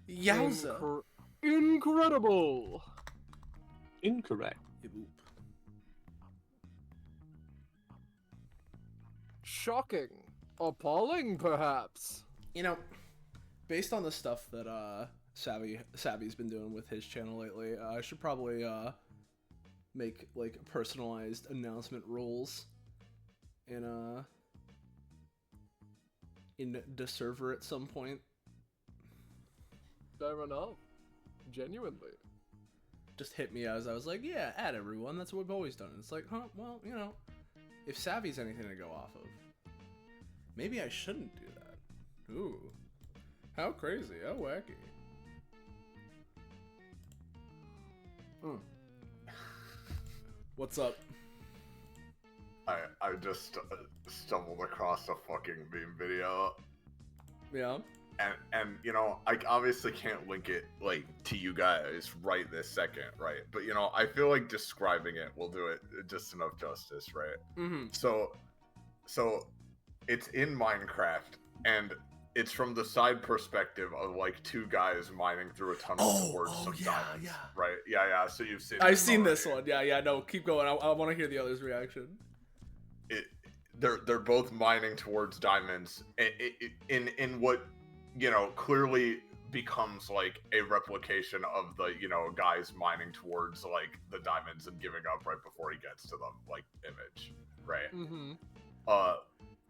Yowza. Incredible. Incorrect. Shocking. Appalling, perhaps. You know, based on the stuff that Savvy's been doing with his channel lately, I should probably make like personalized announcement rules in the server at some point. Fair enough. Genuinely. Just hit me as I was like, yeah, add everyone. That's what we've always done. It's like, huh? Well, you know, if Savvy's anything to go off of, maybe I shouldn't do that. Ooh, how crazy! How wacky! What's up? I just stumbled across a fucking meme video. Yeah. And you know, I obviously can't link it like to you guys right this second, right? But you know, I feel like describing it will do it just enough justice, right? Mm-hmm. So it's in Minecraft, and it's from the side perspective of like two guys mining through a tunnel towards some diamonds, right? Yeah. So you've seen. I've seen this one. Yeah. No, keep going. I want to hear the other's reaction. They're both mining towards diamonds in what, you know, clearly becomes like a replication of the, you know, guys mining towards like the diamonds and giving up right before he gets to them, like image, right? Mm-hmm.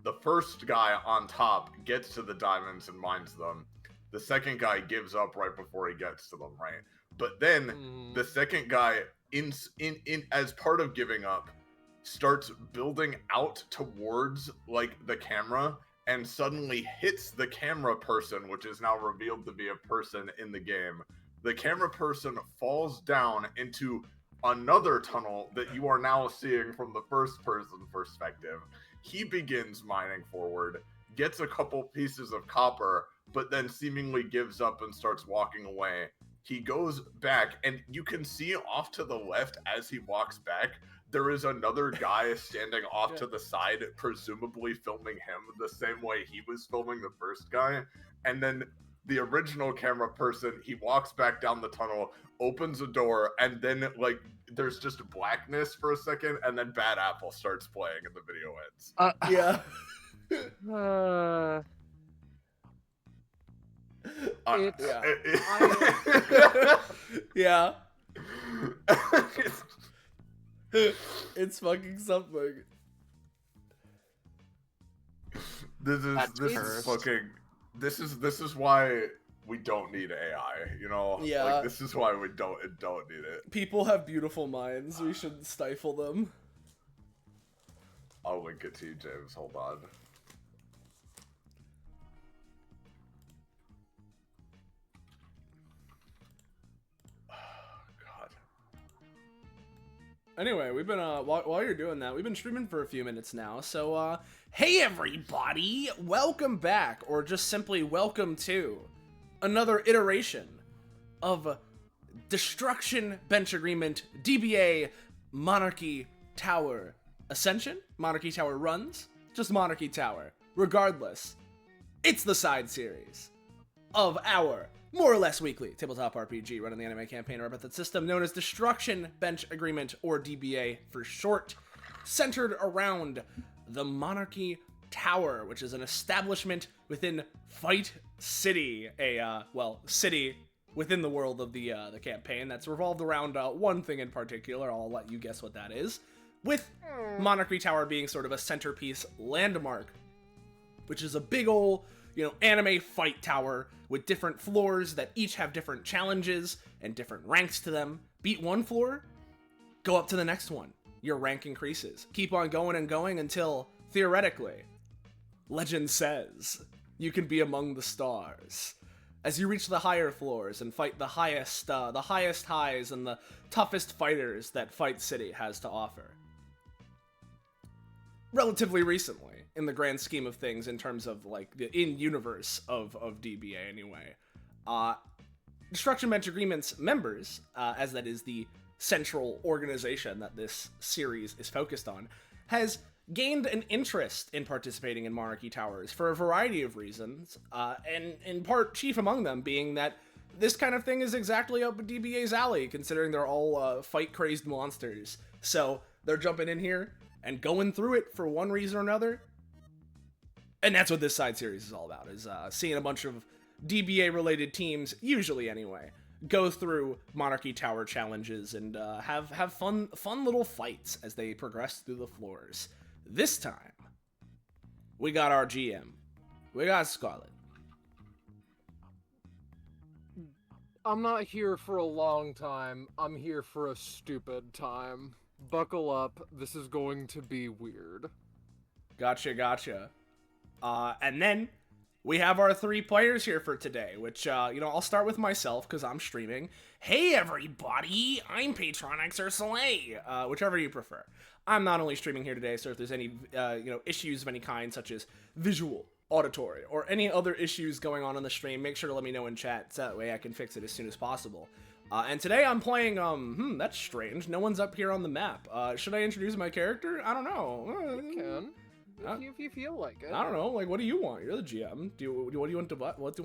The first guy on top gets to the diamonds and mines them. The second guy gives up right before he gets to them, right? But then the second guy in as part of giving up starts building out towards like the camera and suddenly hits the camera person, which is now revealed to be a person in the game. The camera person falls down into another tunnel that you are now seeing from the first person perspective. He begins mining forward, gets a couple pieces of copper, but then seemingly gives up and starts walking away. He goes back, and you can see off to the left as he walks back, there is another guy standing off to the side, presumably filming him the same way he was filming the first guy. And then the original camera person, he walks back down the tunnel, opens a door, and then like there's just blackness for a second, and then Bad Apple starts playing and the video ends. Yeah. Yeah. It's fucking something. This is why we don't need AI, you know? Yeah. Like, this is why we don't need it. People have beautiful minds. We should stifle them. I'll link it to you, James. Hold on. Anyway, we've been, while you're doing that, we've been streaming for a few minutes now, so, hey everybody! Welcome back, or just simply welcome to another iteration of Destruction Bench Agreement DBA Monarchy Tower Ascension? Monarchy Tower Runs? Just Monarchy Tower. Regardless, it's the side series of our more or less weekly tabletop RPG run in the anime campaign or Epithet System known as Destruction Bench Agreement, or DBA for short, centered around the Monarchy Tower, which is an establishment within Fight City, a city within the world of the campaign that's revolved around one thing in particular. I'll let you guess what that is, with Monarchy Tower being sort of a centerpiece landmark, which is a big ol', you know, anime fight tower with different floors that each have different challenges and different ranks to them. Beat one floor, go up to the next one. Your rank increases. Keep on going and going until, theoretically, legend says, you can be among the stars. As you reach the higher floors and fight the highest highs and the toughest fighters that Fight City has to offer. Relatively recently, in the grand scheme of things, in terms of like the in-universe of DBA anyway, Destruction Bench Agreement's members, as that is the central organization that this series is focused on, has gained an interest in participating in Monarchy Towers for a variety of reasons, and in part chief among them being that this kind of thing is exactly up DBA's alley, considering they're all fight-crazed monsters. So they're jumping in here and going through it for one reason or another. And that's what this side series is all about, is seeing a bunch of DBA-related teams, usually anyway, go through Monarchy Tower challenges and have fun little fights as they progress through the floors. This time, we got our GM. We got Scarlet. I'm not here for a long time. I'm here for a stupid time. Buckle up. This is going to be weird. Gotcha. And then we have our 3 players here for today, which, I'll start with myself because I'm streaming. Hey, everybody! I'm Patronix or Soleil, whichever you prefer. I'm not only streaming here today, so if there's any, issues of any kind, such as visual, auditory, or any other issues going on the stream, make sure to let me know in chat, so that way I can fix it as soon as possible. And today I'm playing, that's strange. No one's up here on the map. Should I introduce my character? I don't know. You can. If you feel like it. I don't know. Like, what do you want? You're the GM. What do you want to what do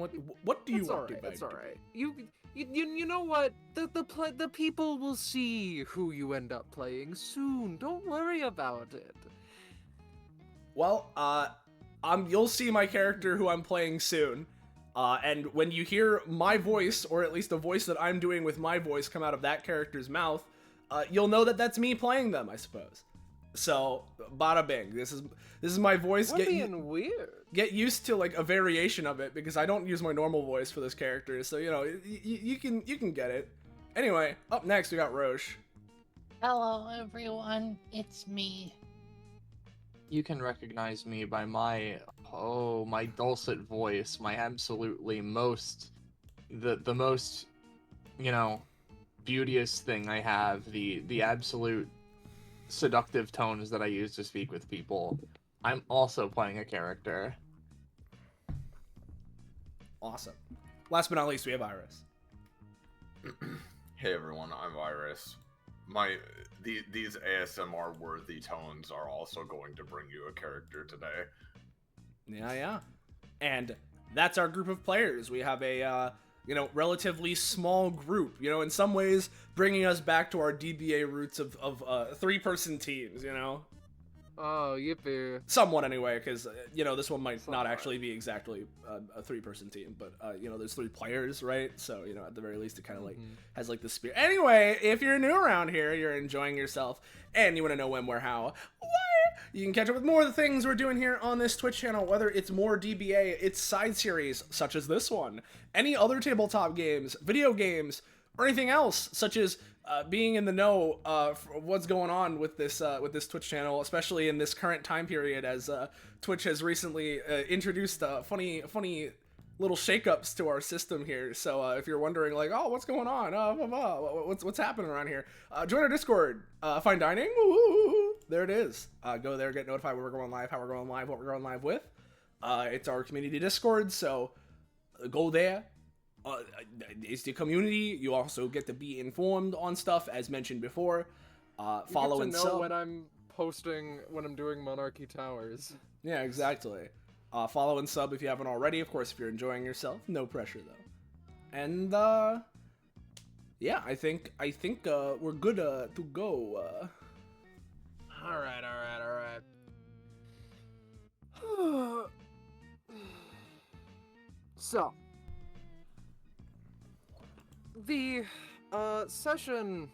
you want to It's alright. You know what? The people will see who you end up playing soon. Don't worry about it. Well, you'll see my character who I'm playing soon. And when you hear my voice, or at least the voice that I'm doing with my voice, come out of that character's mouth, you'll know that that's me playing them, I suppose. So, bada bing. This is my voice. We're being weird. Get used to like a variation of it because I don't use my normal voice for this character. So you can get it. Anyway, up next we got Rosche. Hello everyone, it's me. You can recognize me by my dulcet voice, my absolutely the most, beauteous thing I have, the absolute seductive tones that I use to speak with people. I'm also playing a character. Awesome. Last but not least, we have Iris. Hey everyone, I'm Iris. These ASMR worthy tones are also going to bring you a character today. Yeah. And that's our group of players. We have a relatively small group, in some ways bringing us back to our DBA roots of 3-person teams, Oh, yippee. Somewhat anyway, because, this one might not actually be exactly a 3-person team, but, there's 3 players, right? So, at the very least, it kind of, has, the spirit. Anyway, if you're new around here, you're enjoying yourself, and you want to know when, where, how, why, you can catch up with more of the things we're doing here on this Twitch channel, whether it's more DBA, it's side series, such as this one, any other tabletop games, video games, or anything else, such as being in the know for what's going on with this Twitch channel, especially in this current time period, as Twitch has recently introduced funny little shakeups to our system here. So if you're wondering, oh, what's going on? What's happening around here? Join our Discord. Fine dining. Woo-hoo-hoo-hoo. There it is. Go there, get notified when we're going live, how we're going live, what we're going live with. It's our community Discord, so go there. It's the community. You also get to be informed on stuff, as mentioned before. Follow and sub. When I'm posting, when I'm doing Monarchy Towers. Yeah, exactly. Follow and sub if you haven't already. Of course, if you're enjoying yourself, no pressure though. And yeah, I think we're good to go. All right. So, the session.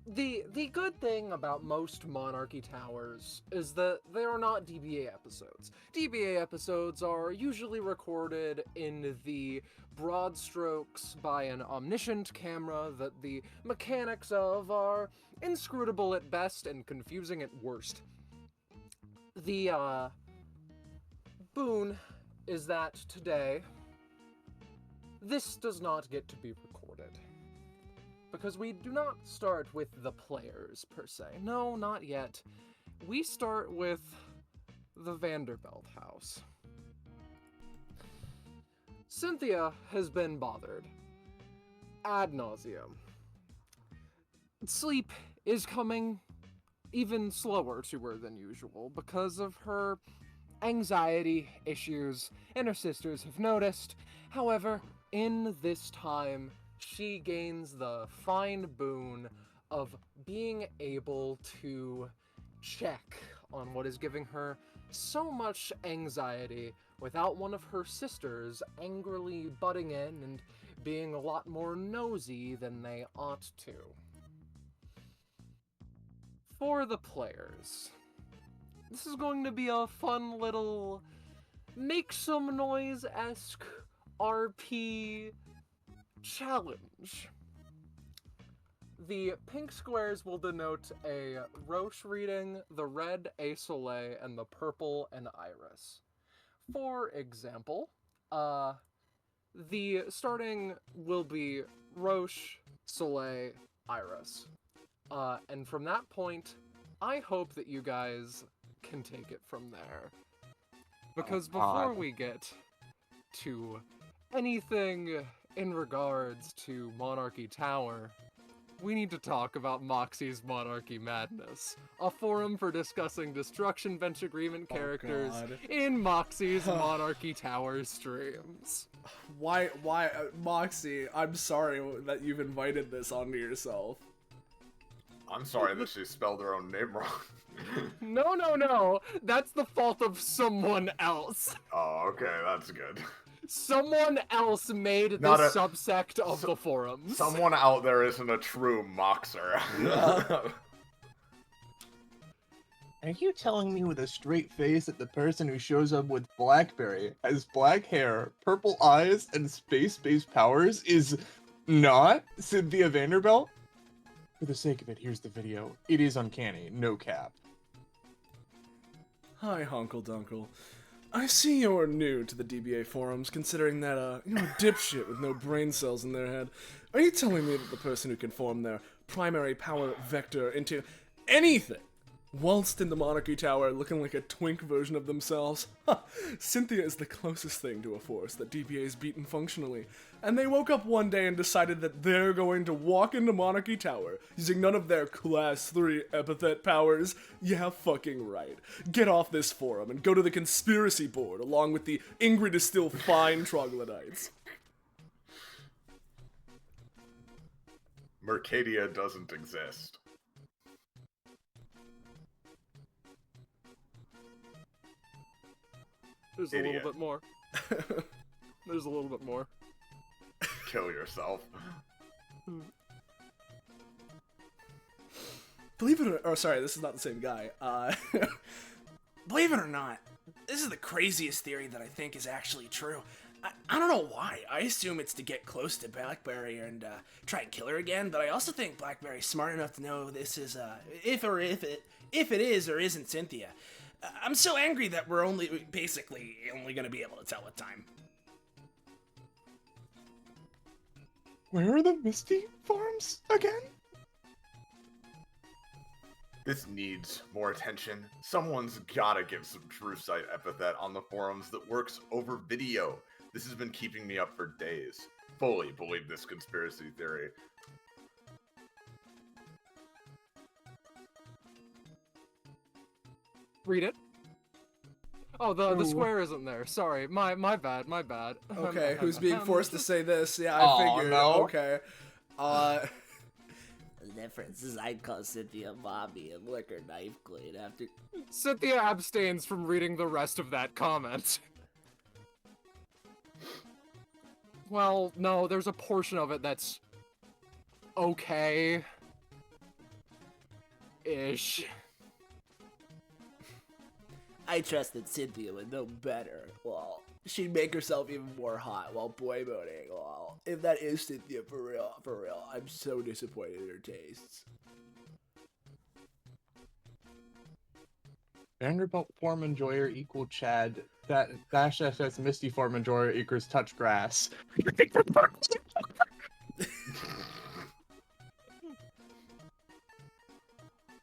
The good thing about most Monarchy Towers is that they are not DBA episodes. DBA episodes are usually recorded in the broad strokes by an omniscient camera that the mechanics of are inscrutable at best and confusing at worst. The boon is that today this does not get to be recorded. Because we do not start with the players, per se. No, not yet. We start with the Vanderbilt house. Cynthia has been bothered. Ad nauseum. Sleep is coming even slower to her than usual because of her anxiety issues, and her sisters have noticed. However, in this time, she gains the fine boon of being able to check on what is giving her so much anxiety without one of her sisters angrily butting in and being a lot more nosy than they ought to. For the players, this is going to be a fun little make some noise-esque RP challenge. The pink squares will denote a Rosche reading, the red a Soleil, and the purple an Iris. For example, the starting will be Rosche, Soleil, Iris. And from that point, I hope that you guys can take it from there. Because before we get to anything in regards to Monarchy Tower, we need to talk about Moxie's Monarchy Madness, a forum for discussing Destruction Bench Agreement characters in Moxie's Monarchy Tower streams. Why, Moxie, I'm sorry that you've invited this onto yourself. I'm sorry that she spelled her own name wrong. No. That's the fault of someone else. Oh, okay, that's good. Someone else made this subsect of the forums. Someone out there isn't a true moxer. Are you telling me with a straight face that the person who shows up with Blackberry, has black hair, purple eyes, and space-based powers is not Cynthia Vanderbilt? For the sake of it, here's the video. It is uncanny, no cap. Hi, Hunkle Dunkle. I see you're new to the DBA forums, considering that, you're a dipshit with no brain cells in their head. Are you telling me that the person who can form their primary power vector into anything waltzed in the Monarchy Tower looking like a twink version of themselves? Cynthia is the closest thing to a force that DBA's beaten functionally, and they woke up one day and decided that they're going to walk into Monarchy Tower using none of their Class 3 epithet powers. Yeah, fucking right. Get off this forum and go to the conspiracy board along with the Ingrid is still fine troglodytes. Mercadia doesn't exist. There's a little bit more. There's a little bit more. Kill yourself. Believe it or sorry, this is not the same guy. Believe it or not, this is the craziest theory that I think is actually true. I don't know why. I assume it's to get close to Blackberry and try and kill her again, but I also think Blackberry's smart enough to know this is if it is or isn't Cynthia. I'm so angry that we're basically only gonna be able to tell with time. Where are the Misty farms again? This needs more attention. Someone's gotta give some true sight epithet on the forums that works over video. This has been keeping me up for days. Fully believe this conspiracy theory. Read it. Oh, the square isn't there. Sorry, my bad. Okay, who's being forced to say this? Yeah, I figured. No. Okay. The difference is I'd call Cynthia mommy and lick her knife clean after. Cynthia abstains from reading the rest of that comment. Well, no, there's a portion of it that's okay. Ish. I trusted Cynthia would know better. Well, she'd make herself even more hot while boy boating. Well, if that is Cynthia for real, I'm so disappointed in her tastes. Vanderbilt form enjoyer equal Chad. That Dash FS Misty form enjoyer equals touch grass.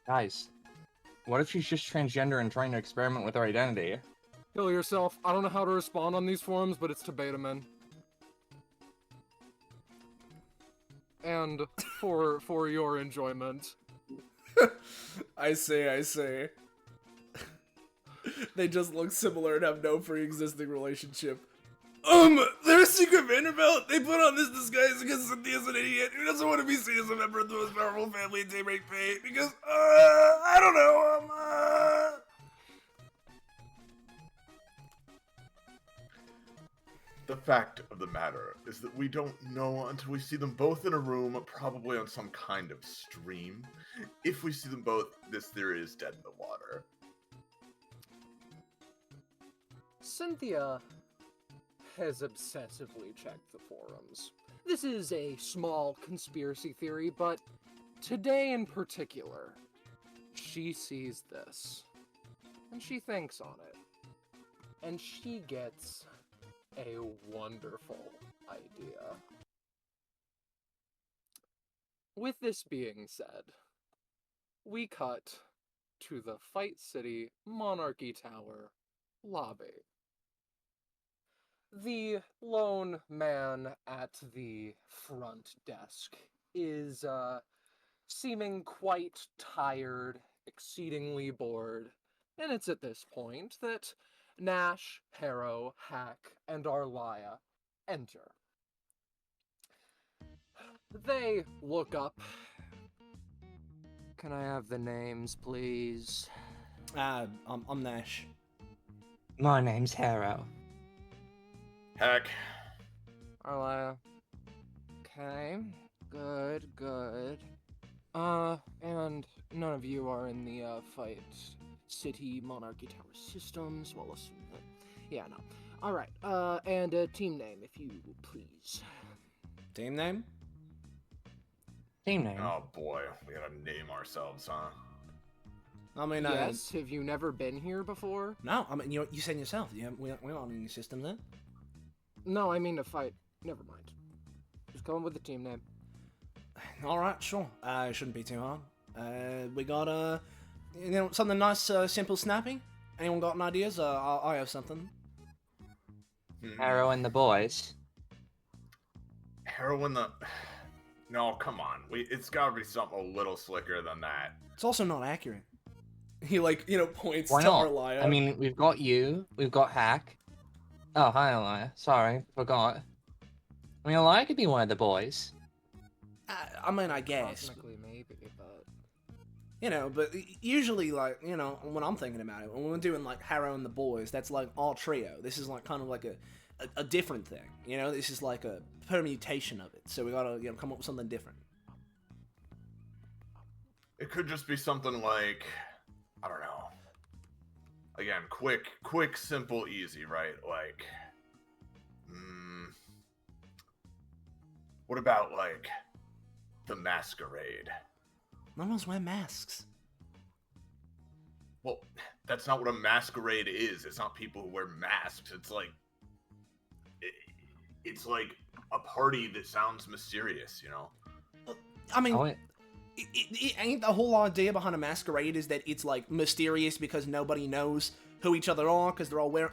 Guys, what if she's just transgender and trying to experiment with her identity? Kill yourself. I don't know how to respond on these forums, but it's to Betaman. And for your enjoyment. I see. They just look similar and have no pre-existing relationship. Their secret Vanderbilt, they put on this disguise because Cynthia's an idiot who doesn't want to be seen as a member of the most powerful family in Daybreak Fate because, I don't know, The fact of the matter is that we don't know until we see them both in a room, probably on some kind of stream. If we see them both, this theory is dead in the water. Cynthia has obsessively checked the forums. This is a small conspiracy theory, but today in particular, she sees this, and she thinks on it, and she gets a wonderful idea. With this being said, we cut to the Fight City Monarchy Tower lobby. The lone man at the front desk is seeming quite tired, exceedingly bored, and it's at this point that Nash, Harrow, Hack, and Arlia enter. They look up. Can I have the names, please? I'm Nash. My name's Harrow. Heck. Arlia. Okay. Good, good. And none of you are in the, Fight City Monarchy Tower systems. Well, assume that. Yeah, no. Alright, and a team name, if you please. Team name? Team name. Oh boy, we gotta name ourselves, huh? I mean, Yes, have you never been here before? no, I mean, you said yourself, we're not on any systems then. No, I mean to fight. Never mind. Just going with the team name. Alright, sure. It shouldn't be too hard. We got, something nice, simple, snappy? Anyone got any ideas? I have something. Harrow and the boys. Heroin the... No, come on. It's gotta be something a little slicker than that. It's also not accurate. He, points Why to not? Arlia. I mean, we've got you, we've got Hack. Oh, hi, Elia. Sorry, forgot. I mean, Elia could be one of the boys. I guess. Technically, maybe, but... But usually, when I'm thinking about it, when we're doing, Harrow and the boys, that's, our trio. This is, kind of like a different thing, This is, like, a permutation of it, so we gotta, come up with something different. It could just be something like... I don't know. Again, quick, simple, easy, right? Like... What about, the masquerade? None of us wear masks. Well, that's not what a masquerade is. It's not people who wear masks. It's like... It's like a party that sounds mysterious, I mean... Oh, It ain't the whole idea behind a masquerade is that it's, mysterious because nobody knows who each other are because they're all wearing...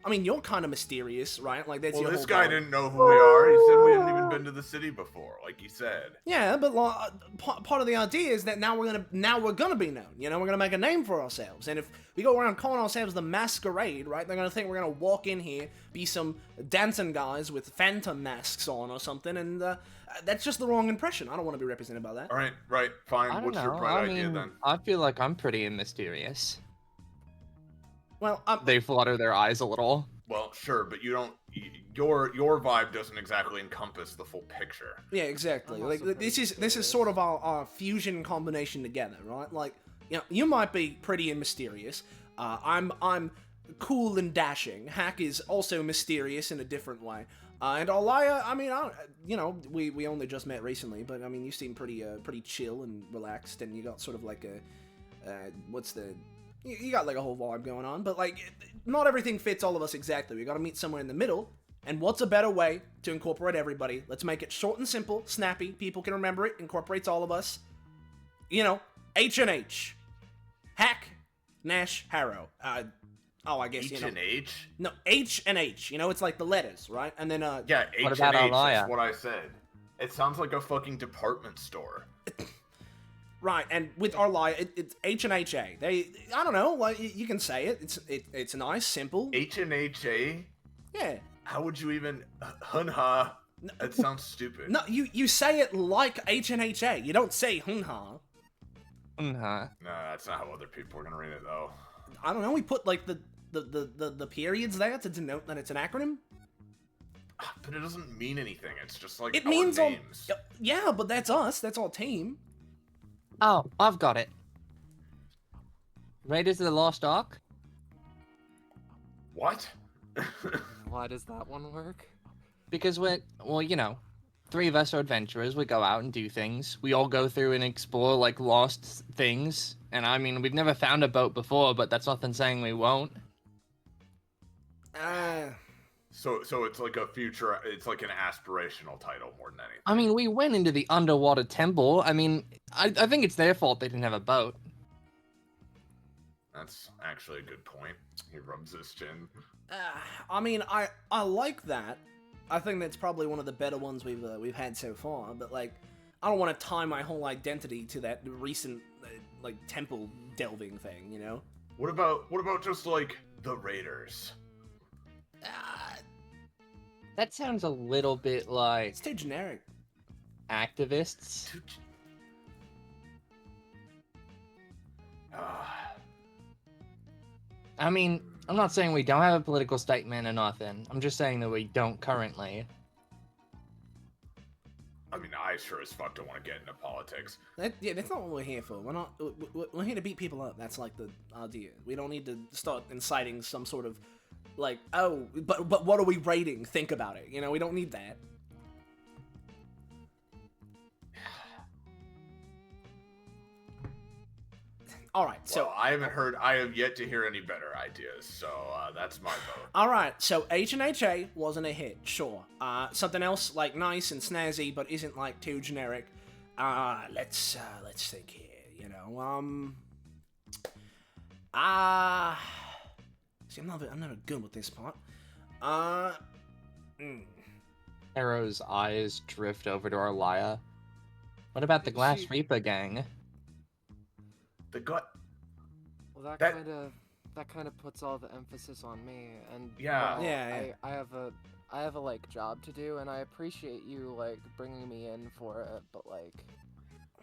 I mean, you're kind of mysterious, right? That's Well, your this whole guy goal. didn't know who we are. He said we hadn't even been to the city before, like he said. Yeah, but part of the idea is that now we're gonna be known. We're gonna make a name for ourselves. And if we go around calling ourselves the Masquerade, right? They're gonna think we're gonna walk in here, be some dancing guys with phantom masks on or something, and that's just the wrong impression. I don't want to be represented by that. All right, fine. I don't What's know. your bright I idea mean, then? I feel like I'm pretty mysterious. Well, They flutter their eyes a little. Well, sure, but you don't. Your vibe doesn't exactly encompass the full picture. yeah, exactly. I'm also This pretty is mysterious. sort of our fusion combination together, right? You might be pretty and mysterious. I'm cool and dashing. Hack is also mysterious in a different way. And Arlia, I mean, we only just met recently, but I mean, you seem pretty chill and relaxed, and you got sort of like a you got like a whole vibe going on, but not everything fits all of us exactly. We gotta meet somewhere in the middle, and what's a better way to incorporate everybody? Let's make it short and simple, snappy, people can remember it, incorporates all of us. H&H. Hack, Nash, Harrow. I guess, H and H? No, H and H. It's like the letters, right? And then, Yeah, H What and about H. Alaya? That's what I said. It sounds like a fucking department store. right, and with Arlia, it's H and H-A. I don't know, you can say it. It's nice, simple. H and H A. Yeah. How would you even hunha? That sounds stupid. No, you say it like H&HA. You don't say hunha. Huh. No, that's not how other people are gonna read it though. I don't know. We put like the periods there to denote that it's an acronym. But it doesn't mean anything. It's just like It our means names. yeah, but that's us. That's our team. Oh, I've got it. Raiders of the Lost Ark? What? Why does that one work? Because we're, well, you know, 3 of us are adventurers. We go out and do things. We all go through and explore, like, lost things. And, I mean, we've never found a boat before, but that's nothing saying we won't. So it's like a future. It's like an aspirational title more than anything. I mean, we went into the underwater temple. I mean, I think it's their fault they didn't have a boat. That's actually a good point. He rubs his chin. I mean, I like that. I think that's probably one of the better ones we've had so far. But like, I don't want to tie my whole identity to that recent like temple delving thing, you know? What about just like the Raiders? That sounds a little bit like It's too generic. activists. I mean, I'm not saying we don't have a political statement or nothing. I'm just saying that we don't currently. I mean, I sure as fuck don't want to get into politics. Yeah, that's not what we're here for. We're not. We're here to beat people up. That's like the idea. We don't need to start inciting some sort of, like, oh, but what are we rating? Think about it. You know, we don't need that. All right, so Well, I have yet to hear any better ideas, so that's my vote. all right, so H&HA wasn't a hit, sure. Something else like nice and snazzy, but isn't like too generic. Let's think here. You know, see, I'm never good with this part. Harrow's eyes drift over to Arlia. What about the Glass She- Reaper gang? The gut. Well, that That- kind of puts all the emphasis on me, and Yeah. well, Yeah. I have a like job to do, and I appreciate you like bringing me in for it, but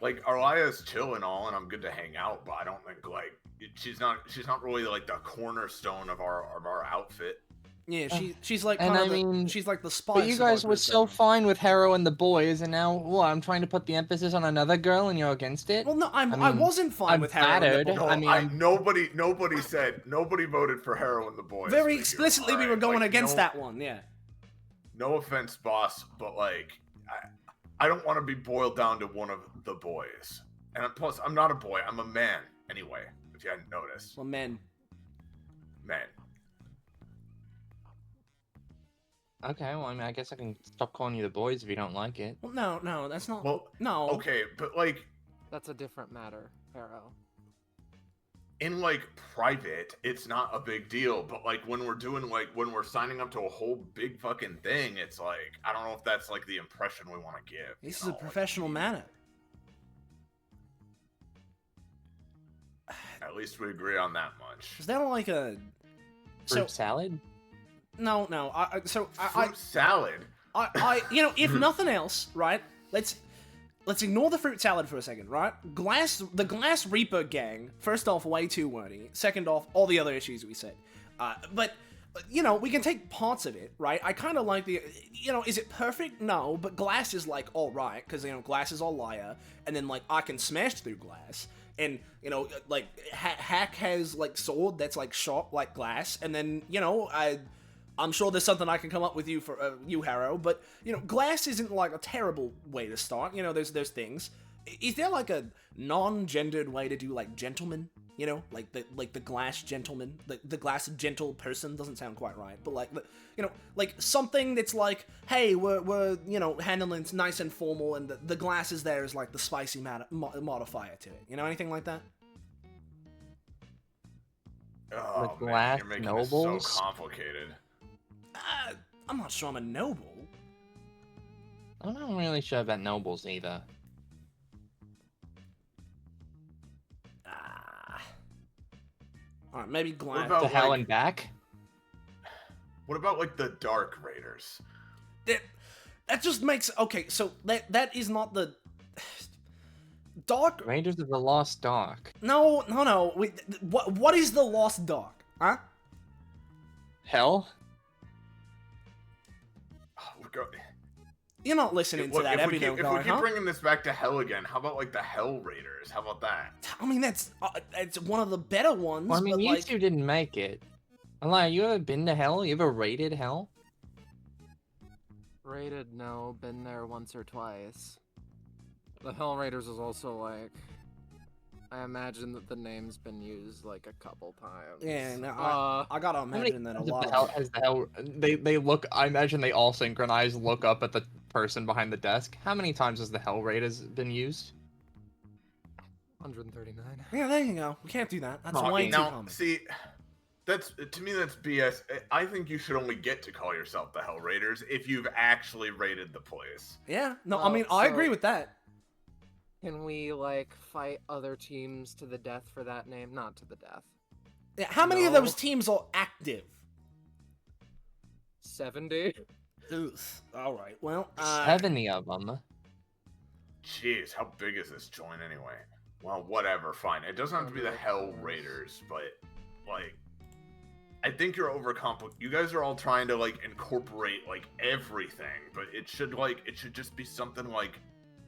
Like Arlia's chill and all, and I'm good to hang out, but I don't think like she's not really like the cornerstone of our outfit. Yeah, she's like and kind of I mean, she's like the spice. But you of our guys were group so right now. fine with Harrow and the boys, and now what? I'm trying to put the emphasis on another girl, and you're against it. Well, no, I mean, wasn't fine I'm with Harrow. and the flattered. boys. No, I mean, nobody voted for Harrow and the boys. Very figure, explicitly, we were alright? going Like, against no- that one. Yeah. No offense, boss, but like, I don't want to be boiled down to one of the boys. And plus, I'm not a boy. I'm a man. Anyway, if you hadn't noticed, Well, men. man. Okay, well, I mean, I guess I can stop calling you the boys if you don't like it. Well, no, that's not. Well, no. okay, but like that's a different matter, Harrow. in like private, it's not a big deal. But like when we're doing when we're signing up to a whole big fucking thing, it's like I don't know if that's like the impression we want to give. This you is a know, professional matter. At least we agree on that much. Is that like a? Fruit salad? No. Fruit salad. You know, if nothing else, right? Let's ignore the fruit salad for a second, right? The Glass Reaper gang. First off, way too wordy. Second off, all the other issues we said. But you know, we can take parts of it, right? I kind of like the, you know, is it perfect? No, but glass is like all right because you know glass is all liar, and then like I can smash through glass. And, you know, like, Hack has, like, sword that's, like, sharp like glass. And then, you know, I'm sure there's something I can come up with you for you, Harrow. But, you know, glass isn't, like, a terrible way to start. You know, there's things. Is there, like, a non-gendered way to do, like, gentleman? You know, like the glass gentleman? The glass gentle person doesn't sound quite right. But, like, you know, like, something that's like, hey, we're you know, handling it nice and formal, and the glass is there as, like, the spicy modifier to it. You know, anything like that? Oh man, glass you're making this so nobles? complicated. I'm not sure I'm a noble. I'm not really sure about nobles either. Alright, maybe glass. about- To hell like- and back? What about like the Dark Raiders? That just makes okay. So that is not the Dark. Rangers of the Lost Dark. No. Wait, what is the Lost Dark? Huh? Hell? Oh, we're go- You're not listening to that if we Epithet keep guy, huh? bringing this back to Hell again, how about like the Hell Raiders? How about that? I mean, that's it's one of the better ones. Well, I mean, but, you like, two didn't make it. Like, you ever been to Hell? You ever raided Hell? Raided, no. Been there once or twice. The Hell Raiders is also like... I imagine that the name's been used like a couple times. Yeah, no, I gotta How many imagine that a times lot. the hell has the Hell... They look... I imagine they all synchronize, look up at the person behind the desk. How many times has the Hell Raiders been used? 139. Yeah, there you go. We can't do that. That's way too Now, common. see, that's to me that's BS. I think you should only get to call yourself the Hell Raiders if you've actually raided the place. Yeah, no, I Well, mean, I so- agree with that. Can we, like, fight other teams to the death for that name? Not to the death. Yeah, how many of No. those teams are active? 70? Ugh. All right. Well, 70 of them. Jeez, how big is this joint anyway? Well, whatever, fine. It doesn't have to be the Hell Raiders, but like, I think you're overcomplicating. You guys are all trying to like incorporate like everything, but it should just be something like,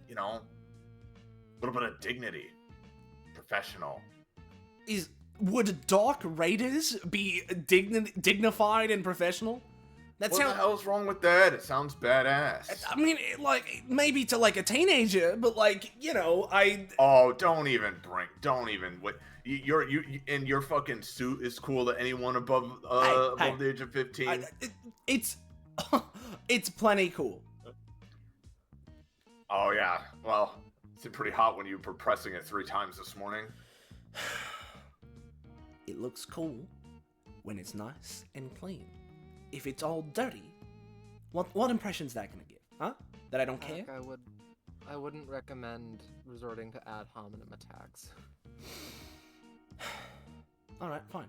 you know, a little bit of dignity, professional. would Dark Raiders be dignified and professional? That What sounds. the hell's wrong with that? It sounds badass. I mean, maybe to like a teenager, but like, you know, Oh, don't even. What your fucking suit is cool to anyone above Hey. the age of 15. It's it's plenty cool. Oh yeah, well, it's pretty hot when you were pressing it 3 times this morning. It looks cool when it's nice and clean. If it's all dirty, what impression's that gonna give? Huh? That I don't care? Heck, I wouldn't recommend resorting to ad hominem attacks. Alright, fine.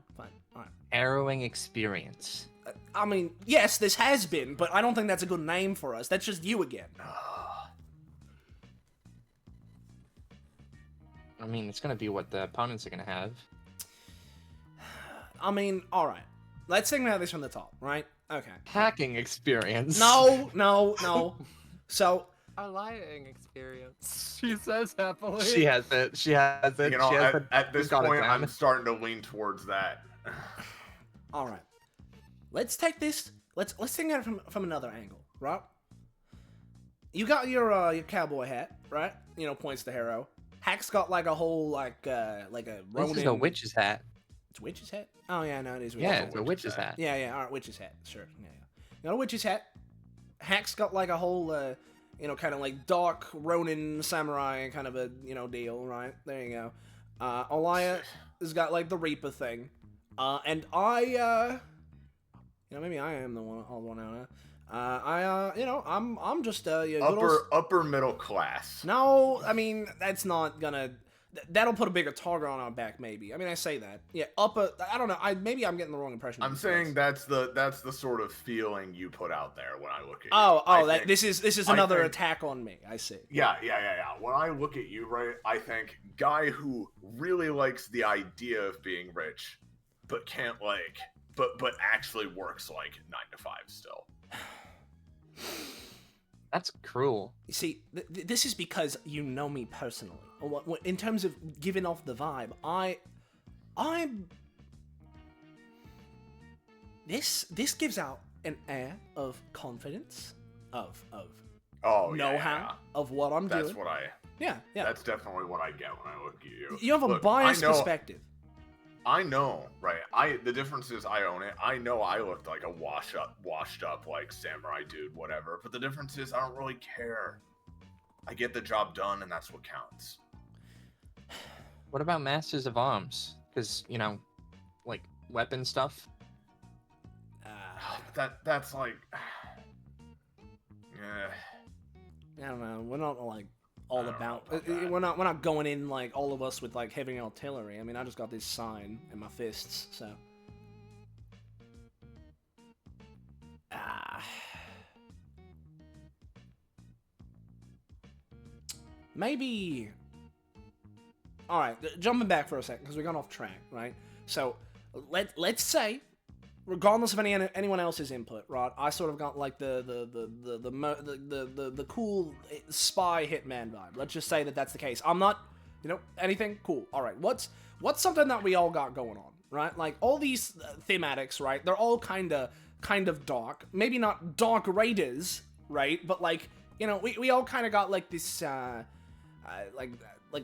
Alright. Harrowing experience. I mean, yes, this has been, but I don't think that's a good name for us. That's just you again. I mean, it's gonna be what the opponents are gonna have. I mean, alright. Let's think about this from the top, right? Okay. Hacking experience. No. So, A lying experience. She says happily. She has it. You know, at this We've got it point, down. I'm starting to lean towards that. alright. Let's take this. Let's think at it from another angle, right? You got your cowboy hat, right? You know, points to Harrow. Hack's got like a whole like a Ronin. This is a witch's hat. It's witch's hat. Oh yeah, no, it is. Yeah, witch's it's a witch's hat. Yeah, all right, witch's hat. Sure, yeah. You got a witch's hat. Hack's got like a whole, you know, kind of like dark Ronin samurai kind of a, you know, deal, right? There you go. Elia has got like the Reaper thing. And I, you know, maybe I am the one out. You know, I'm just Upper middle class. No, I mean that's not gonna. That'll put a bigger target on our back, maybe. I mean, I say that. Yeah, I don't know. Maybe I'm getting the wrong impression. I'm saying that's the sort of feeling you put out there when I look at you. Oh, I think- this is I another think- attack on me. I see. Yeah. When I look at you, right, I think guy who really likes the idea of being rich, but can't but actually works like 9 to 5 still. That's cruel. You see, this is because you know me personally. In terms of giving off the vibe, I'm. This gives out an air of confidence, of Oh, know-how, of what I'm That's doing. what I. Yeah. That's definitely what I get when I look at you. You have a Look, biased I know, perspective. I know, right? The difference is I own it. I know I looked like a washed up like samurai dude, whatever. But the difference is I don't really care. I get the job done, and that's what counts. What about Masters of Arms? Because, you know, like, weapon stuff? But that's like, yeah. I don't know. We're not like all I don't know about. about that. We're not going in like all of us with like heavy artillery. I mean, I just got this sign in my fists, so. maybe. All right, jumping back for a second because we got off track, right? So let's say, regardless of anyone else's input, right? I sort of got like the cool spy hitman vibe. Let's just say that that's the case. I'm not, anything cool. All right, what's something that we all got going on, right? Like all these thematics, right? They're all kind of dark. Maybe not dark raiders, right? But like, we all kind of got like this like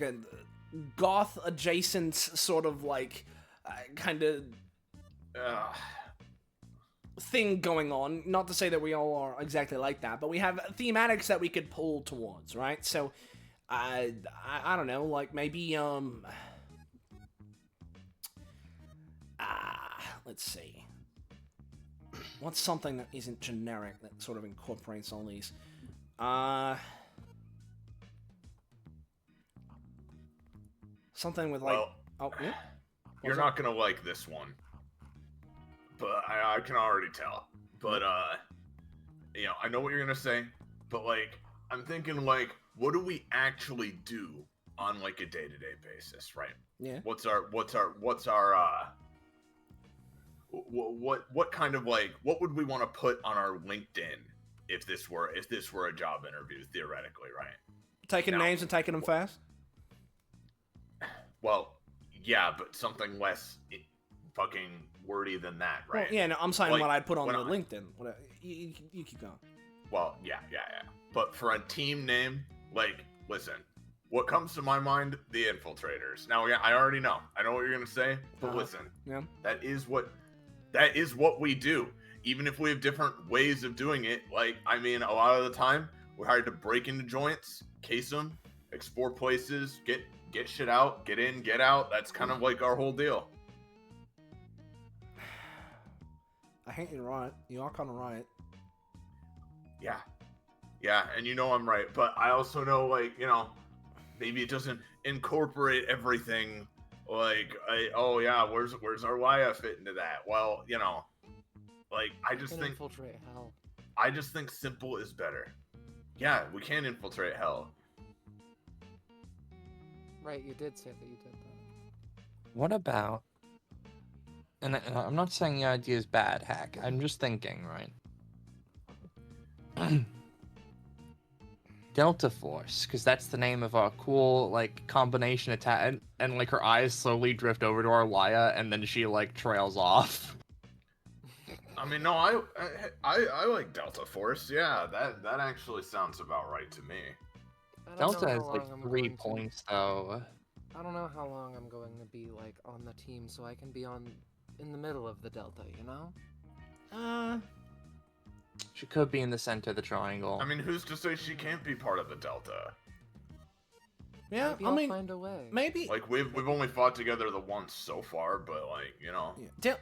a goth adjacent sort of like kind of thing going on. Not to say that we all are exactly like that, but we have thematics that we could pull towards, right? So I don't know, like maybe let's see, what's something that isn't generic that sort of incorporates all these something with like, yeah? You're not gonna like this one, but I can already tell. But I know what you're gonna say, but like, I'm thinking like, what do we actually do on like a day-to-day basis, right? Yeah. What's our what kind of like, what would we want to put on our LinkedIn if this were a job interview, theoretically, right? Taking names and taking them fast? Well, yeah, but something less fucking wordy than that, right? Well, yeah, no, I'm saying Like, what I'd put on the when LinkedIn. You keep going. Well, yeah. But for a team name, like, listen, what comes to my mind? The Infiltrators. Now, yeah, I already know. I know what you're gonna say, but listen, yeah, that is what we do. Even if we have different ways of doing it, like, I mean, a lot of the time, we're hired to break into joints, case them, explore places, get shit out, get in, get out. That's kind of like our whole deal. I hate you're right. You are kind of right. Yeah, and I'm right, but I also know, like, maybe it doesn't incorporate everything. Like, where's our Waya fit into that? Well, like, I just think infiltrate hell. I just think simple is better. Yeah, we can infiltrate hell. Right, you did say that you did that. What about? And I'm not saying the idea is bad, Hack. I'm just thinking, right? Delta Force, because that's the name of our cool, like, combination attack, and like, her eyes slowly drift over to our Laya, and then she, like, trails off. I mean, no, I like Delta Force. Yeah, that actually sounds about right to me. Delta has, like, 3 points, though. I don't know how long I'm going to be, like, on the team, so I can be in the middle of the Delta, She could be in the center of the triangle. I mean, who's to say she can't be part of the Delta? Yeah, Maybe I'll find a way. Maybe. Like, we've only fought together the once so far, but like, Yeah.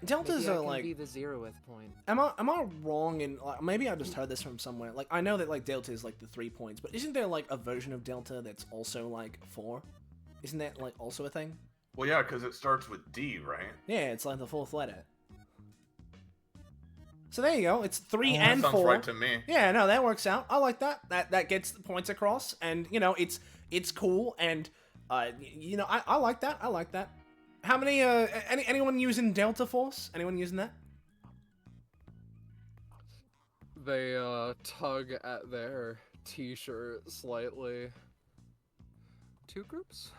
Deltas Maybe I are can like. be the zeroth point. Am I wrong in like, maybe I just heard this from somewhere. Like, I know that like Delta is like the 3 points, but isn't there like a version of Delta that's also like 4? Isn't that like also a thing? Well, yeah, because it starts with D, right? Yeah, it's like the 4th letter. So there you go. It's 3 That and sounds 4. right to me. Yeah, no, that works out. I like that. That gets the points across, and it's cool, and I like that. I like that. How many anyone using Delta Force? Anyone using that? They tug at their t-shirt slightly. 2 groups?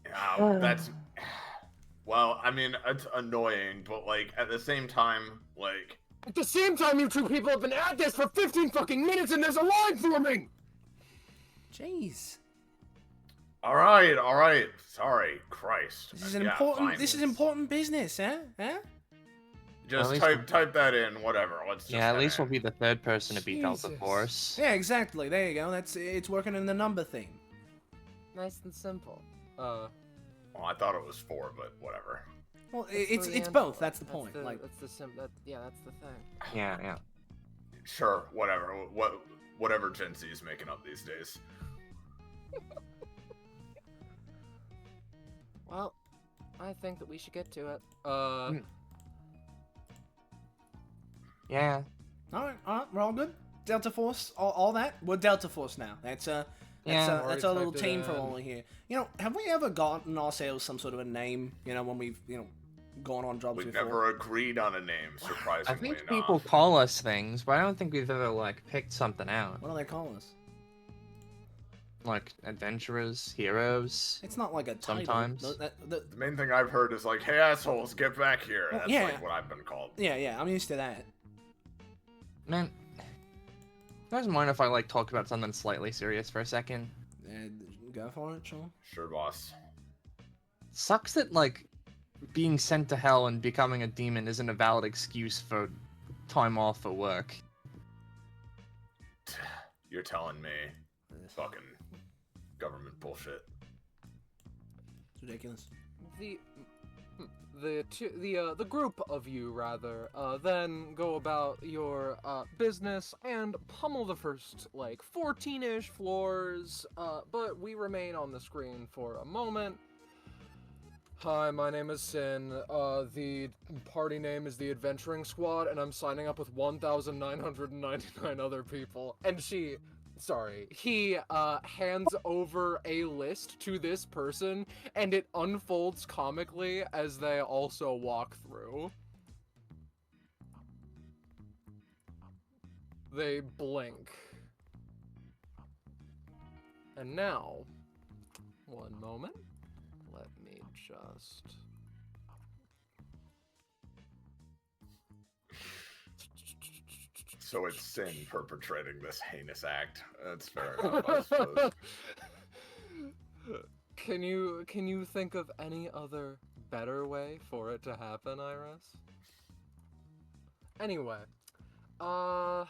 Yeah, that's. Well, I mean, it's annoying, but like at the same time, like. At the same time, you 2 people have been at this for 15 fucking minutes, and there's a line forming. Jeez. All right. Sorry, Christ. This is important. Fine. This is important business, huh? Just type that in, whatever. Let's just. Yeah, at least we'll be the 3rd person to beat Delta Jesus. Force. Yeah, exactly. There you go. It's working in the number thing. Nice and simple. Well, I thought it was 4, but whatever. Well, it's both. That's the point. That's the thing. Yeah. Sure, whatever. Whatever Gen Z is making up these days. Well, I think that we should get to it. All Yeah. right, we're all good. Delta Force, all that. We're Delta Force now. Yeah. That's a little Typed it team for in. all here. You know, have we ever gotten ourselves some sort of a name? You know, when we've gone on jobs We before. never agreed on a name, I surprisingly think enough. people call us things, but I don't think we've ever like picked something out. What do they call us? Like adventurers, heroes. It's not like a title. Sometimes. The main thing I've heard is like, "Hey assholes, get back here." Well, That's yeah. like what I've been called. Yeah, I'm used to that. Man, you guys mind if I like talk about something slightly serious for a second? Go for it, sure. Sure, boss. Sucks that like being sent to hell and becoming a demon isn't a valid excuse for time off for work. You're telling me. Fucking government bullshit. It's ridiculous. The group of you rather then go about your business and pummel the first like 14-ish floors, but we remain on the screen for a moment. Hi, my name is Sin. The party name is the Adventuring Squad, and I'm signing up with 1,999 other people. And he hands over a list to this person, and it unfolds comically as they also walk through. They blink. And now, one moment. Let me just... So it's Sin perpetrating this heinous act. That's fair enough, I suppose. Can you think of any other better way for it to happen, Iris? Anyway, I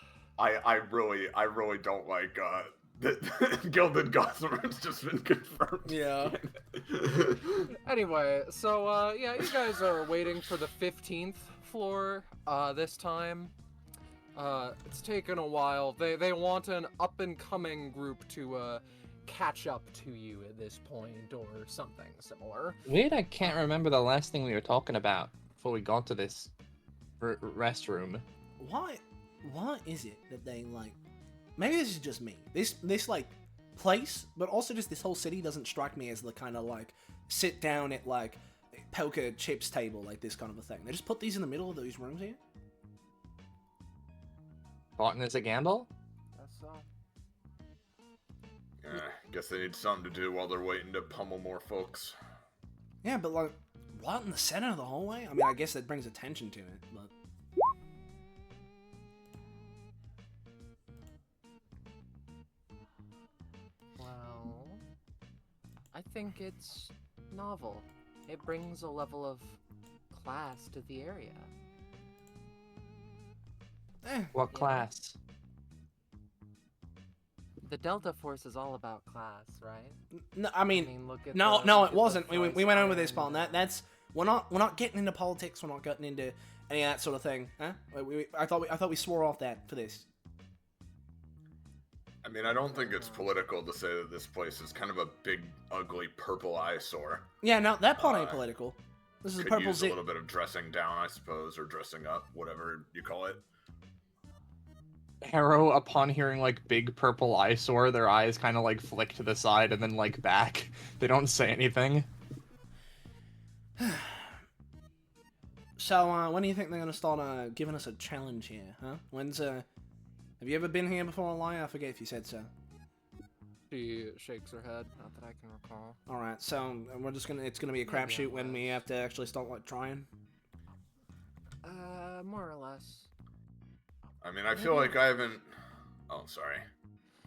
really don't like the Gilded Gossamer's just been confirmed. Yeah. Anyway, so yeah, you guys are waiting for the 15th floor this time. It's taken a while. They want an up-and-coming group to catch up to you at this point or something similar. Weird, I can't remember the last thing we were talking about before we got to this restroom. Why is it that they like? Maybe this is just me. This like place, but also just this whole city doesn't strike me as the kind of like sit down at like poker chips table, like this kind of a thing. They just put these in the middle of these rooms here. Bought as a gamble? That's so. Guess they need something to do while they're waiting to pummel more folks. Yeah, but like right in the center of the hallway. I mean, I guess that brings attention to it, but. Well, I think it's novel. It brings a level of class to the area. What Yeah. class? The Delta Force is all about class, right? No, I mean, Look at no, the- no, look it at the wasn't. We Vice went over this, Iron Paul. That's we're not getting into politics. We're not getting into any of that sort of thing. Huh? I thought we swore off that for this. I mean, I don't think it's political to say that this place is kind of a big, ugly purple eyesore. Yeah, no, that part ain't political. This is a Could purple use a zip. little bit of dressing down, I suppose, or dressing up, whatever you call it. Harrow, upon hearing like big purple eyesore, their eyes kind of like flick to the side and then like back. They don't say anything. So, when do you think they're gonna start giving us a challenge here, huh? When's have you ever been here before, Elia? I forget if you said so. She shakes her head, not that I can recall. All right, so it's gonna be a crapshoot when we have to actually start like trying. More or less. I mean, I feel like I haven't... Oh, sorry.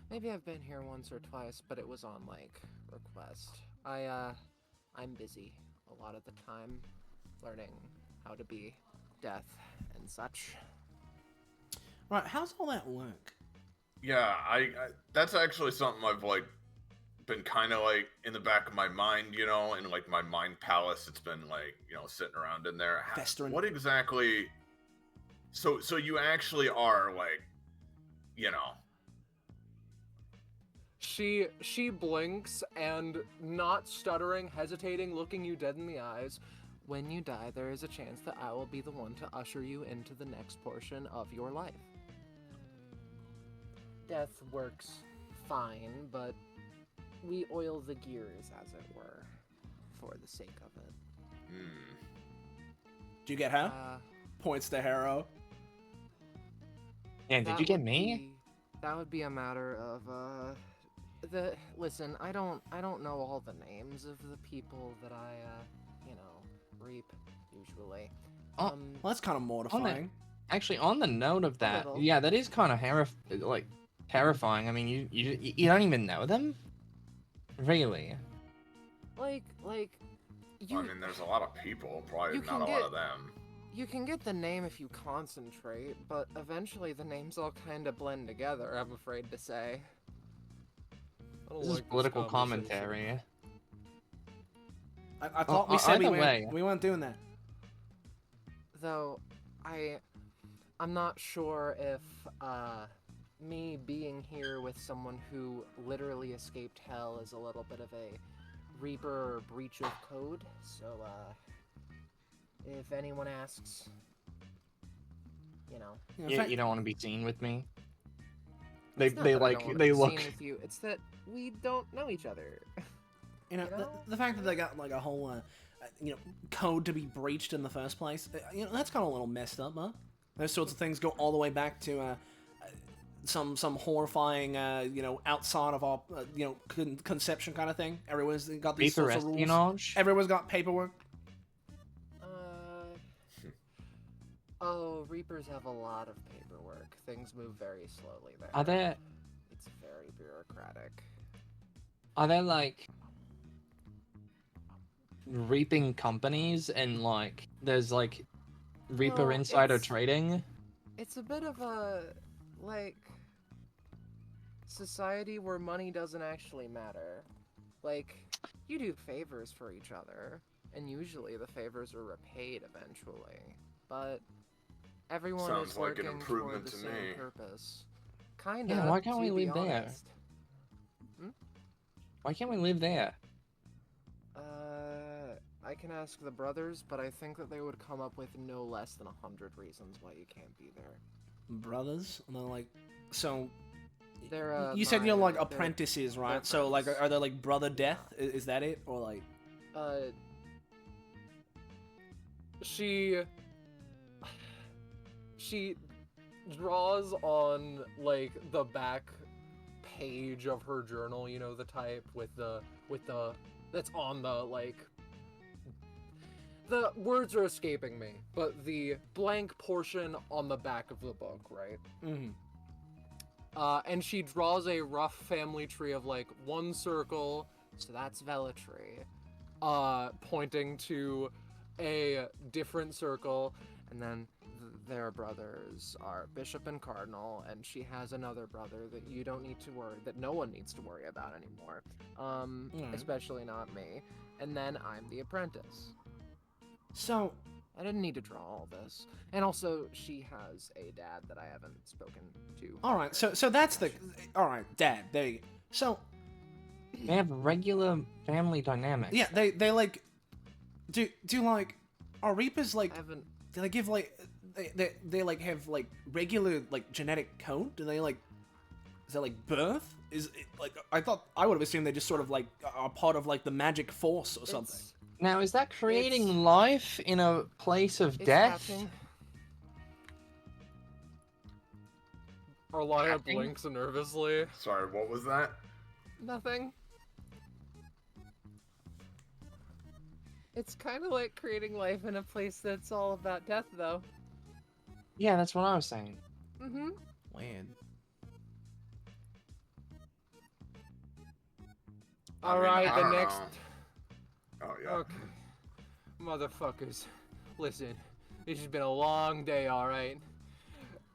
Maybe I've been here once or twice, but it was on, like, request. I'm busy a lot of the time, learning how to be death and such. Right, how's all that work? Yeah, I that's actually something I've, like, been kind of, like, in the back of my mind, you know, in, like, my mind palace. It's been, like, you know, sitting around in there. Festering. What exactly... So you actually are, like, you know... She blinks and, not stuttering, hesitating, looking you dead in the eyes. When you die, there is a chance that I will be the one to usher you into the next portion of your life. Death works fine, but we oil the gears, as it were, for the sake of it. Did you get her? Points to Harrow. Yeah, did you get me? That would be a matter of listen, I don't know all the names of the people that I reap usually. Well, that's kind of mortifying. Actually, on the note of that, little. yeah, that is kind of terrifying. I mean, you don't even know them, really. Like you. I mean, there's a lot of people, probably you not a lot of them. You can get the name if you concentrate, but eventually the names all kind of blend together, I'm afraid to say. This is political commentary. I thought we said we weren't doing that. Though, I'm not sure if, me being here with someone who literally escaped hell is a little bit of a Reaper breach of code, so, if anyone asks, you don't want to be seen with me. It's not that I don't wanna be seen with you, it's that we don't know each other. The fact that they got like a whole, code to be breached in the first place, that's kind of a little messed up, huh? Those sorts of things go all the way back to some horrifying, outside of our, conception kind of thing. Everyone's got these sorts of rules. Everyone's got paperwork. Oh, Reapers have a lot of paperwork. Things move very slowly there. Are there? It's very bureaucratic. Are there like reaping companies and like there's like Reaper insider trading? It's a bit of a society where money doesn't actually matter. Like, you do favors for each other, and usually the favors are repaid eventually. But everyone Sounds is like working an improvement toward the to same me. purpose. Kinda. Yeah, why can't we to be live there? honest. Why can't we live there? I can ask the brothers, but I think that they would come up with no less than 100 reasons why you can't be there. Brothers? And they're like, so... They're, you said you're like apprentices, right? So like, are they like brother death? Is that it, or like? She draws on like the back page of her journal, you know, the type with the that's on the like. The words are escaping me, but the blank portion on the back of the book, right? Mm-hmm. And she draws a rough family tree of like one circle, so that's Velatry, pointing to a different circle, and then their brothers are Bishop and Cardinal, and she has another brother that you don't need to worry, that no one needs to worry about anymore, especially not me, and then I'm the apprentice. So, I didn't need to draw all this. And also, she has a dad that I haven't spoken to. Alright, so that's the... Alright, dad, there you go. So... They have regular family dynamics. Yeah, they like... Do like... Are Reapers like... I haven't... Do they give like... They like have like regular like genetic code? Do they like... Is that like birth? Is it, like... I thought... I would have assumed they just sort of like are part of like the magic force or something. Now, is that creating life in a place of death? Arlia blinks nervously. Sorry, what was that? Nothing. It's kind of like creating life in a place that's all about death, though. Yeah, that's what I was saying. Mm-hmm. Weird. Alright, the next... Oh, yeah. Okay. Motherfuckers. Listen, this has been a long day, alright?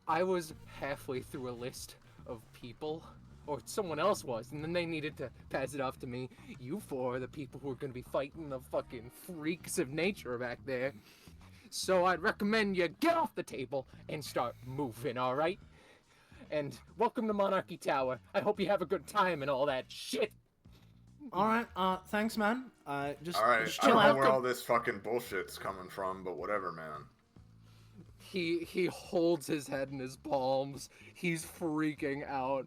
I was halfway through a list of people, or someone else was, and then they needed to pass it off to me. You four are the people who are gonna be fighting the fucking freaks of nature back there. So I'd recommend you get off the table and start moving, alright? And welcome to Monarchy Tower. I hope you have a good time and all that shit. Alright, thanks, man. Just I chill don't know out. where all this fucking bullshit's coming from, but whatever, man. He holds his head in his palms. He's freaking out.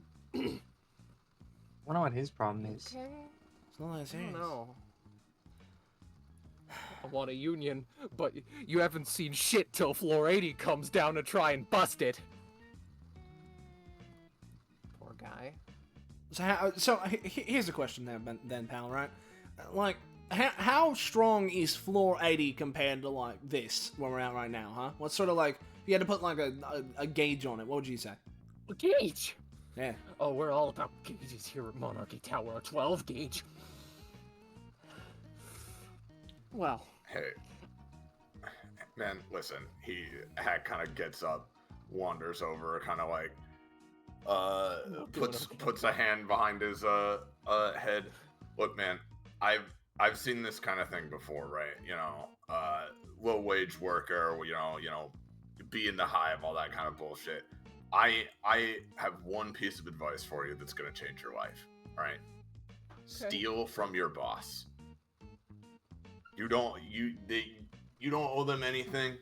I wonder what his problem is. Okay. It's not that I serious. don't know. I want a union, but you haven't seen shit till Floor 80 comes down to try and bust it. Poor guy. So here's a question then, pal, right? Like, how strong is floor 80 compared to, like, this, where we're at right now, huh? What's sort of like, if you had to put, like, a gauge on it, what would you say? A gauge? Yeah. Oh, we're all about gauges here at Monarchy Tower, a 12 gauge. Well. Hey, man, listen. He kind of gets up, wanders over, kind of like, puts a hand behind his head. Look, man, I've seen this kind of thing before, right? You know, low wage worker, you know, be in the hive, all that kind of bullshit. I have one piece of advice for you that's gonna change your life. All right, steal from your boss. You don't owe them anything.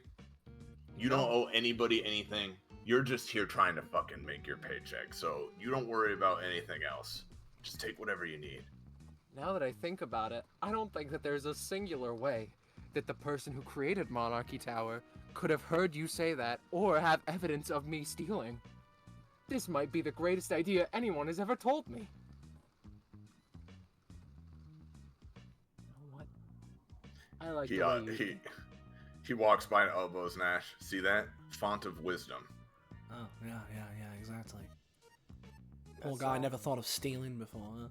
You don't owe anybody anything. You're just here trying to fucking make your paycheck. So you don't worry about anything else. Just take whatever you need. Now that I think about it, I don't think that there's a singular way that the person who created Monarchy Tower could have heard you say that or have evidence of me stealing. This might be the greatest idea anyone has ever told me. I like the way you... He walks by and elbows Nash. See that? Font of wisdom. Oh, yeah, exactly. Poor guy never thought of stealing before, huh?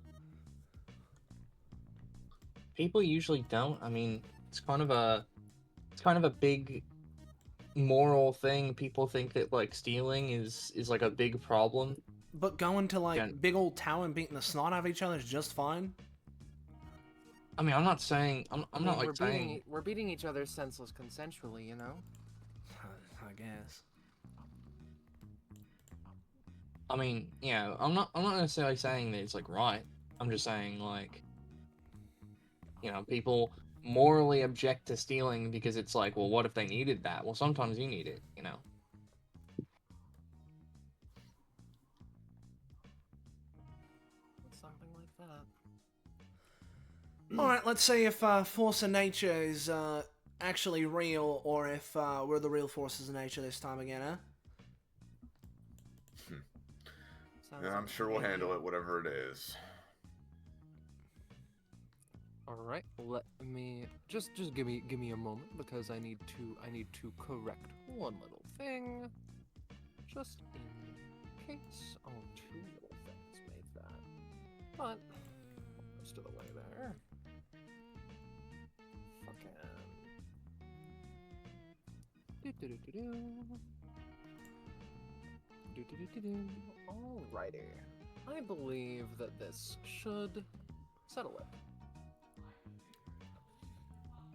People usually don't. I mean, it's kind of a big moral thing. People think that, like, stealing is like a big problem. But going to, like, big old tower and beating the snot out of each other is just fine? I mean, I'm not saying... I'm not, like, saying... We're beating each other senseless consensually, you know? I guess. I mean, yeah, I'm not necessarily saying that it's, like, right. I'm just saying, like... You know, people morally object to stealing because it's like, well, what if they needed that? Well, sometimes you need it, you know? Something like that. Alright, let's see if force of nature is actually real, or if we're the real forces of nature this time again, huh? Yeah, I'm sure we'll handle it, whatever it is. Alright, let me just give me a moment because I need to correct one little thing. Just in case. Oh, two little things made that. But most of the way there. Alrighty. I believe that this should settle it.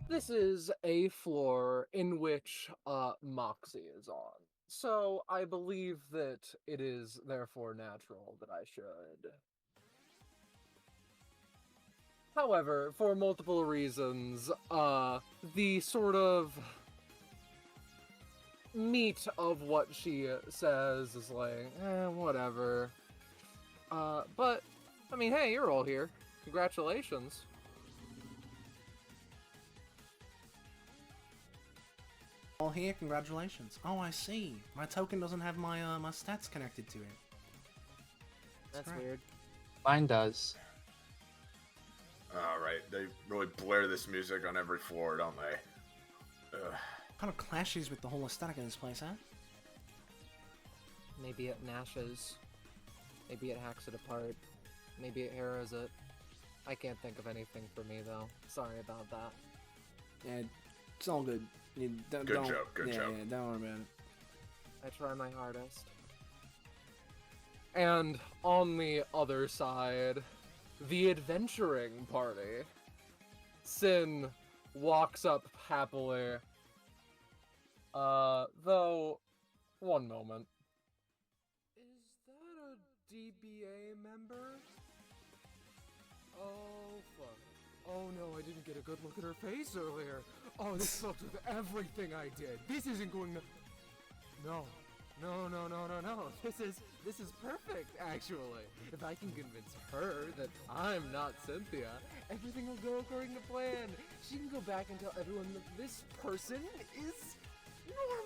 This is a floor in which Moxie is on. So I believe that it is therefore natural that I should. However, for multiple reasons, the sort of meat of what she says is like, whatever. But, I mean, hey, you're all here. Congratulations. All here, congratulations. Oh, I see. My token doesn't have my my stats connected to it. That's great. weird. Mine does. Alright, they really blare this music on every floor, don't they? Ugh. Kind of clashes with the whole aesthetic of this place, huh? Maybe it Nash's. Maybe it hacks it apart. Maybe it Harrows it. I can't think of anything for me, though. Sorry about that. Yeah, it's all good. You don't, Good joke, good joke. Yeah, don't worry about it. I try my hardest. And on the other side, the adventuring party. Sin walks up happily. Though, one moment. Is that a DBA member? Oh, fuck. Oh no, I didn't get a good look at her face earlier. Oh, this fucked with everything I did. This isn't going to... No. No. This is perfect, actually. If I can convince her that I'm not Cynthia, everything will go according to plan. She can go back and tell everyone that this person is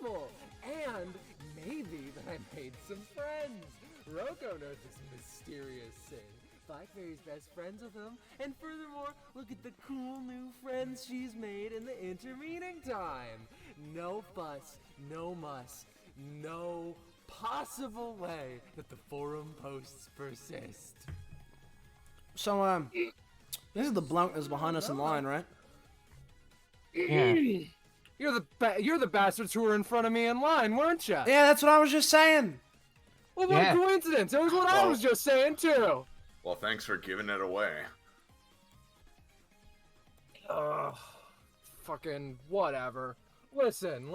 normal, and maybe that I made some friends. Rocco knows this mysterious thing. Blackberry's best friends with him, and furthermore, look at the cool new friends she's made in the intermeeting time. No fuss, no muss, no possible way that the forum posts persist. So, this is the bluntness behind us in line, right? Yeah. You're the bastards who were in front of me in line, weren't you? Yeah, that's what I was just saying. Well, what Yeah. a coincidence! It was what I Well- was just saying too. Well, thanks for giving it away. Ugh, fucking whatever. Listen.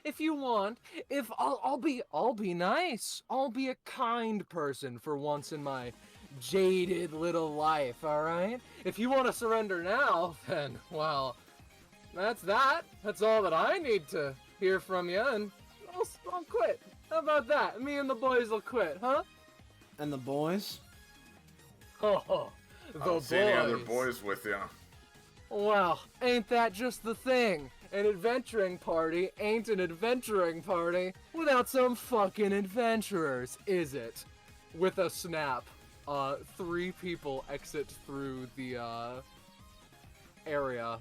If you want, I'll be nice. I'll be a kind person for once in my jaded little life, all right? If you want to surrender now, then well, that's that. That's all that I need to hear from you, and I'll quit. How about that? Me and the boys will quit, huh? And the boys? Oh, I the don't see any other boys with you. Well, ain't that just the thing? An adventuring party ain't an adventuring party without some fucking adventurers, is it? With a snap, 3 people exit through the, area.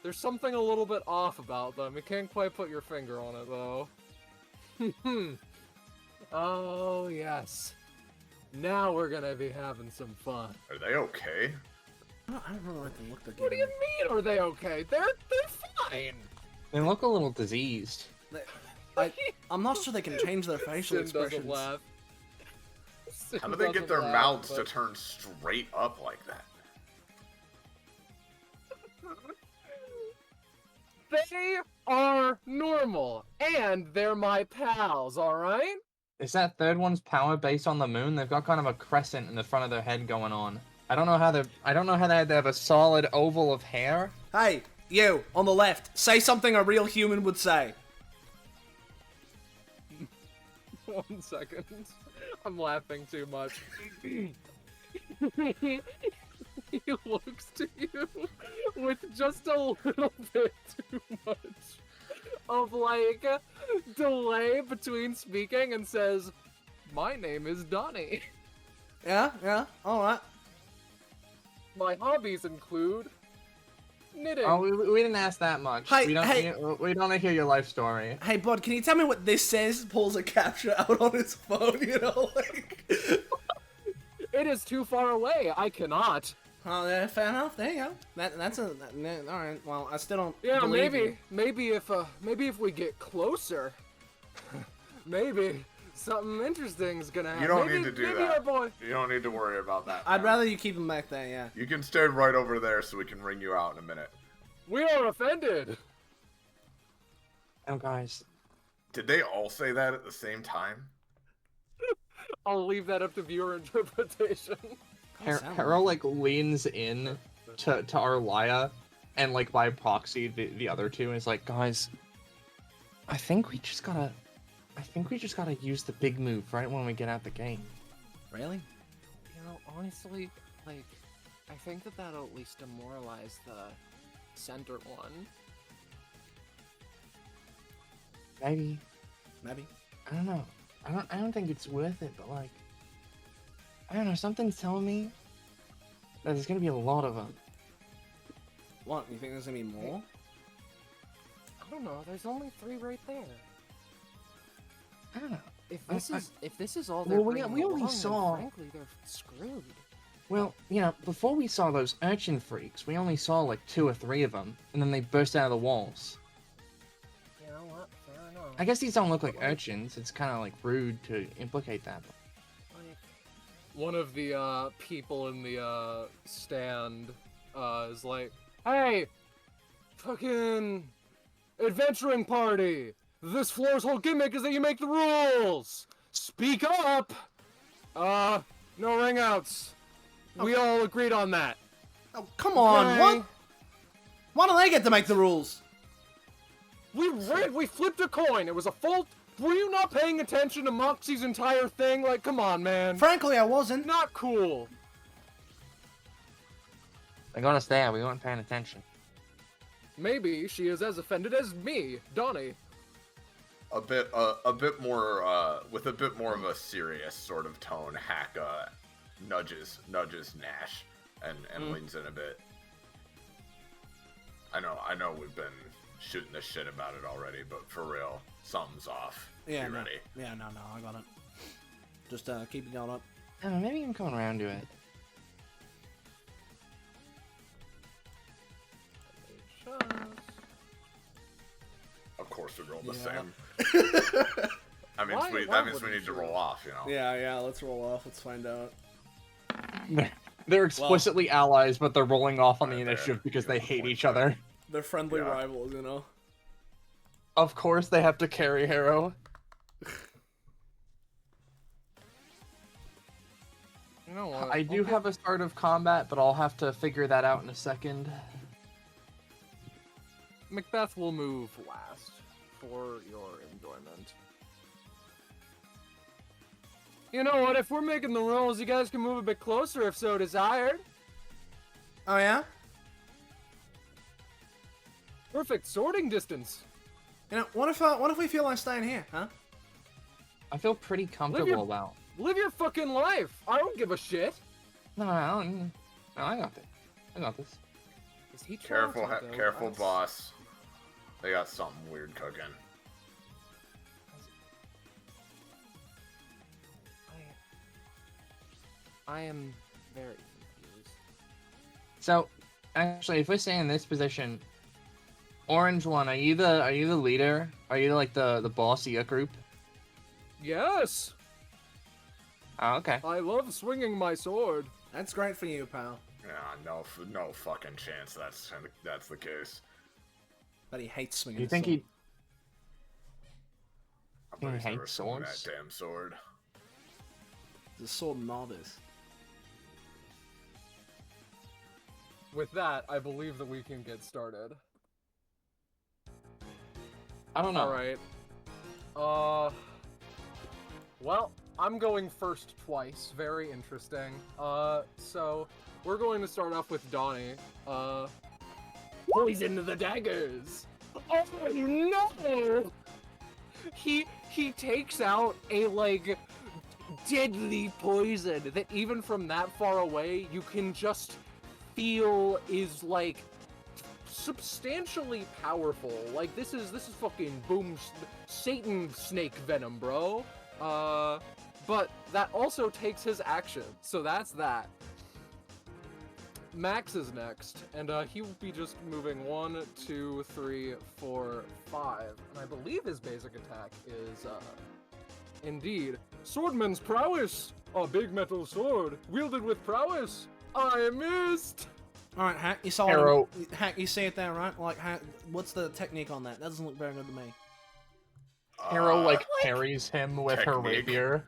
There's something a little bit off about them. You can't quite put your finger on it, though. Oh, yes. Now we're gonna be having some fun. Are they okay? I don't really like the look they're What do you giving. mean, are they okay? They're fine! They look a little diseased. I'm not sure they can change their facial Sin doesn't expressions. laugh. How do they get their mouths to turn straight up like that? They are normal, and they're my pals, alright? Is that third one's power based on the moon? They've got kind of a crescent in the front of their head going on. I don't know how they have a solid oval of hair. Hey, you, on the left, say something a real human would say. 1 second. I'm laughing too much. He looks to you with just a little bit too much of like delay between speaking and says, "My name is Donnie. Yeah, alright. My hobbies include knitting." Oh, we didn't ask that much. Hey, we don't hey. we don't want to hear your life story. Hey, bud, can you tell me what this says? Pulls a capture out on his phone, you know, like... It is too far away. I cannot. Oh, yeah, fair enough. There you go. That's all right. Well, I still don't. Yeah, believe you. maybe if we get closer, maybe something interesting is gonna happen. You don't maybe, need to do maybe that. Our boy. You don't need to worry about that. I'd now. rather you keep him back there. Yeah. You can stay right over there so we can ring you out in a minute. We are offended. Oh, guys. Did they all say that at the same time? I'll leave that up to viewer interpretation. Harrow like leans in to Arlia, and like by proxy the other two, and is like, guys, I think we just gotta use the big move right when we get out the gate. Really? You know, honestly, like, I think that'll at least demoralize the center one. Maybe. I I don't know. I don't think it's worth it, but like, I don't know. Something's telling me that there's gonna be a lot of them. What? You think there's gonna be more? I don't know. There's only 3 right there. I don't know. If this is all they're Well, bringing we only along, then saw- frankly, they're screwed. Well, you know, before we saw those urchin freaks, we only saw like 2 or 3 of them, and then they burst out of the walls. You know what? Fair enough. I guess these don't look like urchins. It's kind of like rude to implicate that. Like, one of the people in the stand is like, "Hey, fucking adventuring party! This floor's whole gimmick is that you make the rules. Speak up. No ringouts. We all agreed on that. Oh, come on! Okay. What? Why don't they get to make the rules? We flipped a coin. It was a full Were you not paying attention to Moxie's entire thing? Like, come on, man. Frankly, I wasn't. Not cool. They're gonna stare. We weren't paying attention. Maybe she is as offended as me, Donnie. A bit more, with a bit more of a serious sort of tone, Hack nudges Nash and leans in a bit. I know we've been shooting the shit about it already, but for real, something's off. Yeah, Be no. ready. Yeah, no, I got it. Just keep it going up. I don't know, maybe I'm coming around to it. Of course, we roll the Yeah. same. That means Why we wouldn't need to you? roll off, you know. Yeah, let's roll off. Let's find out. They're explicitly allies, but they're rolling off on the Right there. initiative because You they got the hate point each there. other. They're friendly Yeah. rivals, you know? Of course, they have to carry Harrow. You know what? I do have a start of combat, but I'll have to figure that out in a second. Macbeth will move last for your enjoyment. You know what? If we're making the rolls, you guys can move a bit closer if so desired. Oh, yeah? Perfect sorting distance. You know, what if we feel like staying here, huh? I feel pretty comfortable your- about. Live your fucking life. I don't give a shit. No, I got this. I got this. Is he Careful, talented, though? careful, That's- boss. They got something weird cooking. I am very confused. So, actually, if we're staying in this position, Orange One, are you the leader? Are you like the boss of your group? Yes, Oh, okay. I love swinging my sword. That's great for you, pal. Yeah, no fucking chance. That's the case. But he hates swinging You his think sword. he? I bet he's He never hates swung swords? that damn sword. He's a sword novice. With that, I believe that we can get started. I don't know. All right. Well, I'm going first twice. Very interesting. So we're going to start off with Donnie. Poison the daggers. Oh no! He takes out a like deadly poison that even from that far away you can just feel is like substantially powerful. Like this is fucking Satan snake venom, bro. But that also takes his action, so that's that. Max is next, and he will be just moving 1, 2, 3, 4, 5, and I believe his basic attack is indeed Swordman's Prowess, a big metal sword wielded with prowess. I missed. All right, Hack, you saw Harrow. it. Hack, you say it there, right? Like, what's the technique on that? That doesn't look very good to me. Harrow like parries him with her technique. rapier.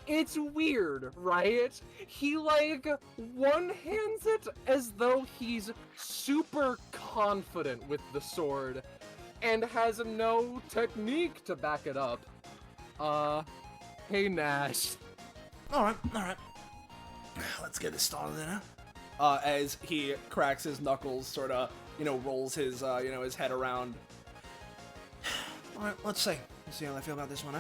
It's weird, right? He like one-hands it as though he's super confident with the sword and has no technique to back it up. Hey Nash. All right. Let's get this started then. As he cracks his knuckles, sort of, rolls his, his head around. All right, let's see. Let's see how I feel about this one,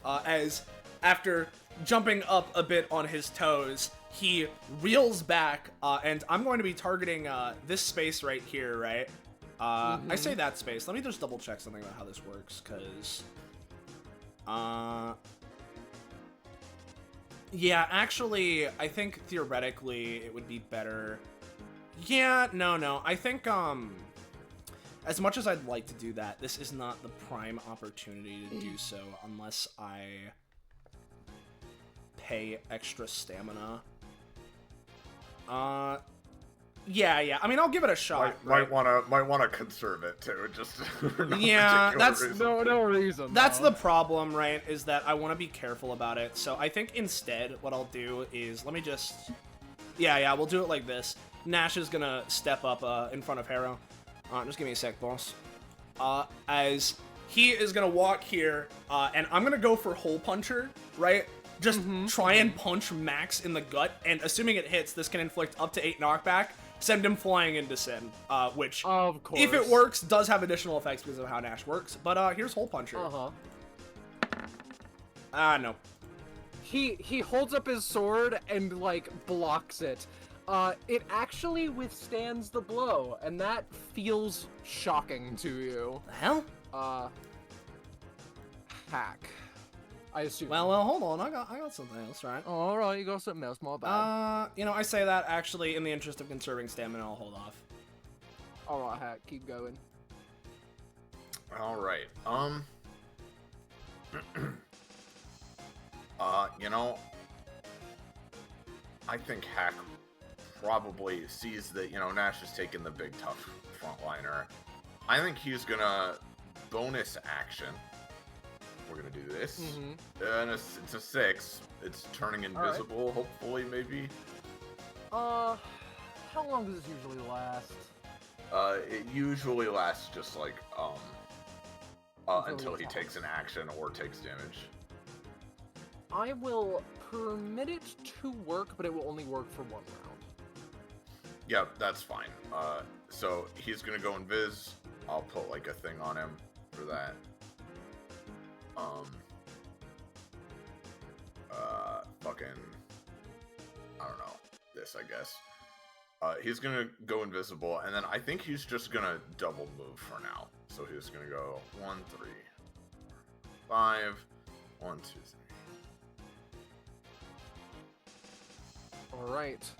huh? As after jumping up a bit on his toes, he reels back, and I'm going to be targeting this space right here, right? I say that space. Let me just double check something about how this works, because... yeah, actually, I think theoretically it would be better... Yeah, no. I think, as much as I'd like to do that, this is not the prime opportunity to do so unless I pay extra stamina. Yeah. I mean, I'll give it a shot. Might wanna conserve it too. Just for no Yeah, particular that's- reason. No reason. That's though. the problem, right? Is that I want to be careful about it. So I think instead, what I'll do is let me just. Yeah. We'll do it like this. Nash is gonna step up in front of Harrow. Just give me a sec, boss. As he is gonna walk here, and I'm gonna go for Hole Puncher, right? Just try and punch Max in the gut, and assuming it hits, this can inflict up to 8 knockback, send him flying into Sin, which, Of course. if it works, does have additional effects because of how Nash works. But here's Hole Puncher. No. He holds up his sword and, like, blocks it. It actually withstands the blow, and that feels shocking to you. The hell? Hack. I assume. Well, hold on. I got something else, right? Alright, you got something else, my bad. You know, I say that actually in the interest of conserving stamina, I'll hold off. Alright, Hack, keep going. Alright, you know, I think Hack probably sees that, you know, Nash is taking the big tough frontliner. I think he's gonna bonus action. We're gonna do this. And it's a 6. It's turning invisible, hopefully, maybe. How long does this usually last? It usually lasts just like, until he takes an action or takes damage. I will permit it to work, but it will only work for 1 round. Yep, that's fine. So he's gonna go invis. I'll put like a thing on him for that. Fucking, I don't know, this, I guess. He's gonna go invisible, and then I think he's just gonna double move for now. So he's gonna go 1, 3, 5, 1, 2, 3. Alright.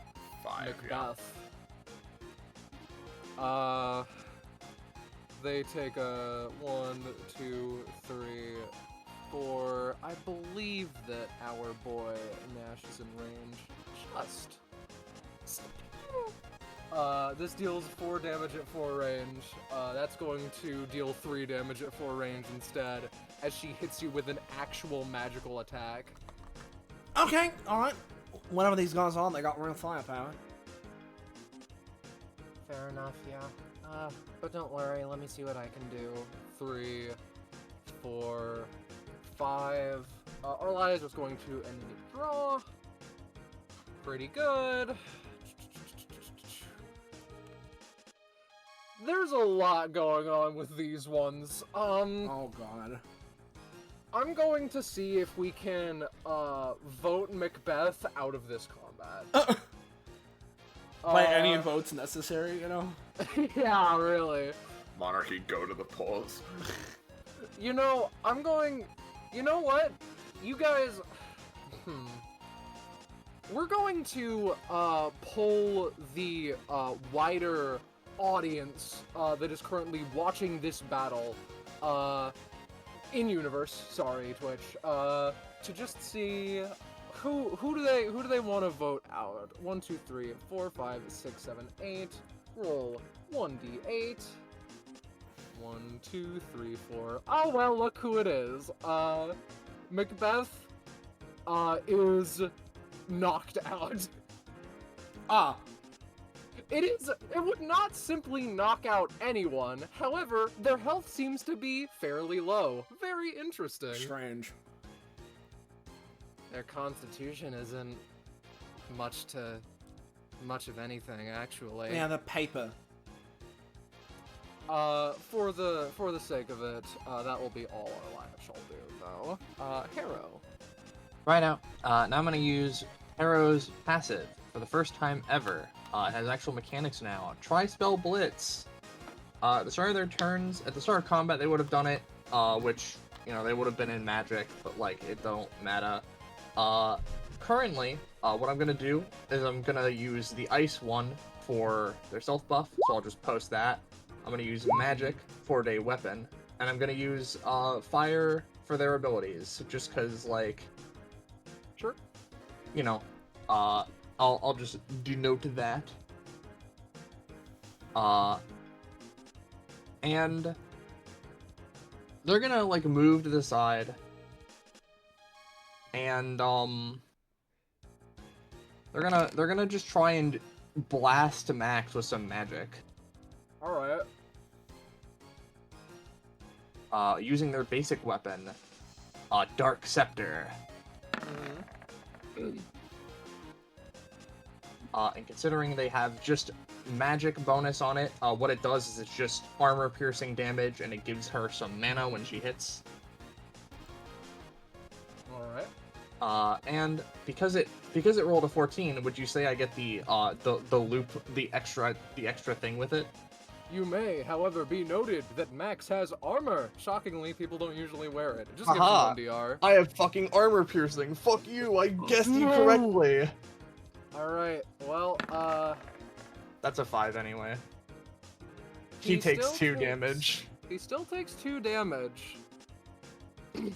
5, Macbeth. They take a 1, 2, 3, 4. I believe that our boy Nash is in range. This deals 4 damage at 4 range. That's going to deal 3 damage at 4 range instead, as she hits you with an actual magical attack. Okay, alright. Whenever these guys on, they got real firepower. Fair enough, yeah. But don't worry, let me see what I can do. 3, 4, 5. Orlias was going to enemy draw. Pretty good. There's a lot going on with these ones. Oh god. I'm going to see if we can, vote Macbeth out of this combat. By any votes necessary, you know? Yeah, really. Monarchy, go to the polls. You know, you know what? You guys, we're going to, poll the, wider audience, that is currently watching this battle, in universe, sorry, Twitch, to just see who do they want to vote out? 1, 2, 3, 4, 5, 6, 7, 8. Roll 1d8. 1, 2, 3, 4. Oh well, look who it is. Macbeth is knocked out. It would not simply knock out anyone, however, their health seems to be fairly low. Very interesting. Strange. Their constitution isn't much of anything, actually. Yeah, the paper. For the sake of it, that will be all our lineup shall do, though. Harrow. Right now, now I'm going to use Harrow's passive for the first time ever. It has actual mechanics now. Tri-spell Blitz. At the start of their turns, at the start of combat, they would have done it, which, you know, they would have been in Magic, but, like, it don't matter. Currently, what I'm going to do is I'm going to use the Ice one for their stealth buff, so I'll just post that. I'm going to use Magic for their weapon, and I'm going to use Fire for their abilities, just because, like, Sure. You know, I'll just denote that. And they're gonna, like, move to the side, and they're gonna just try and blast Max with some magic. All right. using their basic weapon, Dark Scepter. And considering they have just magic bonus on it, what it does is it's just armor piercing damage, and it gives her some mana when she hits. Alright. And because it rolled a 14, would you say I get the loop, the extra thing with it? You may, however, be noted that Max has armor. Shockingly, people don't usually wear it. It just gives Haha. you 1 DR. I have fucking armor piercing. Fuck you. I guessed you No. correctly. Alright, well, That's a 5 anyway. He He takes still 2 takes- damage. he still takes 2 damage. And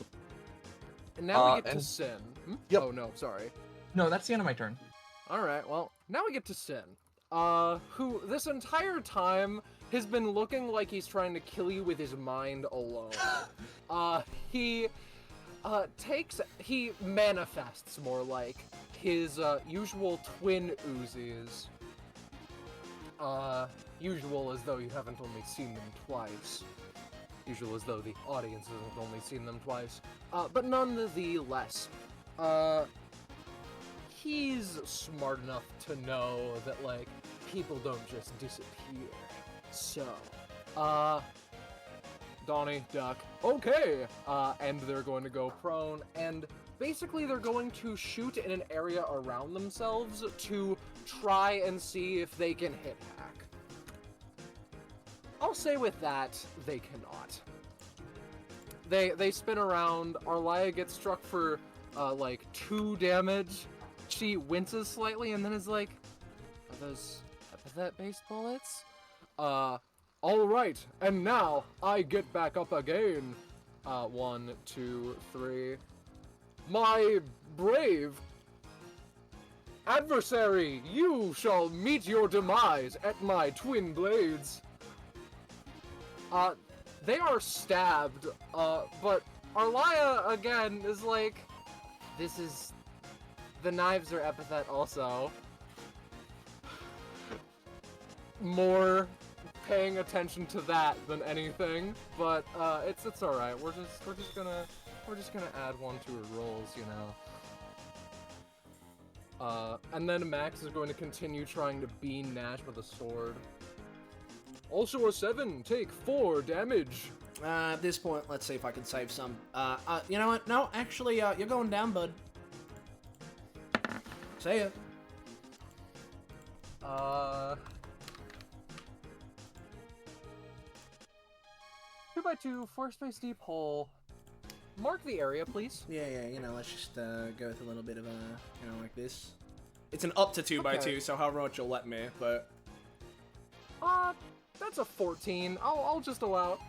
now we get to and- Sin. Hmm? Yep. Oh no, sorry. No, that's the end of my turn. Alright, well, now we get to Sin. Who this entire time has been looking like he's trying to kill you with his mind alone. He manifests more like his, usual twin Uzis. Usual as though you haven't only seen them twice. Usual as though the audience hasn't only seen them twice. But nonetheless, he's smart enough to know that, like, people don't just disappear. So, Donnie, duck, okay! And they're going to go prone, and basically they're going to shoot in an area around themselves to try and see if they can hit hack. I'll say with that, they cannot. They spin around, Arlia gets struck for, like, 2 damage. She winces slightly and then is like, are those epithet-based bullets? Alright, and now I get back up again. 1, 2, 3. My brave adversary, you shall meet your demise at my twin blades. They are stabbed, but Arlia, again, is like, the knives are epithet also. More paying attention to that than anything, but it's all right. We're just gonna add 1 to her rolls, you know. And then Max is going to continue trying to bean Nash with a sword. Also a 7, take 4 damage. At this point, let's see if I can save some. You know what? No, actually, you're going down, bud. See ya. 2x2, 4 space deep hole. Mark the area, please. Yeah, you know, let's just go with a little bit of like this. It's an up to 2x2, so however much you'll let me, but... That's a 14. I'll just allow it.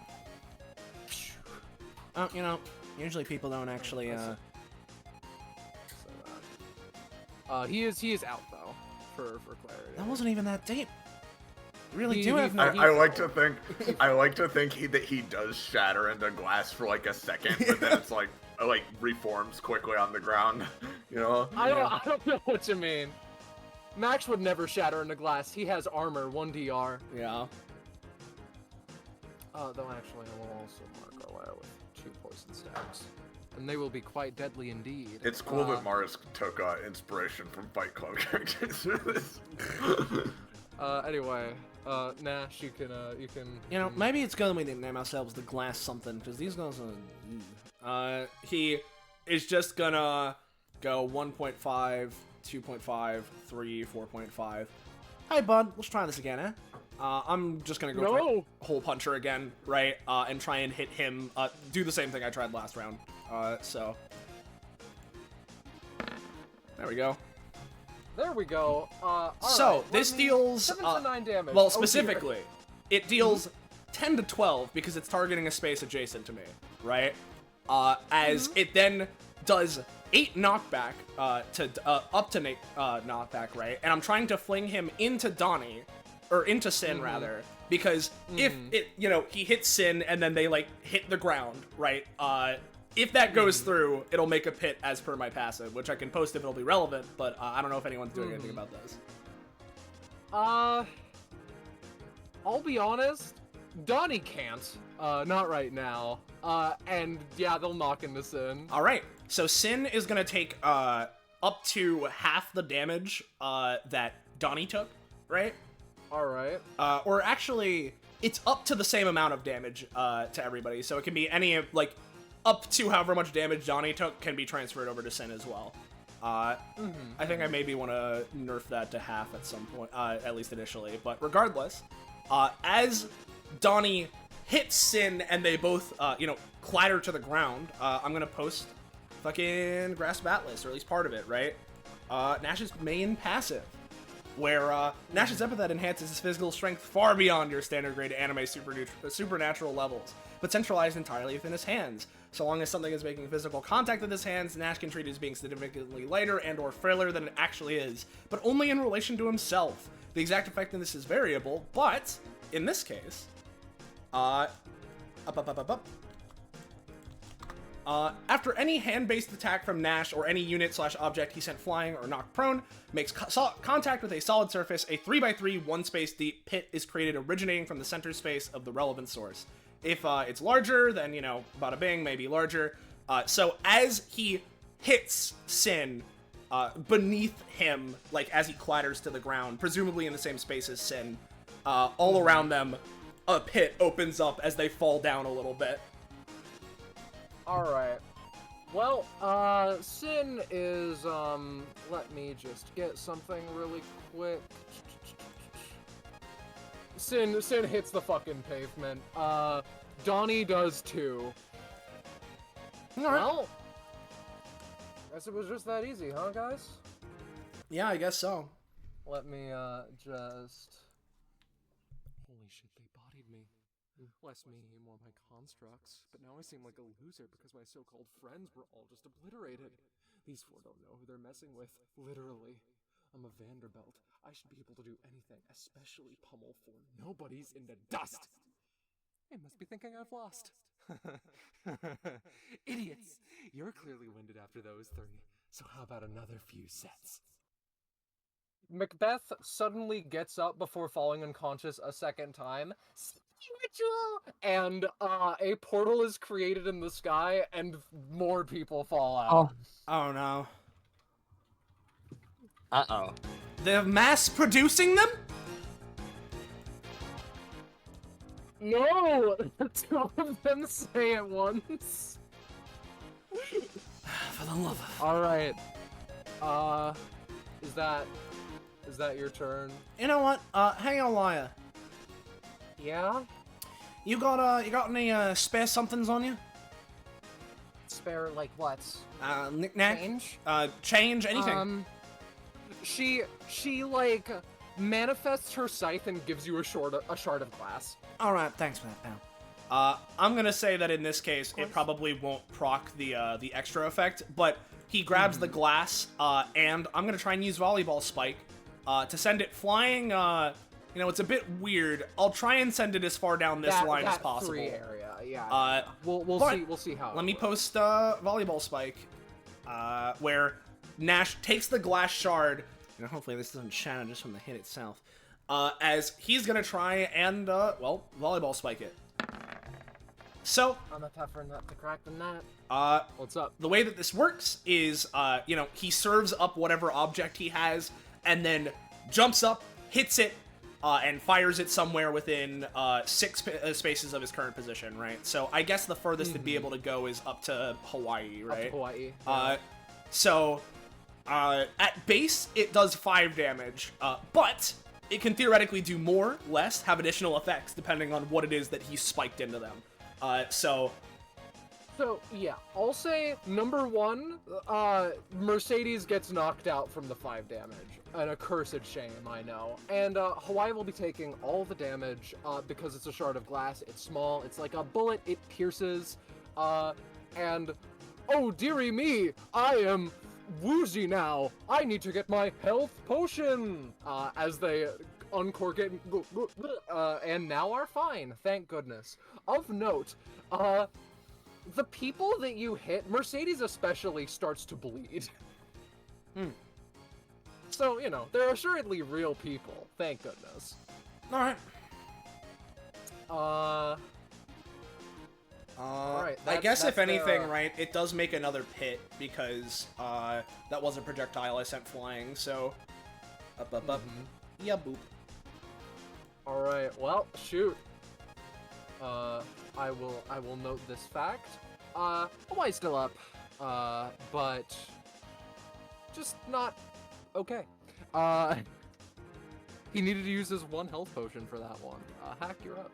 Oh, you know, usually people don't actually, he is out, though, for clarity. That wasn't even that deep. Really He- do he- have no... I like to think that he does shatter into glass for like a second, but then it's like reforms quickly on the ground. You know? I don't know what you mean. Max would never shatter into glass. He has armor, 1 DR. Yeah. Though actually, I will also mark Arlia with 2 poison stabs. And they will be quite deadly indeed. It's cool that Mars took inspiration from Fight Club characters for this. Anyway, Nash, you can. You know, maybe it's good we didn't name ourselves the Glass something, because these guys are... he is just gonna go 1.5, 2.5, 3, 4.5. Hey, bud, let's try this again, eh? I'm just gonna go for Hole Puncher again, right? And try and hit him, do the same thing I tried last round. So... There we go. There we go. So, this deals... 7 to 9 damage. Well, Oh, specifically, it deals 10 to 12 because it's targeting a space adjacent to me, right? As it then does 8 knockback, up to 8 knockback, right? And I'm trying to fling him into Donnie, or into Sin, rather, because if it, you know, he hits Sin and then they, like, hit the ground, right? If that goes through, it'll make a pit as per my passive, which I can post if it'll be relevant, but I don't know if anyone's doing anything about this. I'll be honest. Donnie can't. Not right now. And yeah, they'll knock into Sin. All right. So Sin is gonna take up to half the damage that Donnie took, right? All right. Or actually, it's up to the same amount of damage to everybody. So it can be any like up to however much damage Donnie took can be transferred over to Sin as well. I think I maybe want to nerf that to half at some point, at least initially. But regardless, as Donnie hits Sin and they both, clatter to the ground, I'm gonna post fucking Grasp Atlas, or at least part of it, right? Nash's main passive, where Nash's Epithet enhances his physical strength far beyond your standard grade anime supernatural levels, but centralized entirely within his hands. So long as something is making physical contact with his hands, Nash can treat it as being significantly lighter and or frailer than it actually is, but only in relation to himself. The exact effectiveness is variable, but in this case, after any hand-based attack from Nash or any unit/object he sent flying or knocked prone makes contact with a solid surface, a 3x3 one-space deep pit is created originating from the center space of the relevant source. If it's larger, then, bada bing, maybe larger. So as he hits Sin, beneath him, like as he clatters to the ground, presumably in the same space as Sin, all around them, a pit opens up as they fall down a little bit. Alright. Well, Sin is, let me just get something really quick. Sin hits the fucking pavement. Donnie does too. Well, guess it was just that easy, huh, guys? Yeah, I guess so. Let me, just... Holy shit, they bodied me. Less me, more my constructs. But now I seem like a loser because my so-called friends were all just obliterated. These four don't know who they're messing with, literally. I'm a Vanderbilt. I should be able to do anything, especially pummel four nobodies into dust. They must be thinking I've lost. Idiots! You're clearly winded after those three, so how about another few sets? Macbeth suddenly gets up before falling unconscious a second time. Ritual! And a portal is created in the sky, and more people fall out. Oh no. Uh-oh. They're mass producing them? No! Two of them say at once. For the love of... Alright. Is that your turn? You know what? Hang on, liar. Yeah? You got any spare somethings on you? Spare, like, what? Knick-knack? Change? Change, anything. She like, manifests her scythe and gives you a shard of glass. Alright, thanks for that, pal. I'm gonna say that in this case, it probably won't proc the extra effect, but he grabs the glass, and I'm gonna try and use Volleyball Spike, to send it flying, it's a bit weird. I'll try and send it as far down this line as possible. Three area, yeah. We'll see how. Let me post Volleyball Spike, where Nash takes the glass shard. Hopefully this doesn't shatter just from the hit itself. As he's gonna try and Volleyball Spike it. So I'm a tougher nut to crack than that. What's up? The way that this works is, he serves up whatever object he has, and then jumps up, hits it, and fires it somewhere within 6 spaces of his current position, right? So I guess the furthest it'd be able to go is up to Hawaii, right? Up to Hawaii. Yeah. At base, it does 5 damage, but it can theoretically do more, less, have additional effects, depending on what it is that he spiked into them. So yeah, I'll say number 1, Mercedes gets knocked out from the 5 damage. An accursed shame, I know. And Hawaii will be taking all the damage because it's a shard of glass. It's small. It's like a bullet. It pierces. And oh dearie me, I am woozy now. I need to get my health potion. As they uncork it, and now are fine. Thank goodness. Of note, the people that you hit, Mercedes especially, starts to bleed. So, they're assuredly real people. Thank goodness. Alright. Alright, I guess if that's anything, their, right, it does make another pit because that was a projectile I sent flying. So up. Yeah, boop. Alright, well, shoot. I will note this fact. Hawaii's still up. But just not okay. He needed to use his 1 health potion for that one. Hack, you're up.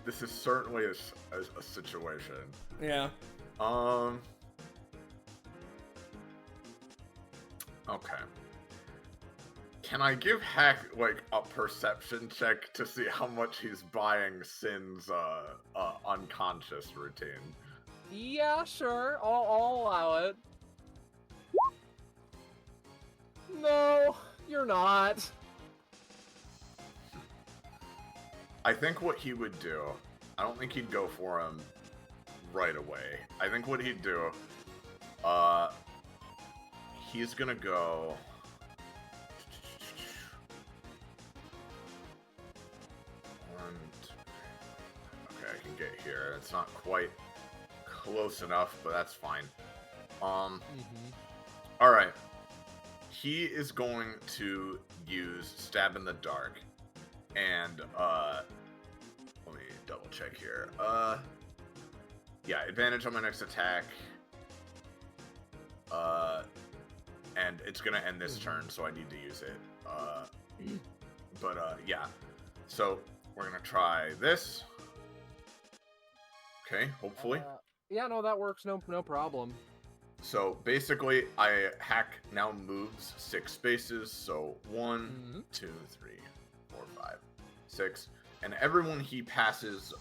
This is certainly a situation. Yeah. Okay. Can I give Hack, like, a perception check to see how much he's buying Sin's, unconscious routine? Yeah, sure. I'll allow it. No, you're not. I think what he would do, I don't think he'd go for him right away. I think what he'd do, he's gonna go... Okay, I can get here. It's not quite close enough, but that's fine. Alright. He is going to use Stab in the Dark. And, let me double check here. Yeah, advantage on my next attack. And it's gonna end this turn, so I need to use it. Yeah. So, we're gonna try this. Okay, hopefully. Yeah, no, that works. No problem. So basically, Hack now moves 6 spaces. So 1, 2, 3, 4, 5, 6, and everyone he passes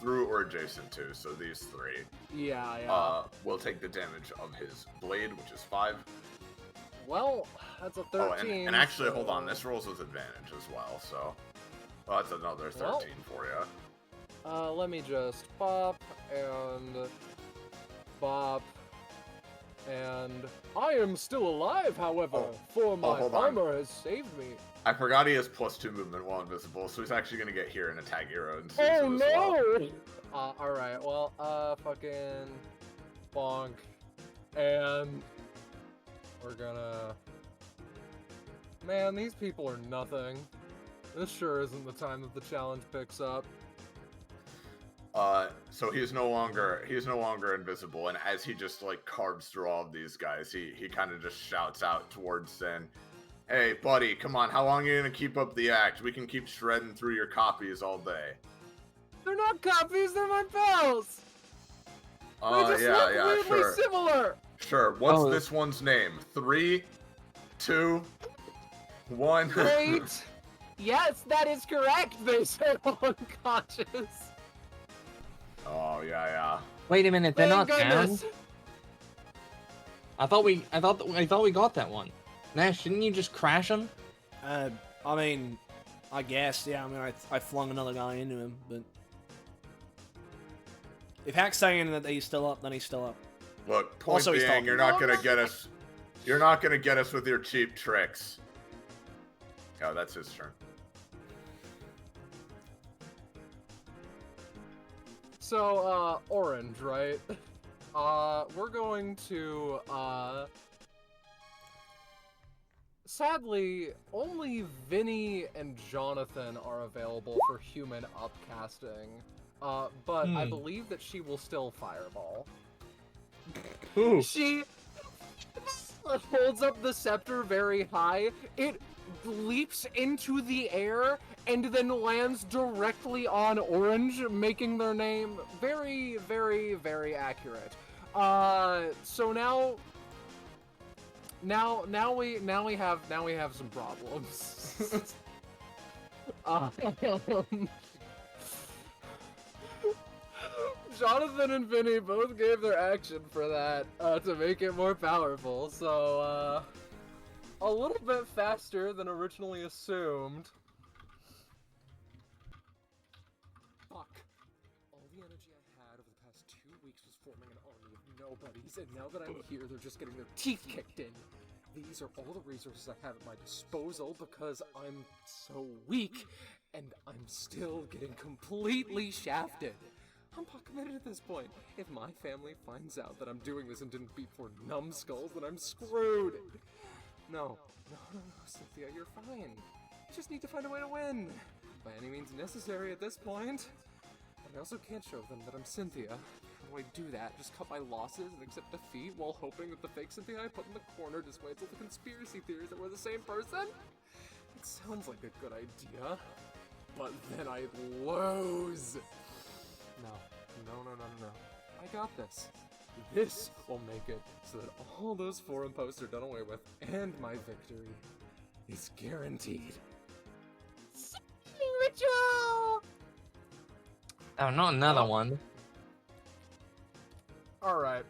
through or adjacent to. So these 3. Yeah. Will take the damage of his blade, which is 5. Well, that's a 13. Oh, and actually, hold on. This rolls with advantage as well. So that's another 13 for you. Let me just bop and bop. And I am still alive, however, for my armor has saved me. I forgot he has +2 movement while invisible, so he's actually gonna get here and attack Hero. And oh no! Well. Alright, well, fucking bonk. And we're gonna... Man, these people are nothing. This sure isn't the time that the challenge picks up. So he's no longer invisible, and as he just like carves through all of these guys, he kind of just shouts out towards Sin, "Hey, buddy, come on! How long are you gonna keep up the act? We can keep shredding through your copies all day." They're not copies; they're my pals. They just look weirdly sure. similar. Sure. What's this one's name? 3, 2, 1. Wait. Yes, that is correct. They said unconscious. Oh yeah. Wait a minute, they're Thank not goodness. down. I thought we got that one. Nash, didn't you just crash him? I mean, I guess, yeah. I mean, I flung another guy into him, but if Hack's saying that he's still up, then he's still up. Look, point Also, he's being, talking. you're not gonna get us. You're not gonna get us with your cheap tricks. Oh, that's his turn. So, orange, right? We're going to, sadly, only Vinny and Jonathan are available for human upcasting. But I believe that she will still fireball. Ooh. She holds up the scepter very high. It leaps into the air and then lands directly on Orange, making their name very, very, very accurate. So now we have some problems. Jonathan and Vinny both gave their action for that to make it more powerful, so a little bit faster than originally assumed. Fuck. All the energy I had over the past 2 weeks was forming an army of nobodies, and now that I'm here, they're just getting their teeth kicked in. these are all the resources I have at my disposal because I'm so weak, and I'm still getting completely shafted. I'm pot committed at this point. If my family finds out that I'm doing this and didn't beat 4 numbskulls, then I'm screwed. No, Cynthia, you're fine. You just need to find a way to win. By any means necessary at this point. But I also can't show them that I'm Cynthia. How do I do that? Just cut my losses and accept defeat while hoping that the fake Cynthia I put in the corner displays all the conspiracy theories that we're the same person? It sounds like a good idea. But then I'd lose. No. I got this. This will make it so that all those forum posts are done away with, and my victory is guaranteed. Ritual! Oh, not another one. Alright.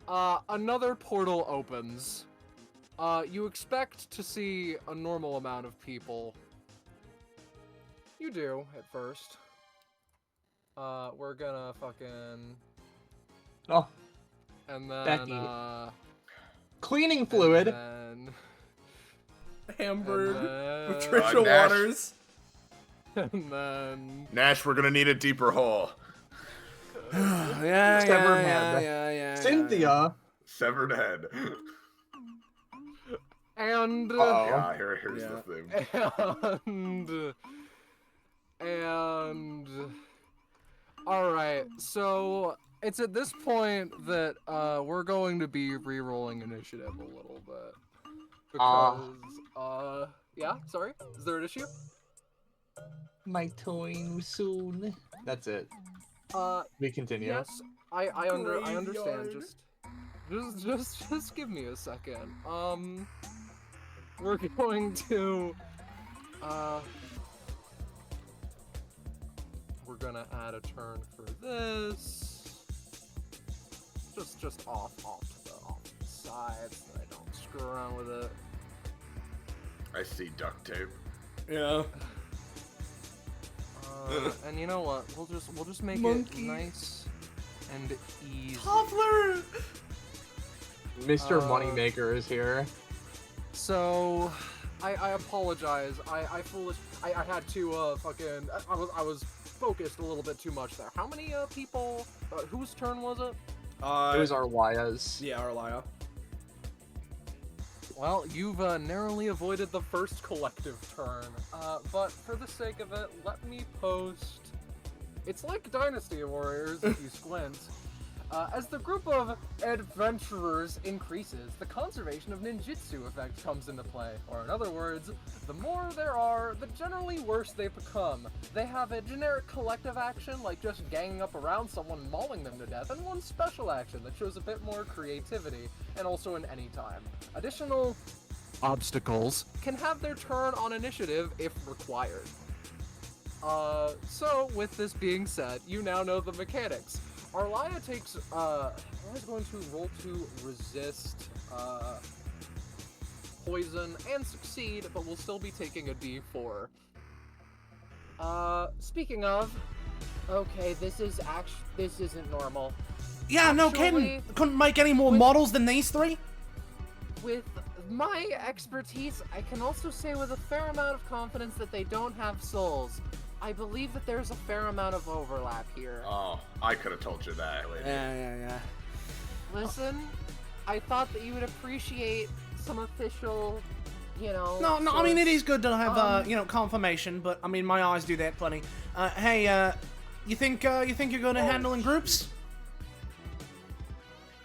Another portal opens. You expect to see a normal amount of people. You do, at first. We're gonna fucking... Oh, And then, Becky. Cleaning fluid. And Hamburg then, with Trisha Nash. Waters. and then... Nash, we're gonna need a deeper hole. Yeah. Severed head. Cynthia. Severed head. And... Uh-oh. Yeah, here's Yeah. the thing. And alright, so it's at this point that we're going to be re-rolling initiative a little bit. Because, yeah, sorry? Is there an issue? My time soon. That's it. Uh, We continue. yes, I understand, Graveyard. just give me a second. We're going to, we're gonna add a turn for this. Just off to the side so that I don't screw around with it. I see duct tape. Yeah. And you know what? We'll just make Monkey. it nice and easy. Toffler! Mr. Uh, Moneymaker is here. So, I apologize. I had to fucking I was focused a little bit too much there. How many people? Whose turn was it? It was Arwaya's. Yeah, Arlia. Well, you've narrowly avoided the first collective turn. But for the sake of it, let me post. It's like Dynasty Warriors if you squint. As the group of adventurers increases, the conservation of ninjutsu effect comes into play. Or in other words, the more there are, the generally worse they become. They have a generic collective action, like just ganging up around someone and mauling them to death, and one special action that shows a bit more creativity, and also an anytime. Additional obstacles can have their turn on initiative if required. So with this being said, you now know the mechanics. Arlia takes, Arlia's going to roll to resist, poison and succeed, but will still be taking a d4. Speaking of, Okay, this isn't normal. Yeah, no Actually, kidding. Couldn't make any more models than these three? With my expertise, I can also say with a fair amount of confidence that they don't have souls. I believe that there's a fair amount of overlap here. Oh, I could have told you that, lady. Yeah. Listen, I thought that you would appreciate some official, No, I mean, it is good to have, Um, confirmation, but, I mean, my eyes do that plenty. Hey, you think you're good at handling groups?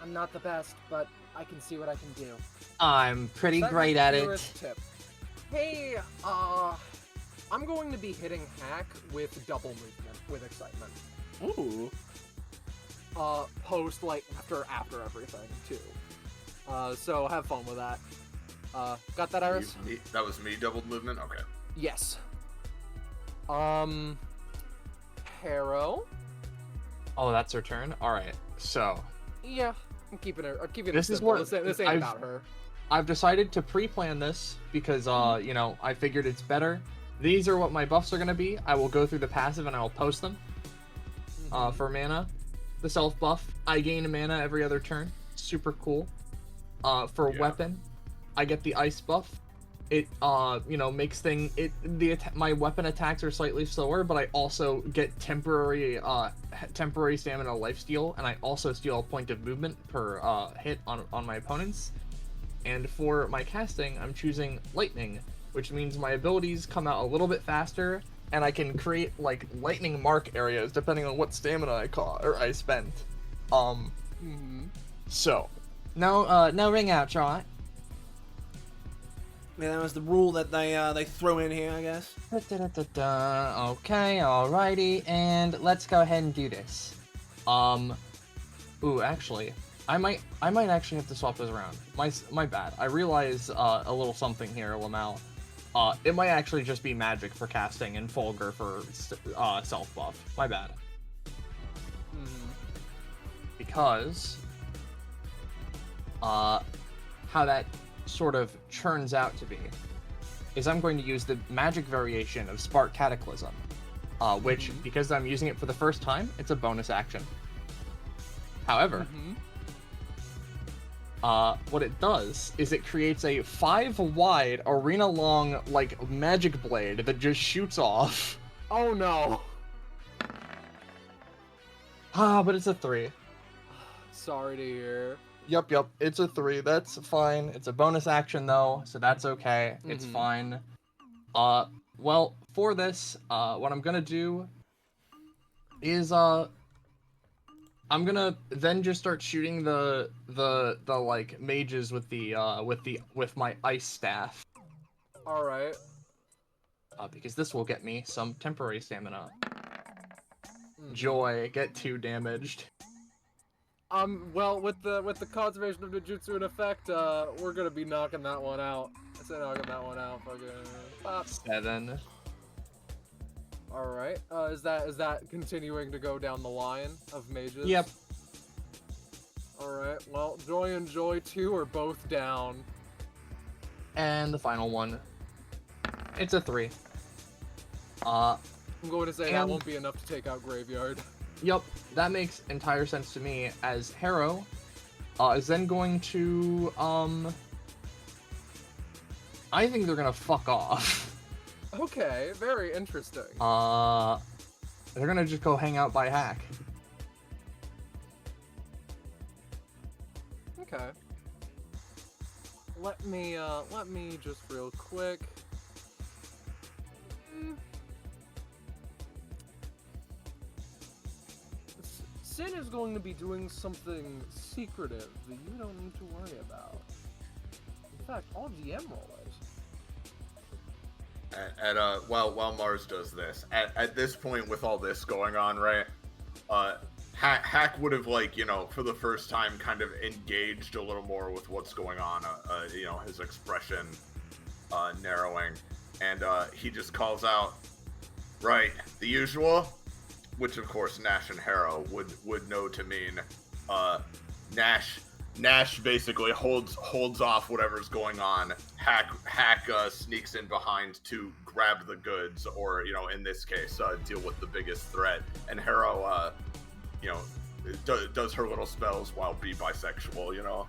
I'm not the best, but I can see what I can do. I'm pretty second great at purest it. Tip. Hey, I'm going to be hitting hack with double movement with excitement. Ooh. Post like after everything too. So have fun with that. Got that, Iris? That was me doubled movement? Okay. Yes. Harrow. Oh, that's her turn? Alright, so Yeah, I'm keeping it. I'm keeping This it is simple. where This ain't I've- about her. I've decided to pre-plan this because, I figured it's better. These are what my buffs are going to be. I will go through the passive and I will post them. For mana, the self buff, I gain a mana every other turn. Super cool. For Yeah. weapon, I get the ice buff. It makes my weapon attacks are slightly slower, but I also get temporary stamina lifesteal, and I also steal a point of movement per hit on my opponents. And for my casting, I'm choosing lightning, which means my abilities come out a little bit faster, and I can create like lightning mark areas depending on what stamina I spent. So No ring out, right? Yeah, that was the rule that they throw in here, I guess. Okay, alrighty, and let's go ahead and do this. Ooh, actually, I might actually have to swap those around. My bad. I realize a little something here, Lamel. It might actually just be magic for casting and Fulgur for self buff. My bad. Because how that sort of turns out to be is I'm going to use the magic variation of Spark Cataclysm, which, because I'm using it for the first time, it's a bonus action. However, what it does is it creates a 5-wide, arena-long, like, magic blade that just shoots off. Oh no! But it's a 3. Sorry to hear. Yep, it's a 3. That's fine. It's a bonus action, though, so that's okay. It's fine. Well, for this, what I'm gonna do is, I'm gonna then just start shooting the like mages with my ice staff. All right. Because this will get me some temporary stamina. Joy, get 2 damaged. Well, with the conservation of Ninjutsu in effect, we're gonna be knocking that one out. I said knocking that one out. Fucking 7. All right. Is that continuing to go down the line of mages? Yep. All right. Well, Joy and Joy 2 are both down. And the final one. It's a 3. I'm going to say that and- won't be enough to take out Graveyard. Yep, that makes entire sense to me, as Harrow is then going to, I think they're gonna fuck off. Okay, very interesting. They're gonna just go hang out by Hack. Okay. Let me just real quick. Sin is going to be doing something secretive that you don't need to worry about. In fact, I'll GM roll it. While Mars does this, at this point with all this going on, right? Hack would have, like, you know, for the first time kind of engaged a little more with what's going on, you know, his expression narrowing, and he just calls out, right, the usual, which of course Nash and Harrow would know to mean Nash basically holds off whatever's going on. Hack sneaks in behind to grab the goods, or, you know, in this case, deal with the biggest threat. And Harrow, you know, does her little spells while be bisexual, you know.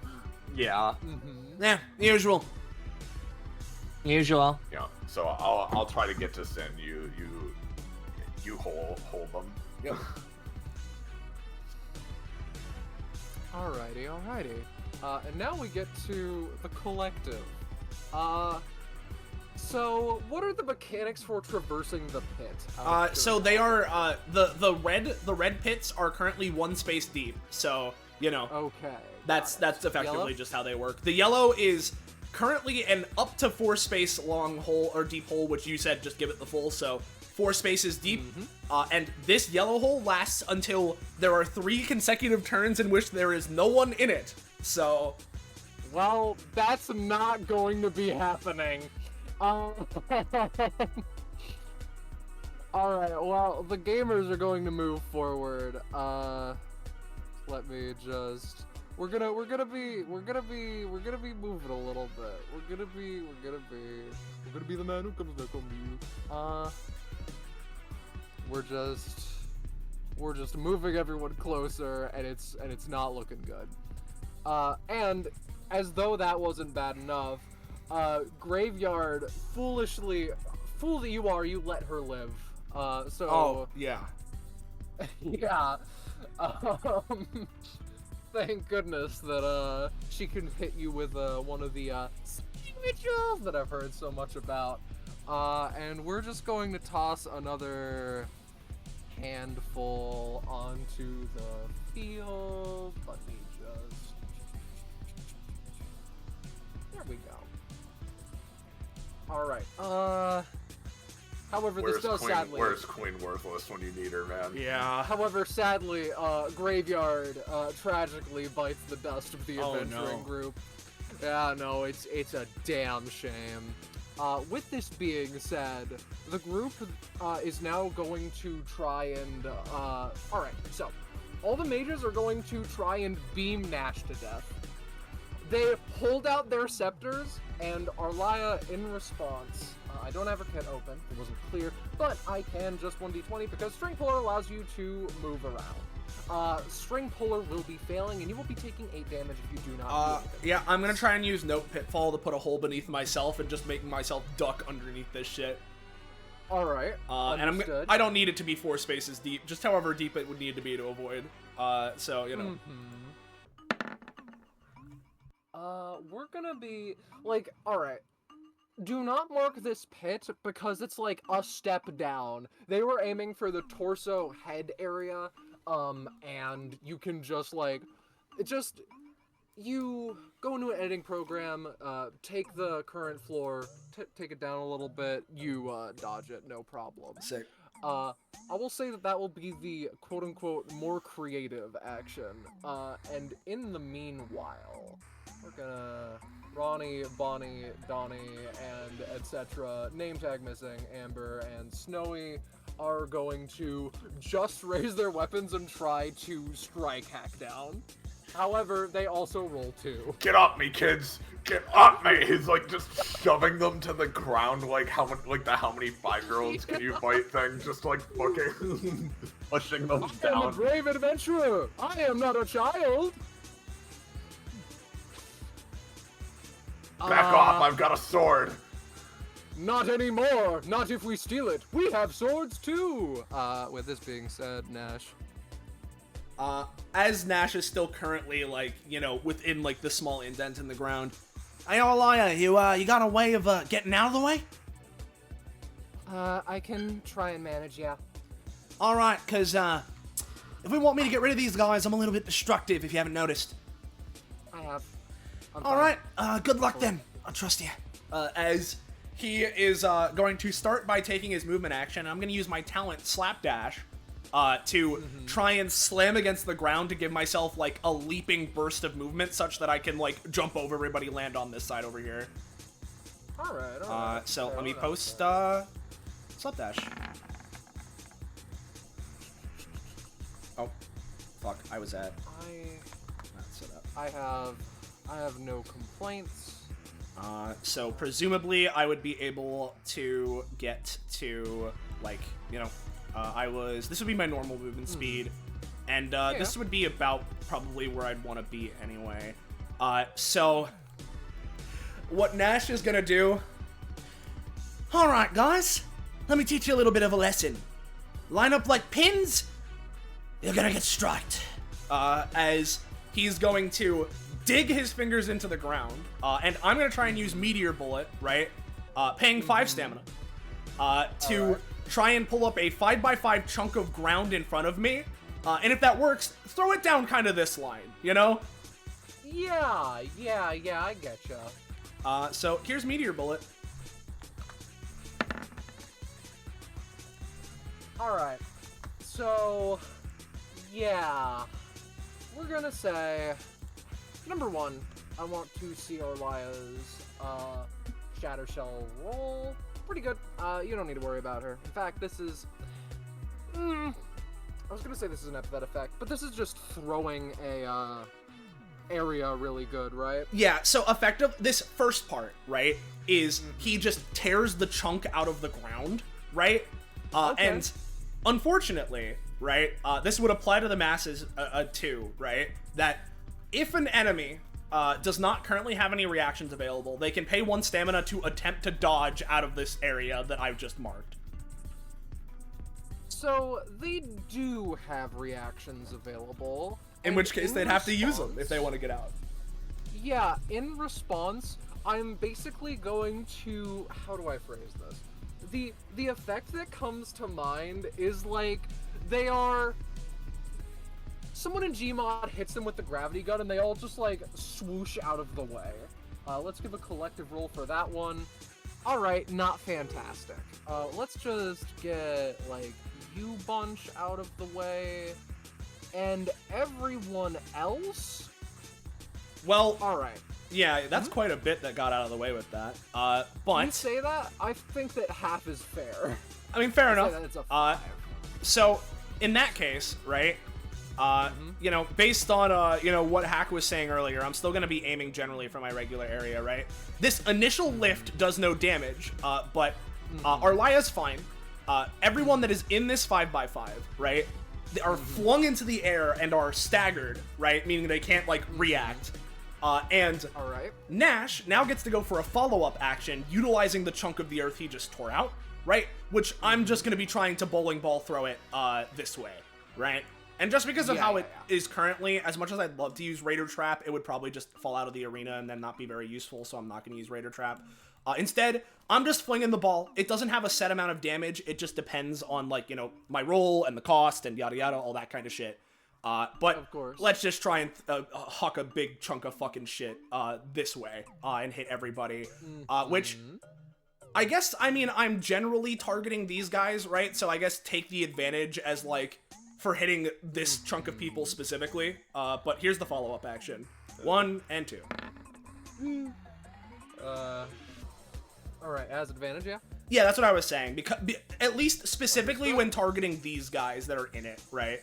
Yeah. Yeah, usual. Usual. Yeah. So I'll try to get to Sin. You hold them. Yep. Alrighty. And now we get to the collective. So what are the mechanics for traversing the pit? So they are the red pits are currently 1 space deep. So, you know, Okay. that's effectively Yellow? just how they work. The yellow is currently an up to 4 space long hole or deep hole, which you said just give it the full, so 4 spaces deep. And this yellow hole lasts until there are 3 consecutive turns in which there is no one in it. So, Well, that's not going to be happening. Alright, well, the gamers are going to move forward. Let me just... We're gonna be moving a little bit. We're gonna be the man who comes back on you. We're just moving everyone closer, and it's not looking good. And as though that wasn't bad enough, Graveyard foolishly, fool that you are, you let her live. Oh, yeah. Yeah. Thank goodness that she can hit you with one of the speed rituals that I've heard so much about. And we're just going to toss another handful onto the field. Let me just... There we go. Alright, however, this does sadly... Where's Queen Worthless when you need her, man? Yeah. However, sadly, Graveyard tragically bites the dust of the adventuring group. Yeah, no, it's a damn shame. With this being said, the group is now going to try and... Alright, so, all the mages are going to try and beam Nash to death. They pulled out their scepters, and Arlia, in response... I don't have her kit open, it wasn't clear, but I can just 1d20 because String Puller allows you to move around. String Puller will be failing, and you will be taking 8 damage if you do not do anything. Yeah, I'm gonna try and use Note Pitfall to put a hole beneath myself and just making myself duck underneath this shit. Alright, and I don't need it to be 4 spaces deep, just however deep it would need to be to avoid. So, you know. We're gonna be, like, alright. Do not mark this pit because it's like a step down. They were aiming for the torso head area, and you can just like, you go into an editing program, take the current floor, take it down a little bit, you dodge it, no problem. Sick. I will say that will be the quote-unquote more creative action, and in the meanwhile, we're gonna... Ronnie, Bonnie, Donnie, and etc. Name tag missing, Amber, and Snowy are going to just raise their weapons and try to strike Hackdown. However, they also roll 2. Get off me, kids! Get off me! He's like just shoving them to the ground like how many 5-year-olds can you fight thing, just like fucking pushing them I am a down. brave adventurer! I am not a child! Back off, I've got a sword! Not anymore! Not if we steal it! We have swords too! With this being said, Nash. As Nash is still currently, like, you know, within, like, the small indent in the ground. Hey, Arlia, you got a way of, getting out of the way? I can try and manage, yeah. Alright, cause, if we want me to get rid of these guys, I'm a little bit destructive, if you haven't noticed. I have. Alright, good luck then. I trust you. As he is going to start by taking his movement action, I'm going to use my talent Slapdash to try and slam against the ground to give myself, like, a leaping burst of movement such that I can, like, jump over everybody, land on this side over here. Alright. So let me post Slapdash. Oh, fuck, I was at... That's set up. I have no complaints. So presumably I would be able to get to, like, you know, this would be my normal movement speed, and this would be about probably where I'd want to be anyway. So what Nash is gonna do... Alright, guys. Let me teach you a little bit of a lesson. Line up like pins, you're gonna get striked. As he's going to dig his fingers into the ground, and I'm gonna try and use Meteor Bullet, right? Paying 5 stamina, to try and pull up a 5x5 chunk of ground in front of me, and if that works, throw it down kind of this line, you know? Yeah, I getcha. So here's Meteor Bullet. Alright, so, yeah, we're gonna say, number 1, I want to see Arlia's Shatter Shell roll. Pretty good. You don't need to worry about her. In fact, this is... I was gonna say this is an epithet effect, but this is just throwing a area really good, right? Yeah, so effective, this first part, right, is he just tears the chunk out of the ground, right? And unfortunately, right, this would apply to the masses too, right, that if an enemy does not currently have any reactions available. They can pay 1 stamina to attempt to dodge out of this area that I've just marked. So they do have reactions available. In which case, they'd have to use them if they want to get out. Yeah, in response, I'm basically going to... How do I phrase this? The effect that comes to mind is like, they are... Someone in Gmod hits them with the gravity gun and they all just like swoosh out of the way. Let's give a collective roll for that one. Alright, not fantastic. Let's just get like you bunch out of the way. And everyone else? Well, alright. Yeah, that's quite a bit that got out of the way with that. But... You say that? I think that half is fair. I mean, fair enough. It's a 5. So, in that case, right, you know, based on, you know, what Hack was saying earlier, I'm still going to be aiming generally for my regular area, right? This initial lift does no damage, but Arlaya's fine. Everyone that is in this 5x5, right, they are flung into the air and are staggered, right, meaning they can't, like, react. And Nash now gets to go for a follow-up action, utilizing the chunk of the earth he just tore out, right? Which I'm just going to be trying to bowling ball throw it this way, right? And just because of how it is currently, as much as I'd love to use Raider Trap, it would probably just fall out of the arena and then not be very useful, so I'm not going to use Raider Trap. Instead, I'm just flinging the ball. It doesn't have a set amount of damage. It just depends on, like, you know, my roll and the cost and yada yada, all that kind of shit. But of course, let's just try and huck a big chunk of fucking shit this way and hit everybody. Which, I guess, I mean, I'm generally targeting these guys, right? So I guess take the advantage as, like, for hitting this chunk of people specifically. But here's the follow-up action. 1 and 2. Alright, as advantage, yeah? Yeah, that's what I was saying. Because at least specifically when targeting these guys that are in it, right?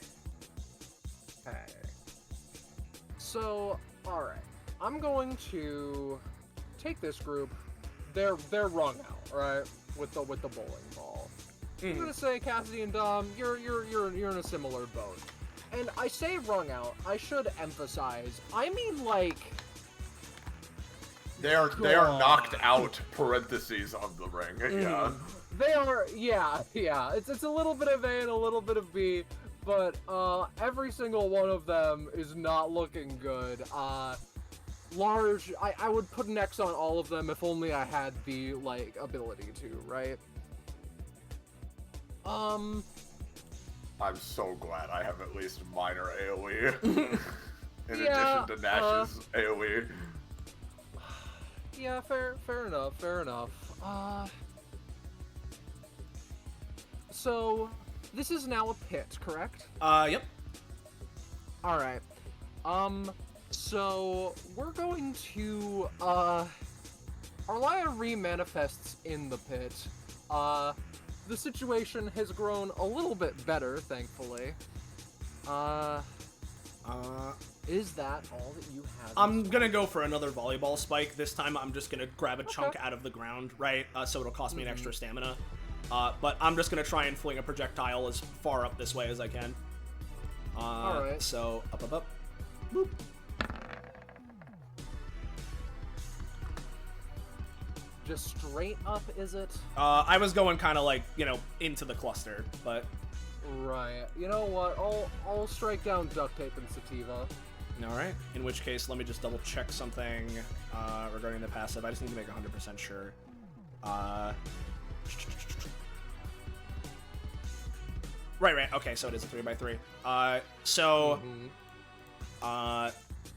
Okay. So, alright. I'm going to take this group. They're wrung out, right? With the bowling ball. I'm gonna say Cassidy and Dom, you're in a similar boat. And I say wrung out, I should emphasize, I mean like they are knocked out parentheses of the ring. Yeah. They are yeah. It's a little bit of A and a little bit of B. But, every single one of them is not looking good. Large, I would put an X on all of them if only I had the, like, ability to, right? I'm so glad I have at least minor AoE. in addition to Nash's AoE. Yeah, fair enough. So... This is now a pit, correct? Yep. Alright. So, we're going to, Arlaya re-manifests in the pit. The situation has grown a little bit better, thankfully. Is that all that you have? I'm gonna go for another volleyball spike. This time I'm just gonna grab a chunk out of the ground, right? So it'll cost me an extra stamina. But I'm just gonna try and fling a projectile as far up this way as I can. Alright. So, up. Boop. Just straight up, is it? I was going kind of like, you know, into the cluster, but... Right. You know what? I'll strike down duct tape and sativa. Alright. In which case, let me just double check something regarding the passive. I just need to make 100% sure. Right. Okay, so it is a 3x3.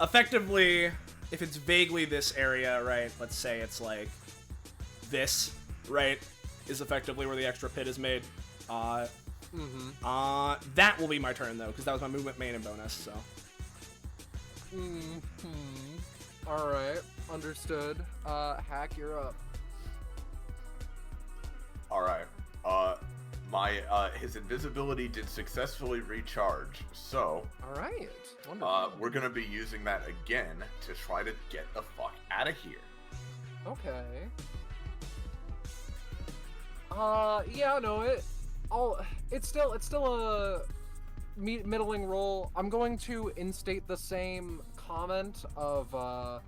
Effectively, if it's vaguely this area, right, let's say it's like this, right, is effectively where the extra pit is made. That will be my turn, though, because that was my movement, main, and bonus, so. Alright, understood. Hack, you're up. Alright, his invisibility did successfully recharge, so... Alright, wonderful. We're gonna be using that again to try to get the fuck out of here. Okay. Yeah, no, it's still a middling roll. I'm going to instate the same comment of I'm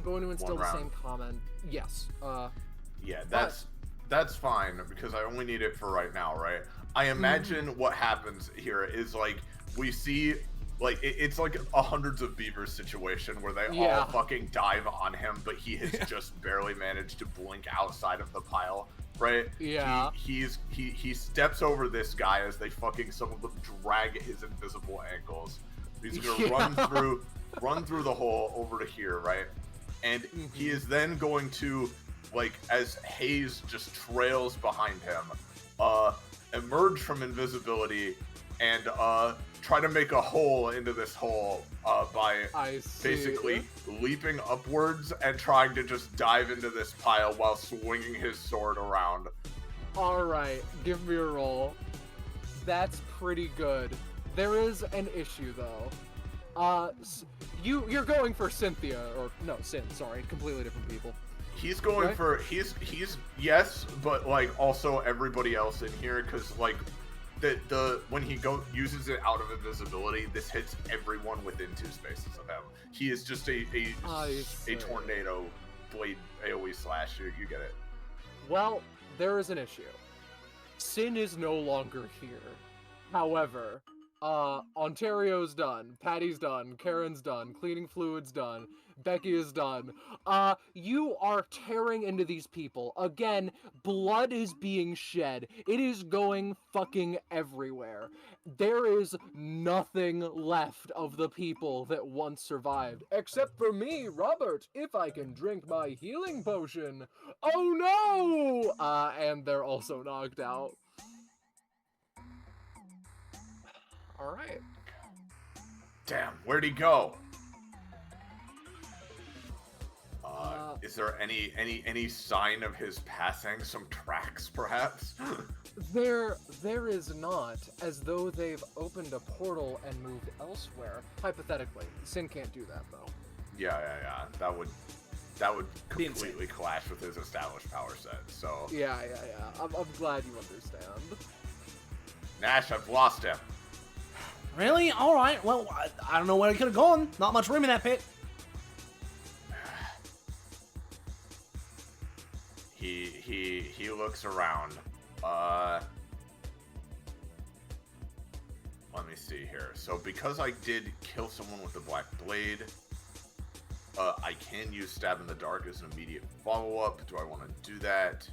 going to instill One the round. same comment. Yes. Yeah, that's fine because I only need it for right now, right? I imagine what happens here is like we see like it's like a hundreds of beavers situation where they Yeah. all fucking dive on him, but he has just barely managed to blink outside of the pile, right? Yeah. He steps over this guy as they fucking some of them drag his invisible ankles. He's gonna Yeah. run through the hole over to here, right? And he is then going to, like, as haze just trails behind him, emerge from invisibility and try to make a hole into this hole by I see. basically leaping upwards and trying to just dive into this pile while swinging his sword around. All right, give me a roll. That's pretty good. There is an issue though. You're going for Cynthia or no, Sin. Sorry, completely different people. He's going Right? for he's yes, but like also everybody else in here because like the when he uses it out of invisibility, this hits everyone within 2 spaces of him. He is just a tornado blade AoE slash. You get it. Well, there is an issue. Sin is no longer here. However, Ontario's done, Patty's done, Karen's done, cleaning fluid's done, Becky is done. You are tearing into these people. Again, blood is being shed. It is going fucking everywhere. There is nothing left of the people that once survived. Except for me, Robert, if I can drink my healing potion. Oh no! And they're also knocked out. Alright. Damn, where'd he go? Is there any sign of his passing? Some tracks, perhaps? There is not, as though they've opened a portal and moved elsewhere. Hypothetically, Sin can't do that though. Yeah. That would Be insane. completely clash with his established power set. So Yeah. I'm glad you understand. Nash, I've lost him. Really? All right. Well, I don't know where he could have gone. Not much room in that pit. He looks around. Let me see here. So because I did kill someone with the black blade, I can use stab in the dark as an immediate follow-up. Do I want to do that?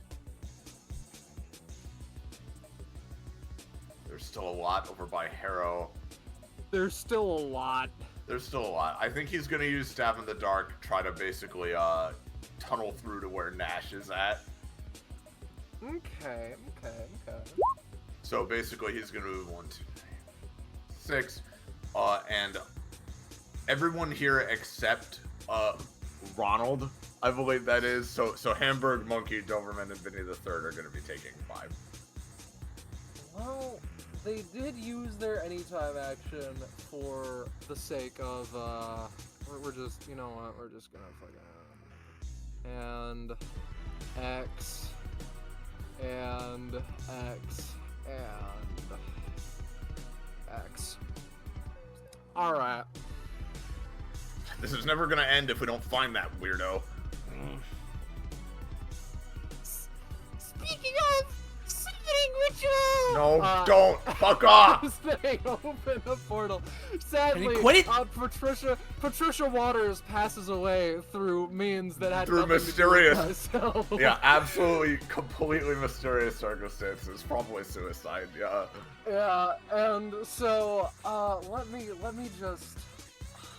There's still a lot over by Harrow. There's still a lot. I think he's gonna use stab in the dark, try to basically tunnel through to where Nash is at. Okay. So basically he's gonna move 1, 2, 3, 6, and everyone here except Ronald, I believe that is. So Hamburg, Monkey, Doberman, and Vinny the Third are gonna be taking 5. Well, they did use their anytime action for the sake of we're just, you know what, we're just gonna fucking and X and X and X. Alright. This is never gonna end if we don't find that weirdo. Speaking of summoning ritual! No, don't! Fuck off! They open the portal. Sadly, Can you quit it? Patricia Waters passes away through means that had Through nothing to do with mysterious. myself. Yeah, absolutely, completely mysterious circumstances. Probably suicide. Yeah. Yeah, and so let me just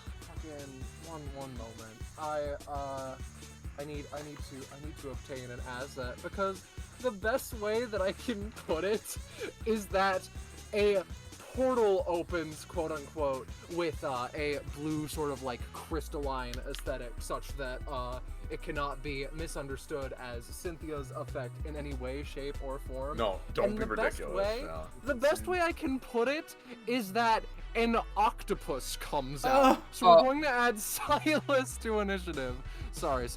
fucking one moment. I need to obtain an asset because the best way that I can put it is that a portal opens, quote unquote, with a blue sort of like crystalline aesthetic, such that it cannot be misunderstood as Cynthia's effect in any way, shape, or form. No, don't And be the ridiculous. Best way, no. The best way I can put it is that an octopus comes out. So we're going to add Silas to initiative. Sorry.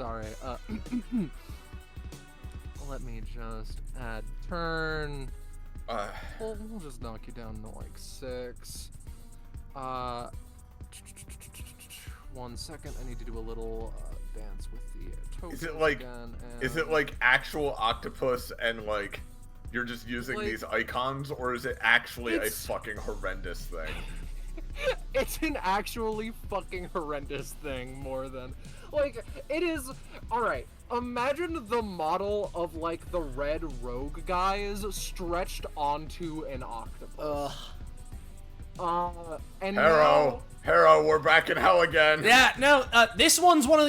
Let me just add turn. We'll just knock you down to like 6. 1 second, I need to do a little dance with the tokens Is it like again, is it and- like actual octopus and like you're just using Like- these icons, or is it actually a It's- fucking horrendous thing? It's an actually fucking horrendous thing more than like it is. All right, imagine the model of like the red rogue guys stretched onto an octopus. And Harrow, Harrow, we're back in hell again. Yeah, no, this one's one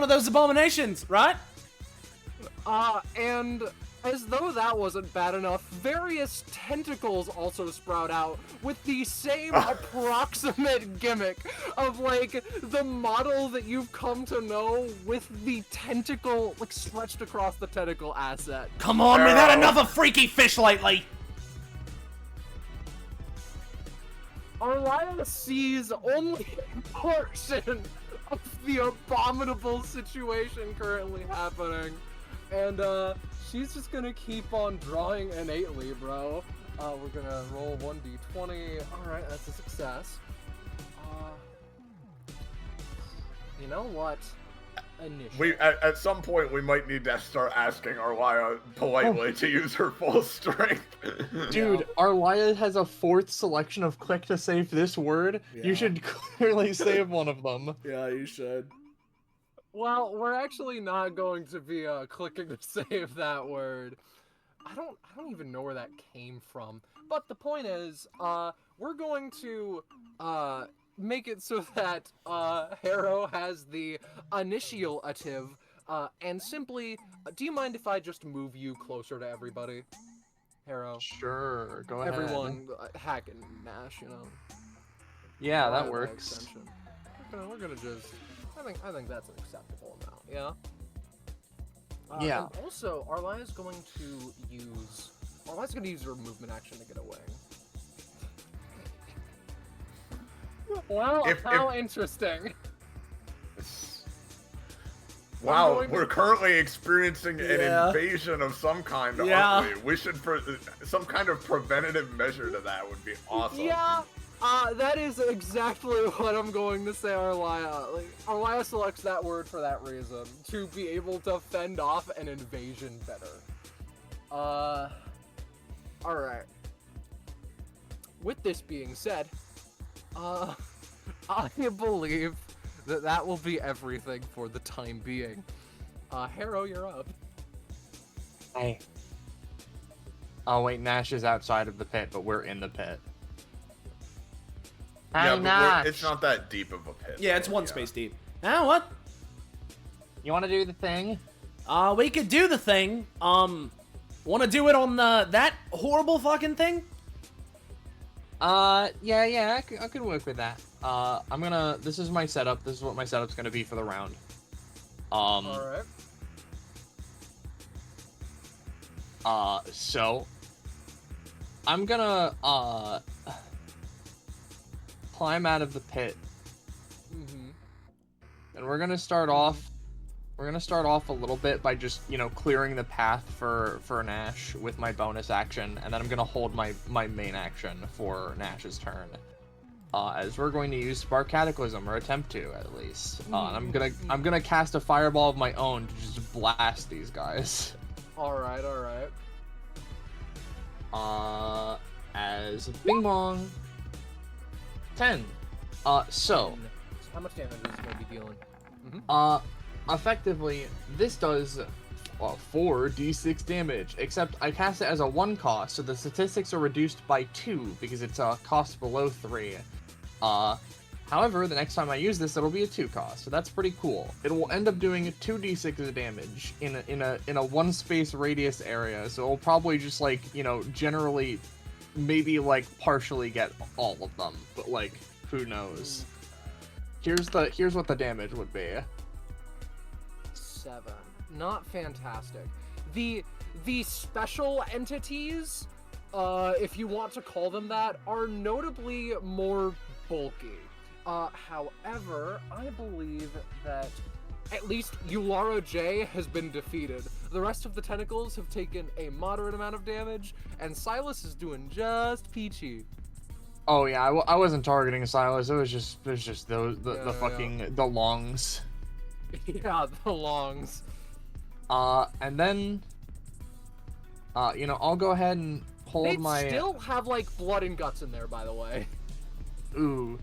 of those abominations, right? And as though that wasn't bad enough, various tentacles also sprout out with the same approximate gimmick of like the model that you've come to know with the tentacle like stretched across the tentacle asset. Come on, we've had Harrow. enough of freaky fish lately. Arlaya sees only a portion of the abominable situation currently happening. And she's just gonna keep on drawing innately, bro. We're gonna roll 1d20. Alright, that's a success. You know what? Initial. At some point we might need to start asking Arlaya politely to use her full strength. Dude, Arlaya has a 4th selection of click to save this word. Yeah. You should clearly save one of them. Yeah, you should. Well, we're actually not going to be clicking to save that word. I don't even know where that came from. But the point is, we're going to make it so that Harrow has the initiative, and simply, do you mind if I just move you closer to everybody, Harrow? Sure, go ahead. Everyone hacking Nash, you know. Yeah, By that works. extension. We're gonna just. I think that's an acceptable amount. Yeah. Yeah. And also, Arlaya's going to use. Arlaya's going to use her movement action to get away. Well, how interesting. Wow, going to- we're currently experiencing an Yeah. invasion of some kind, Yeah. aren't we? We should, some kind of preventative measure to that would be awesome. Yeah. That is exactly what I'm going to say, Arlaya. Like, Arlaya selects that word for that reason, to be able to fend off an invasion better. Alright. With this being said, I believe that will be everything for the time being. Harrow, you're up. Hey. Oh wait, Nash is outside of the pit, but we're in the pit. Yeah, Hey, but Nash. it's not that deep of a pit. Yeah, it's though, one space deep. Now what? You want to do the thing? We could do the thing. Want to do it on that horrible fucking thing? Yeah, I could work with that. This is my setup. This is what my setup's gonna be for the round. Alright. So I'm gonna climb out of the pit, and we're gonna start off. We're gonna start off a little bit by just, clearing the path for Nash with my bonus action, and then I'm gonna hold my main action for Nash's turn. As we're going to use Spark Cataclysm, or attempt to at least. And I'm gonna cast a fireball of my own to just blast these guys. Alright. As Bing Bong 10. So How much damage is this going to be dealing? effectively, this does 4d6 damage, except I cast it as a 1 cost, so the statistics are reduced by 2 because it's a cost below 3. However, the next time I use this, it'll be a 2 cost, so that's pretty cool. It will end up doing 2d6 of damage in a 1 space radius area, so it'll probably just generally maybe partially get all of them, but who knows. Here's what the damage would be. 7. Not fantastic. The special entities, if you want to call them that, are notably more bulky. However, I believe that at least Eularo J has been defeated. The rest of the tentacles have taken a moderate amount of damage, and Silas is doing just peachy. Oh yeah, I wasn't targeting Silas. It was just those the Yeah. fucking the longs. Yeah, the longs. And then, I'll go ahead and hold They my. still have like blood and guts in there, by the way. Ooh.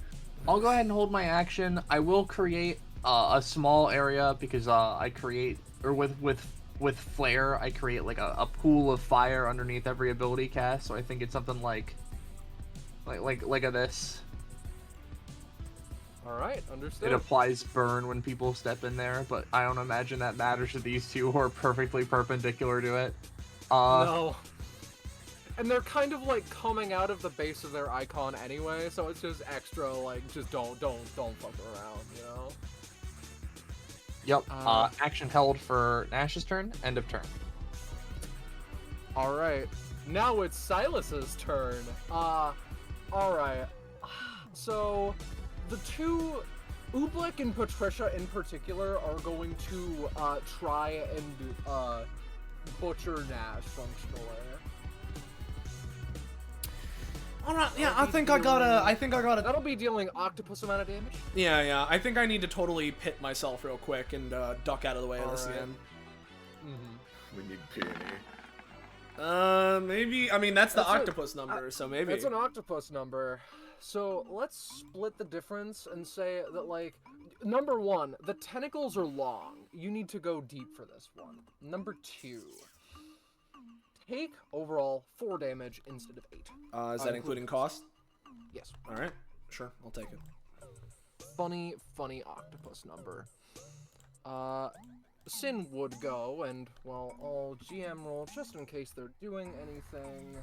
I'll go ahead and hold my action. I will create a small area because I create with flare. I create like a pool of fire underneath every ability cast. So I think it's something like a this. All right, understood. It applies burn when people step in there, but I don't imagine that matters to these two who are perfectly perpendicular to it. No. And they're kind of like coming out of the base of their icon anyway, so it's just extra like just don't fuck around, you know? Yep. Action held for Nash's turn. End of turn. All right. Now it's Silas's turn. All right. So the two, Oobleck and Patricia in particular, are going to try and butcher Nash functionally. All right, yeah, I think I gotta. That'll be dealing octopus amount of damage. Yeah, I think I need to totally pit myself real quick and duck out of the way of this Alright. again. We need peony. Maybe. I mean, that's the That's a- octopus number, so maybe. It's an octopus number. So let's split the difference and say that, like, number one, the tentacles are long. You need to go deep for this one. Number two, take overall 4 damage instead of 8. Is that including cost? Yes. All right, sure, I'll take it. Funny octopus number. Sin would go, and, well, I'll GM roll just in case they're doing anything.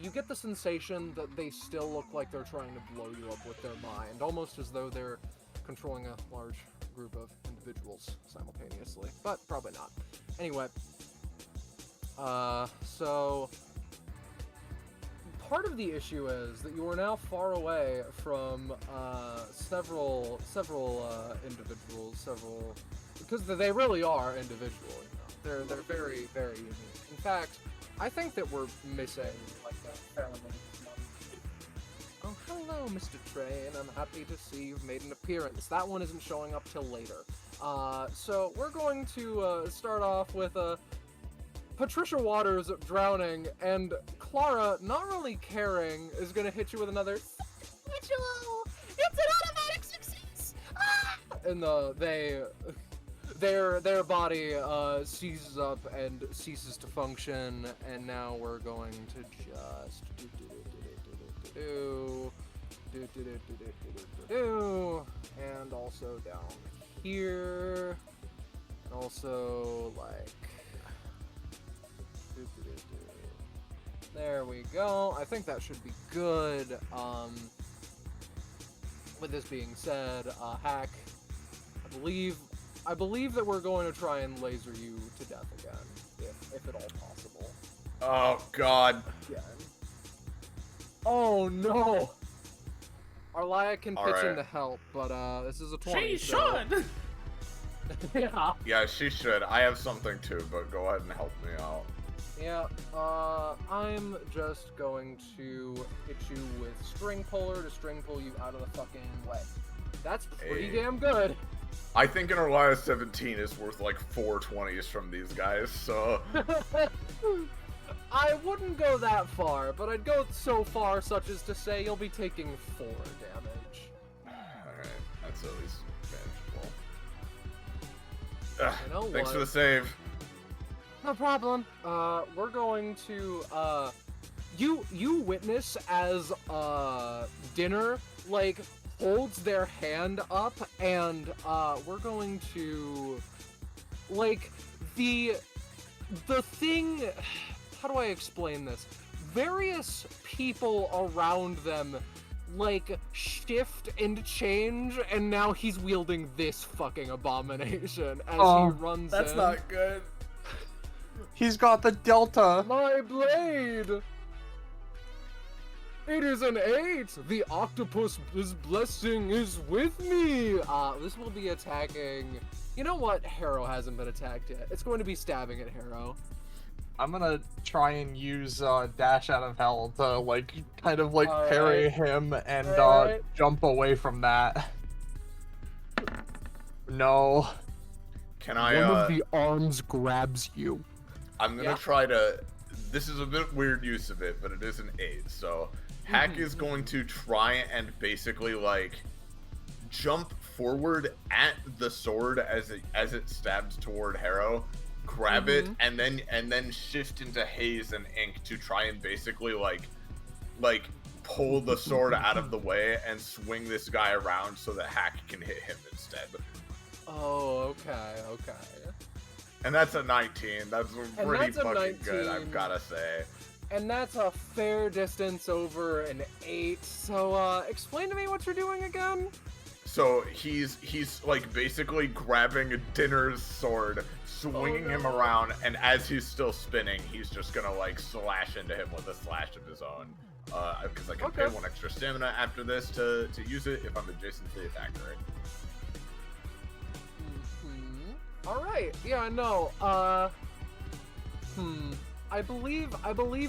You get the sensation that they still look like they're trying to blow you up with their mind, almost as though they're controlling a large group of individuals simultaneously, but probably not. Anyway, so part of the issue is that you are now far away from several individuals, because they really are individual. You know? They're very, very unique. In fact, I think that we're missing like a fair amount of money. Oh, hello, Mr. Train. I'm happy to see you've made an appearance. That one isn't showing up till later. So we're going to start off with Patricia Waters drowning, and Clara, not really caring, is going to hit you with another ritual. It's an automatic success. Ah! And their body seizes up and ceases to function, and now we're going to just and also down here, and also like there we go. I think that should be good. With this being said, Hack, I believe that we're going to try and laser you to death again, if at all possible. Oh God. Again. Oh no! Arlia can pitch in Alright. to help, but this is a 20. She so- should. Yeah. Yeah, she should. I have something too, but go ahead and help me out. Yeah, I'm just going to hit you with string puller to string pull you out of the fucking way. That's pretty Hey. damn good. I think an Arlia 17 is worth like 4 20s from these guys, so... I wouldn't go that far, but I'd go so far such as to say you'll be taking 4 damage. Alright, that's at least manageable. You know Thanks what? for the save. No problem. We're going to, you witness as, Dinner, like, holds their hand up, and, we're going to, like, the thing, how do I explain this? Various people around them, like, shift and change, and now he's wielding this fucking abomination as he runs That's in. not good. He's got the Delta. My blade! It is an 8! The octopus's blessing is with me! This will be attacking... You know what? Harrow hasn't been attacked yet. It's going to be stabbing at Harrow. I'm gonna try and use Dash Out of Hell to like kind of like All parry right. him and All right. jump away from that. No. Can One I? of the arms grabs you. I'm gonna try to. This is a bit weird use of it, but it is an 8. So Hack is going to try and basically like jump forward at the sword as it stabs toward Harrow, grab it, and then shift into haze and ink to try and basically like pull the sword out of the way and swing this guy around so that Hack can hit him instead. Oh, okay. And that's a 19. That's pretty that's a fucking good, 19. I've gotta say. And that's a fair distance over an 8. So, explain to me what you're doing again? So he's like basically grabbing Dinner's sword, swinging him around, and as he's still spinning, he's just gonna like slash into him with a slash of his own. Because I can pay 1 extra stamina after this to use it if I'm adjacent to the attacker. All right. Yeah, no. I believe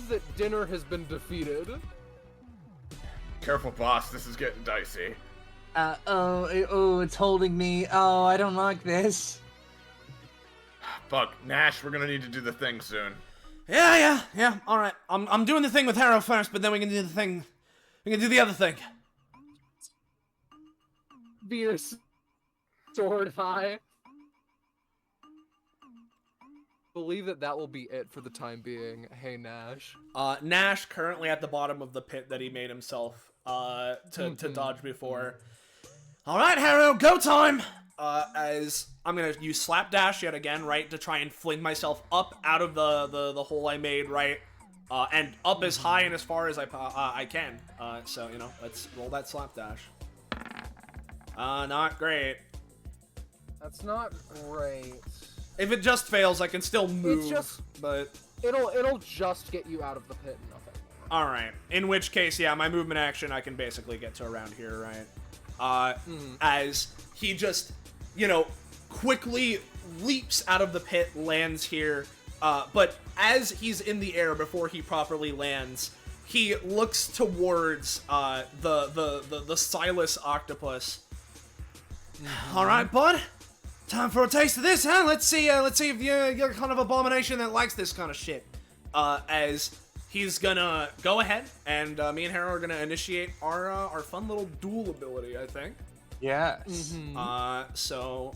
that Dinner has been defeated. Careful, boss. This is getting dicey. It's holding me. Oh, I don't like this. Fuck, Nash, we're gonna need to do the thing soon. Yeah. All right. I'm doing the thing with Harrow first, but then we can do the thing. We can do the other thing. Be sword high. Believe that will be it for the time being. Hey, Nash. Nash currently at the bottom of the pit that he made himself to dodge before. All right, Harrow, go time! As I'm gonna use Slapdash yet again, right, to try and fling myself up out of the hole I made, right, and up as high and as far as I can. So you know, let's roll that Slapdash. Not great. That's not great. If it just fails, I can still move. But it'll just get you out of the pit and nothing more. All right. In which case, yeah, my movement action, I can basically get to around here, right? As he just, you know, quickly leaps out of the pit, lands here. But as he's in the air before he properly lands, he looks towards the Silas octopus. All right, bud. Time for a taste of this, huh? Let's see if you're kind of abomination that likes this kind of shit. As he's gonna go ahead, and me and Harrow are gonna initiate our fun little duel ability, I think. Yes. So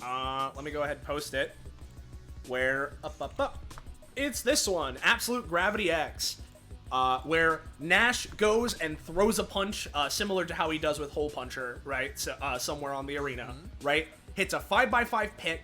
let me go ahead and post it. Where up. It's this one, Absolute Gravity X. Where Nash goes and throws a punch, similar to how he does with Hole Puncher, right? So, somewhere on the arena, right? Hits a 5x5 pit,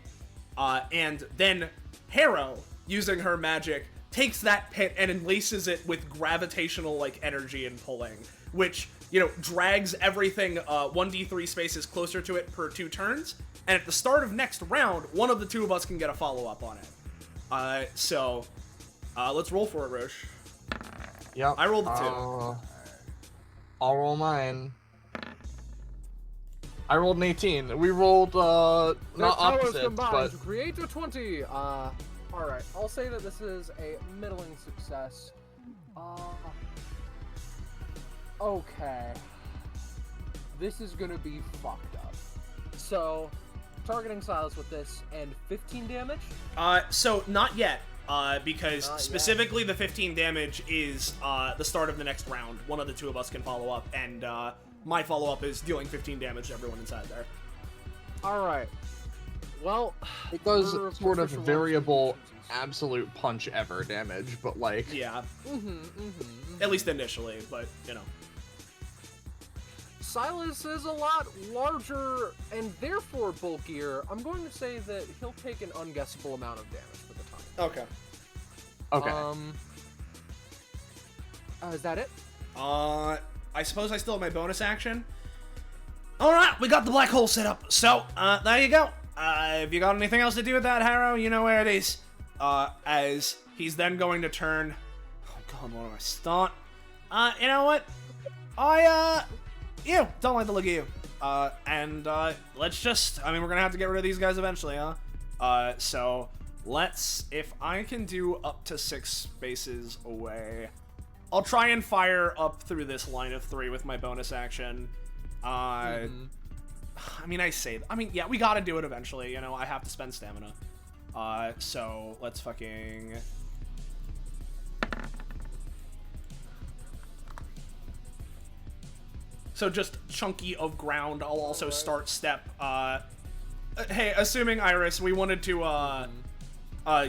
and then Harrow, using her magic, takes that pit and enlaces it with gravitational, like, energy and pulling, which, you know, drags everything 1d3 spaces closer to it per 2 turns, and at the start of next round, one of the two of us can get a follow-up on it. So, let's roll for it, Rosche. Yep. I rolled a 2. I'll roll mine. I rolled an 18. We rolled not opposites, but to create a 20. All right. I'll say that this is a middling success. Okay. This is gonna be fucked up. So, targeting Silas with this and 15 damage. So not yet. Because Not specifically the 15 damage is the start of the next round. One of the two of us can follow up, and my follow-up is dealing 15 damage to everyone inside there. Alright. Well, it does order of sort of proficiency variable rolls. absolute punch ever damage, but like Yeah. At least initially, but, you know. Silas is a lot larger and therefore bulkier. I'm going to say that he'll take an unguessable amount of damage for the time. Okay. okay. Is that it? I suppose I still have my bonus action. Alright, we got the black hole set up. So, there you go. If you got anything else to do with that, Harrow, you know where it is. As he's then going to turn... Oh god, where do I start? You know what? You don't like the look of you. Let's just... I mean, we're gonna have to get rid of these guys eventually, huh? So... if I can do up to 6 spaces away, I'll try and fire up through this line of 3 with my bonus action. I mean, yeah, we gotta do it eventually, you know, I have to spend stamina. So let's fucking... So just chunky of ground, I'll also start step, hey, assuming Iris, we wanted to,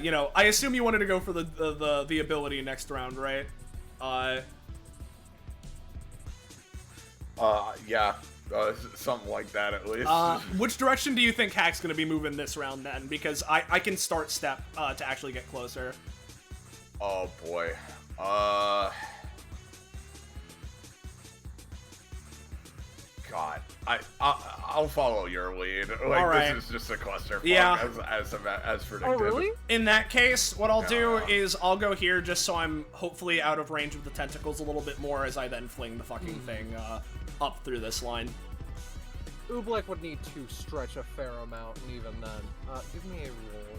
you know, I assume you wanted to go for the ability next round, right? Yeah, something like that at least. Which direction do you think Hack's gonna be moving this round then? Because I can start step, to actually get closer. Oh boy. God, I'll follow your lead. Like, all right. This is just a clusterfuck, yeah. as predicted. Oh, really? In that case, what I'll do is I'll go here just so I'm hopefully out of range of the tentacles a little bit more as I then fling the fucking thing up through this line. Oobleck would need to stretch a fair amount, and even then, give me a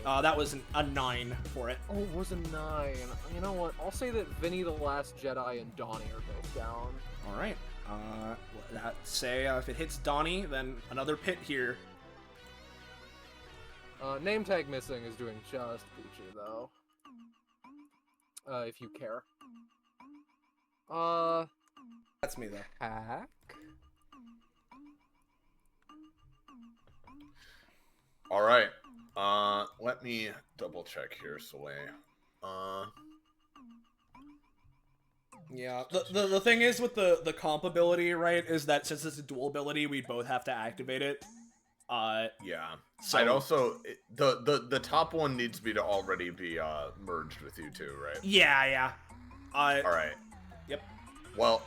roll. That was a 9 for it. Oh, it was a 9. You know what? I'll say that Vinny the Last Jedi and Donnie are both down. All right. Say if it hits Donnie, then another pit here. Name tag missing is doing just peachy though. If you care. That's me though. Hack. All right. Let me double check here, Soleil. Yeah, the thing is with the comp ability, right, is that since it's a dual ability, we both have to activate it. Yeah. So I'd also the top one needs me to already be merged with you too, right? Yeah. All right. Yep. Well,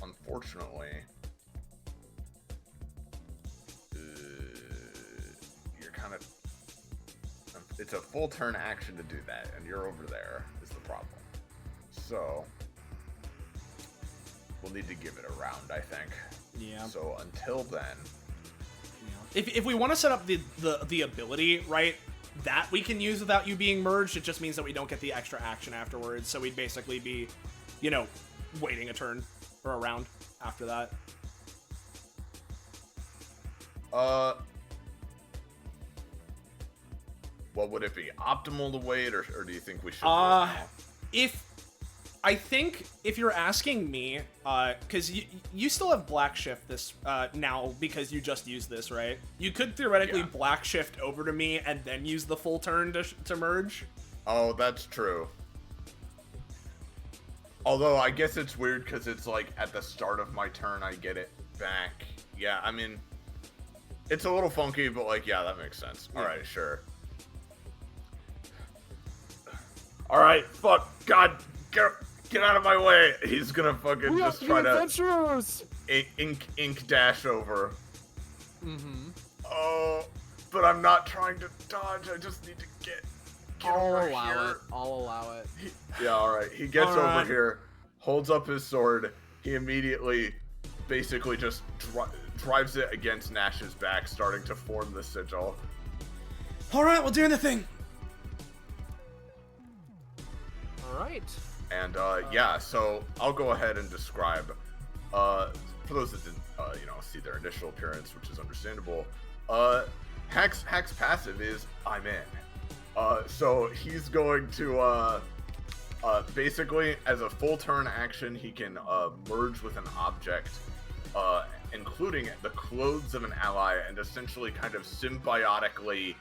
unfortunately, you're kind of. It's a full turn action to do that, and you're over there. Is the problem? So we'll need to give it a round, I think. Yeah. So until then, if we want to set up the ability, right, that we can use without you being merged, it just means that we don't get the extra action afterwards. So we'd basically be, you know, waiting a turn or a round after that. Well, would it be optimal to wait, or do you think we should? I think if you're asking me, because you still have Black Shift this now because you just used this, right? You could theoretically Black Shift over to me and then use the full turn to merge. Oh, that's true. Although I guess it's weird because it's like at the start of my turn I get it back. Yeah, I mean, it's a little funky, but like, yeah, that makes sense. All right, sure. All right, fuck, God, get out of my way. He's gonna fucking just try to ink dash over. Oh, but I'm not trying to dodge. I just need to get over here. I'll allow it. Yeah, all right. He gets over here, holds up his sword. He immediately, basically, just drives it against Nash's back, starting to form the sigil. All right, we're doing the thing. All right. And yeah, so I'll go ahead and describe. For those that didn't, see their initial appearance, which is understandable. Hack's passive is I'm in. So he's going to basically, as a full turn action, he can merge with an object, including the clothes of an ally, and essentially kind of symbiotically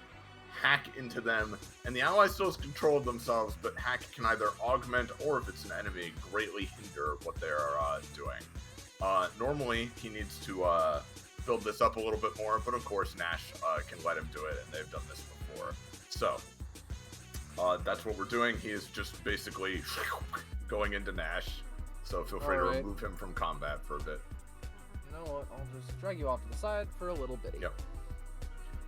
hack into them, and the ally still has control of themselves, but Hack can either augment or, if it's an enemy, greatly hinder what they're doing. Normally, he needs to build this up a little bit more, but of course Nash can let him do it, and they've done this before. So, that's what we're doing. He is just basically going into Nash, so feel free to remove him from combat for a bit. You know what, I'll just drag you off to the side for a little bitty. Yep.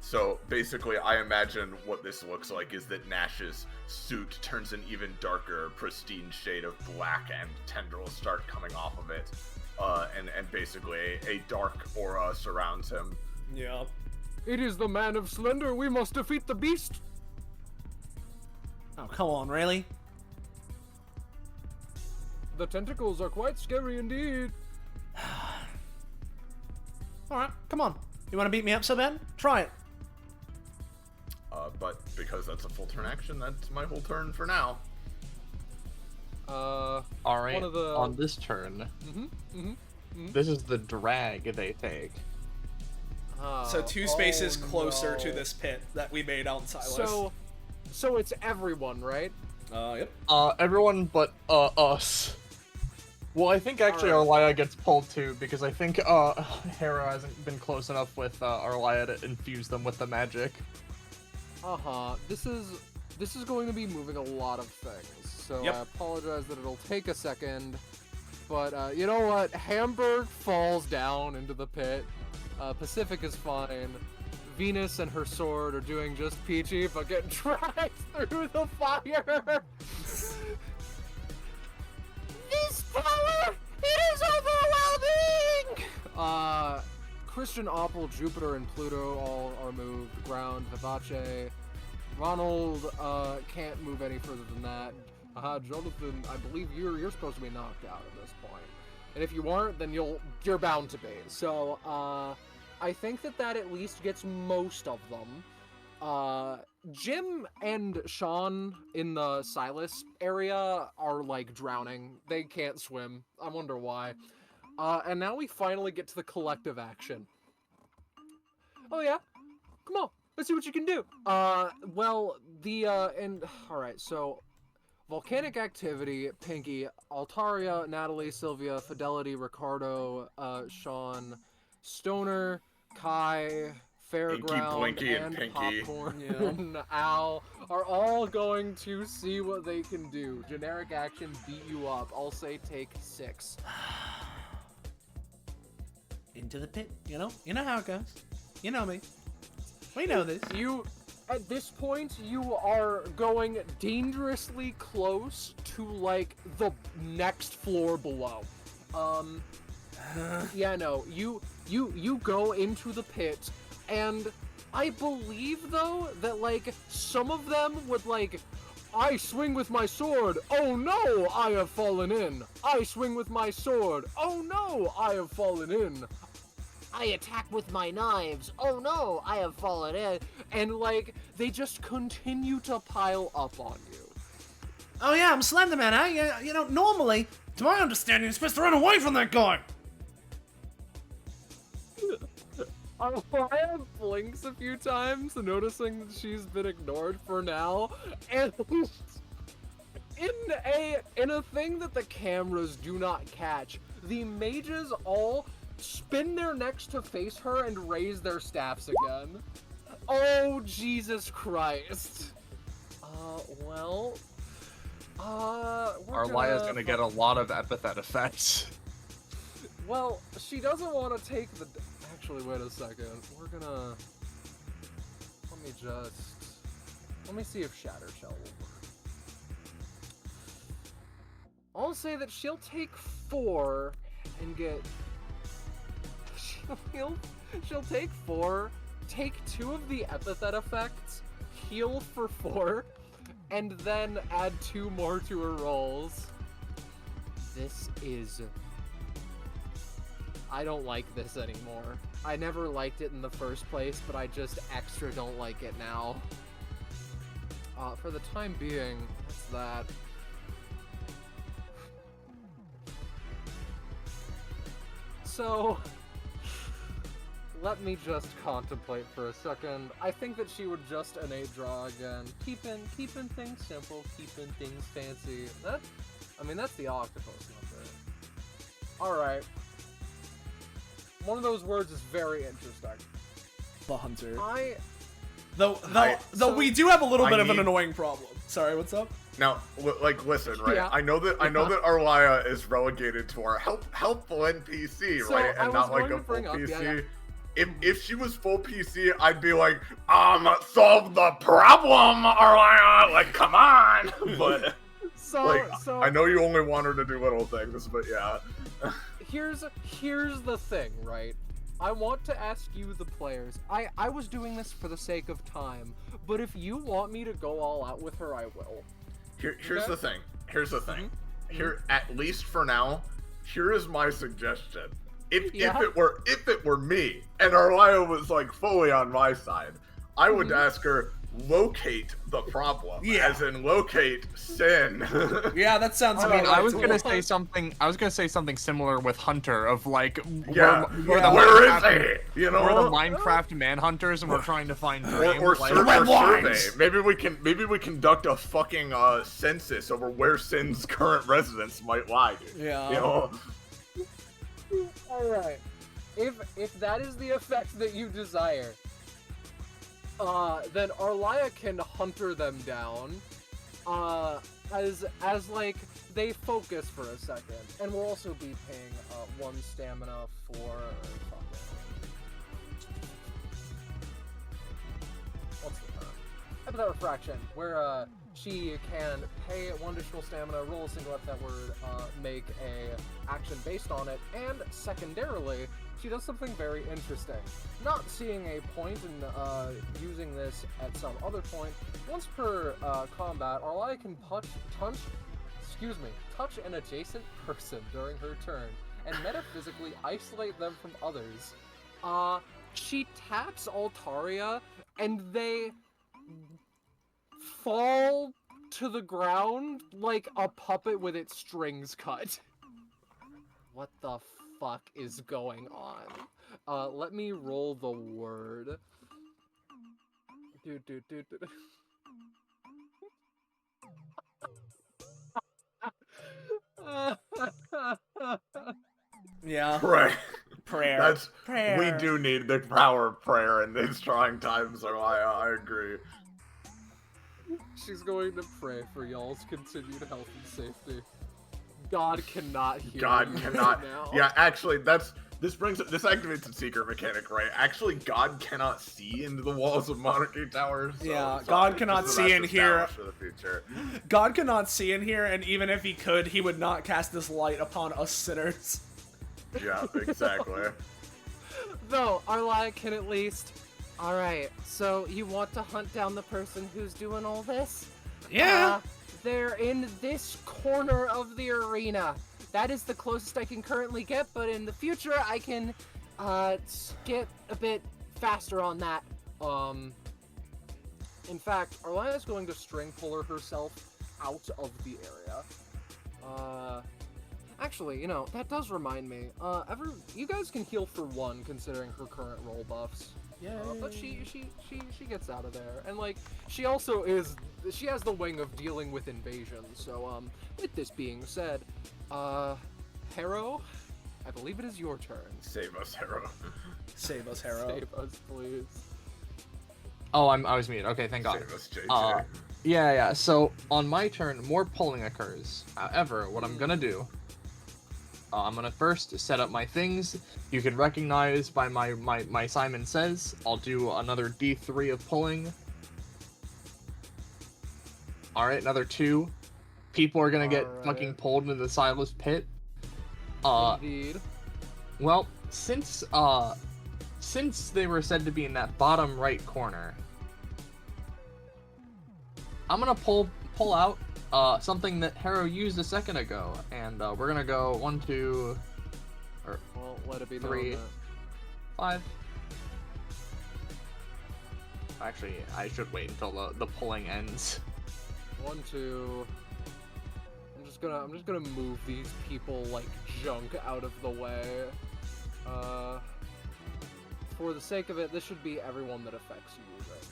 So basically, I imagine what this looks like is that Nash's suit turns an even darker, pristine shade of black, and tendrils start coming off of it, and basically a dark aura surrounds him. Yeah. It is the man of Slender. We must defeat the beast. Oh, come on, really? The tentacles are quite scary indeed. Alright, come on. You want to beat me up so bad? Try it. But because that's a full turn action, that's my whole turn for now. All right. One of the... On this turn, this is the drag they take. So 2 spaces closer to this pit that we made out in Silos. So it's everyone, right? Yep. Everyone but us. Well, I think actually Arlia gets pulled too, because I think Harrow hasn't been close enough with Arlia to infuse them with the magic. This is going to be moving a lot of things, so Yep. I apologize that it'll take a second. But you know what? Hamburg falls down into the pit. Pacific is fine. Venus and her sword are doing just peachy, but get dragged through the fire. This power, it is overwhelming! Christian, Opal, Jupiter, and Pluto all are moved. Ground, Vivace. Ronald can't move any further than that. Jonathan, I believe you're supposed to be knocked out at this point. And if you aren't, then you're bound to be. So, I think that at least gets most of them. Jim and Sean in the Silas area are, like, drowning. They can't swim. I wonder why. And now we finally get to the collective action. Oh, yeah? Come on. Let's see what you can do. Alright, so... Volcanic Activity, Pinky, Altaria, Natalie, Sylvia, Fidelity, Ricardo, Sean, Stoner, Kai, Fairground, Blinky, and Pinky. Popcorn, Al are all going to see what they can do. Generic action, beat you up. I'll say take 6. Into the pit, you know? You know how it goes. You know me. We know this. At this point, you are going dangerously close to, like, the next floor below. Yeah, no, you go into the pit, and I believe, though, that, like, some of them would, like, I swing with my sword, oh no, I have fallen in. I swing with my sword, oh no, I have fallen in. I attack with my knives. Oh no, I have fallen in. And, like, they just continue to pile up on you. Oh yeah, I'm Slender Man, huh? You know, normally, to my understanding, you're supposed to run away from that guy. Araya blinks a few times, noticing that she's been ignored for now. And in a thing that the cameras do not catch, the mages all spin their necks to face her and raise their staffs again. Oh, Jesus Christ. Arlia's gonna get a lot of epithet effects. Well, she doesn't want to take the... Actually, wait a second. We're gonna... Let me see if Shatter Shell will work. I'll say that she'll take 4 and get... She'll take 4, take 2 of the epithet effects, heal for 4, and then add 2 more to her rolls. This is... I don't like this anymore. I never liked it in the first place, but I just extra don't like it now. For the time being, that's that. So... Let me just contemplate for a second. I think that she would just innate draw again. Keeping things simple, keeping things fancy. That's the octopus number. Alright. One of those words is very interesting. The hunter. So we do have a little bit of an annoying problem. Sorry, what's up? Now, listen, right? Yeah. I know that Arlia is relegated to our helpful NPC, So, right? I And was not like going a to full bring up- PC. yeah. If she was full PC, I'd be like, solve the problem, Arlia. Like, come on. But I know you only want her to do little things, but yeah. Here's the thing, right? I want to ask you, the players. I was doing this for the sake of time, but if you want me to go all out with her, I will. Here's Okay? the thing. Here's the thing. Mm-hmm. Here, at least for now, here is my suggestion. If Yeah? if it were me and Arlio was like fully on my side, I would ask her, locate the problem. Yeah. As in locate sin. Yeah, that sounds I about mean, right. I was to gonna me. say something. I was gonna say something similar with Hunter, of like, Yeah. we're the Where Minecraft- is he? You know? We're the Minecraft manhunters, and we're trying to find Dream. or like- survey. Maybe we conduct a fucking census over where Sin's current residence might lie. Dude. Yeah. You know? All right. If that is the effect that you desire, then Arlia can hunter them down, as like they focus for a second, and we'll also be paying 1 stamina for what's the term? Epithet refraction, where she can pay 1 additional stamina, roll a single epithet word, make a action based on it, and secondarily, she does something very interesting. Not seeing a point in using this at some other point, once per combat, Arlia can touch an adjacent person during her turn, and metaphysically isolate them from others. She taps Altaria, and they fall to the ground like a puppet with its strings cut. What the fuck is going on? Let me roll the word. Yeah. Pray. Prayer. That's Prayer. we do need the power of prayer in these trying times. So I agree. She's going to pray for y'all's continued health and safety. God cannot hear God you cannot. right now. Yeah, actually, this activates a secret mechanic, right? Actually, God cannot see into the walls of Monarchy towers. So Yeah, it's God just cannot so see that's in here. established for the future. God cannot see in here, and even if he could, he would not cast this light upon us sinners. Yeah, exactly. Though, Arlia can at least... Alright, so you want to hunt down the person who's doing all this? Yeah. They're in this corner of the arena. That is the closest I can currently get, but in the future I can get a bit faster on that. In fact, Arlia is going to string puller herself out of the area. Actually, you know, that does remind me. You guys can heal for 1 considering her current roll buffs. Yeah. But she gets out of there, and like she has the wing of dealing with invasion. So with this being said, Harrow, I believe it is your turn. Save us, Harrow. Save us, Harrow. Save us, please. Oh, I was muted. Okay, thank God. Save us, JJ. Yeah. So on my turn, more pulling occurs. However, what I'm gonna do, I'm gonna first set up my things. You can recognize by my Simon Says. I'll do another D3 of pulling. All right, another 2. People are gonna get fucking pulled into the Silas pit. Indeed. Well, since they were said to be in that bottom right corner, I'm gonna pull out something that Harrow used a second ago, and we're gonna go 1, 2, or Well, let it be 3, known 5. Actually, I should wait until the pulling ends. that 1, 2. I'm just gonna move these people like junk out of the way. For the sake of it, this should be everyone that affects you right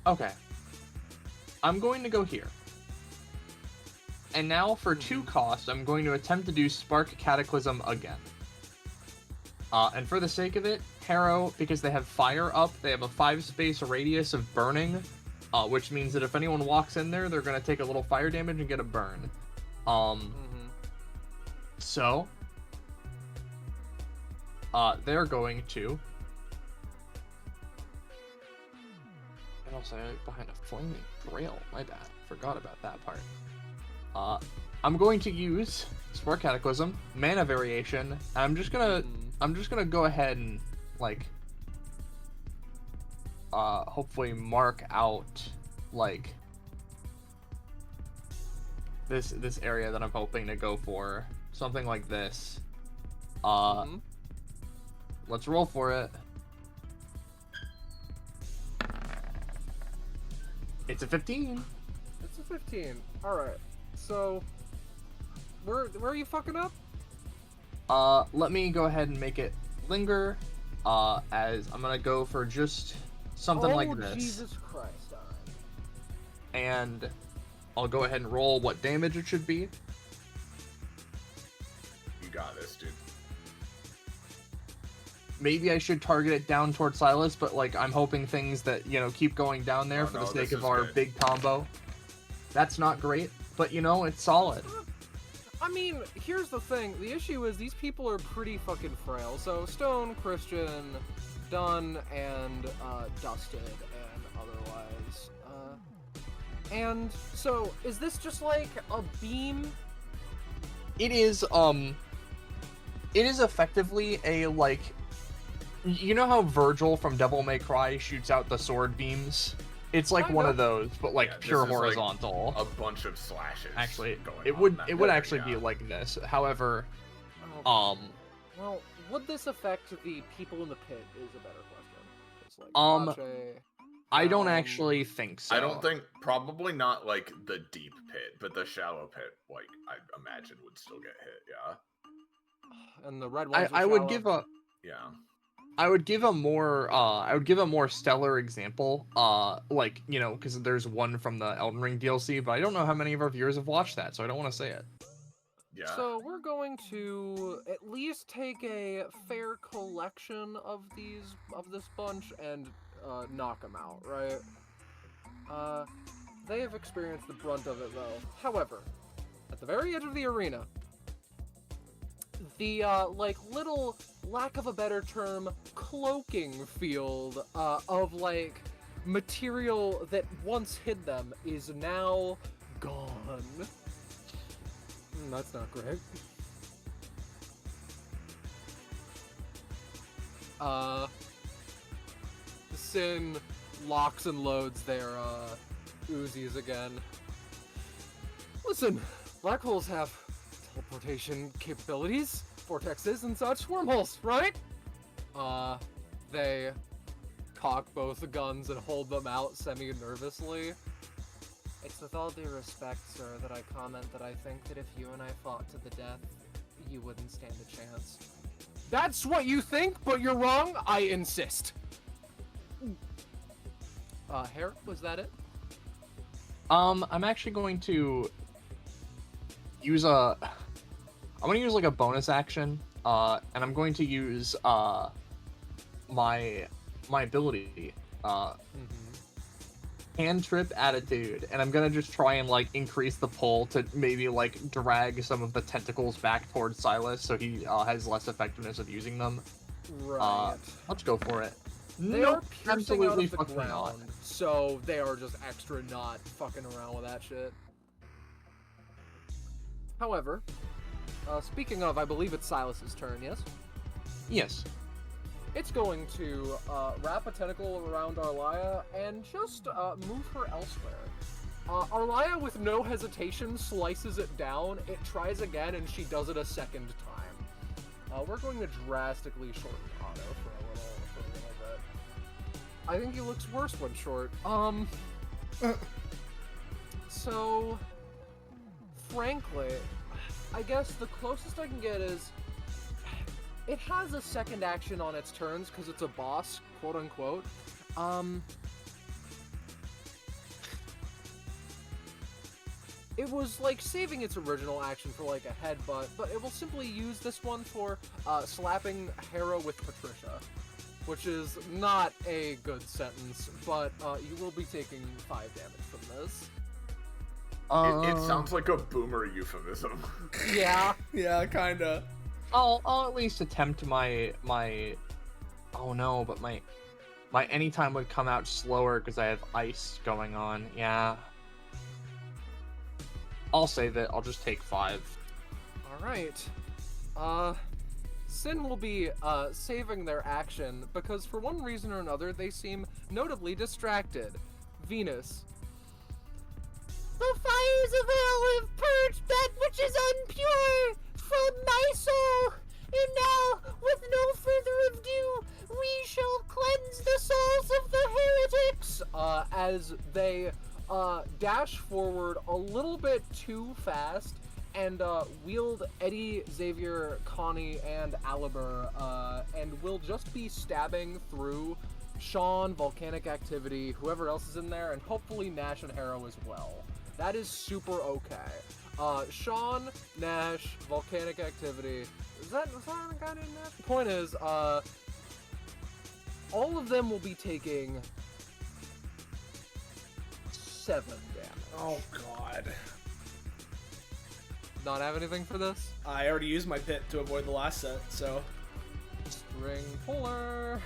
now. Okay. I'm going to go here. And now for 2 cost, I'm going to attempt to do Spark Cataclysm again. And for the sake of it, Harrow, because they have fire up, they have a 5-space radius of burning, which means that if anyone walks in there, they're going to take a little fire damage and get a burn. So, they're going to... And also, behind a flaming trail, my bad. Forgot about that part. I'm going to use Spark Cataclysm, Mana Variation. I'm just gonna go ahead and like hopefully mark out like this area that I'm hoping to go for. Something like this. Let's roll for it. It's a 15. It's a 15. Alright. So where are you fucking up? Let me go ahead and make it linger. As I'm gonna go for just something like this. Jesus Christ, alright. And I'll go ahead and roll what damage it should be. You got this, dude. Maybe I should target it down towards Silas, but like I'm hoping things that, you know, keep going down there Oh, for no, the sake this of is our good. big combo. That's not great, but you know, it's solid. I mean, here's the thing. The issue is these people are pretty fucking frail. So Stone, Christian, Dunn, and Dusted, and otherwise. And so is this just like a beam? It is effectively a like, you know how Virgil from Devil May Cry shoots out the sword beams? It's like Kinda. one of those, but like Yeah, this pure is, like, horizontal. A bunch of slashes. Actually, going it on would that it would way, actually yeah. be like this. However, Well, would this affect the people in the pit is a better question. It's like, Rosche, I don't Brown. actually think so. I don't think, probably not like the deep pit, but the shallow pit, like I imagine would still get hit. Yeah. And the red ones I are would shallow. give a Yeah. I would give a more stellar example, like, you know, because there's one from the Elden Ring DLC, but I don't know how many of our viewers have watched that, so I don't want to say it. Yeah. So we're going to at least take a fair collection of this bunch and knock them out, right? They have experienced the brunt of it though. However, at the very edge of the arena, the like little, lack of a better term, cloaking field of like material that once hid them is now gone. That's not great. Sin locks and loads their Uzis again. Listen, black holes have teleportation capabilities, vortexes and such, wormholes, right? They cock both the guns and hold them out semi-nervously. It's with all due respect, sir, that I comment that I think that if you and I fought to the death, you wouldn't stand a chance. That's what you think, but you're wrong, I insist. Harrow, was that it? I'm actually going to use I'm gonna use like a bonus action, and I'm going to use my ability, hand trip attitude, and I'm gonna just try and like increase the pull to maybe like drag some of the tentacles back towards Silas so he has less effectiveness of using them. Right. Let's go for it. They are Nope, piercing out of the fucking ground, not. so they are just extra not fucking around with that shit. However, speaking of, I believe it's Silas's turn, yes? Yes. It's going to wrap a tentacle around Arlia and just move her elsewhere. Arlia, with no hesitation, slices it down. It tries again, and she does it a second time. We're going to drastically shorten Otto for a little bit. I think he looks worse when short. So, frankly, I guess the closest I can get is it has a second action on its turns because it's a boss, quote unquote. It was like saving its original action for like a headbutt, but it will simply use this one for slapping Harrow with Patricia, which is not a good sentence, but you will be taking 5 damage from this. It sounds like a boomer euphemism. Yeah. Yeah, kinda. I'll at least attempt my oh no, but my anytime would come out slower because I have ice going on. Yeah. I'll save it. I'll just take 5. All right. Sin will be saving their action because for one reason or another they seem notably distracted. Venus. The fires of hell have purged that which is impure from my soul, and now, with no further ado, we shall cleanse the souls of the heretics. As they dash forward a little bit too fast and wield Eddie, Xavier, Connie, and Aliber, and will just be stabbing through Sean, Volcanic Activity, whoever else is in there, and hopefully Nash and Harrow as well. That is super okay. Sean, Nash, Volcanic Activity. Is that the guy named Nash? The point is, all of them will be taking 7 damage. Oh god. Not have anything for this? I already used my pit to avoid the last set, so. String puller.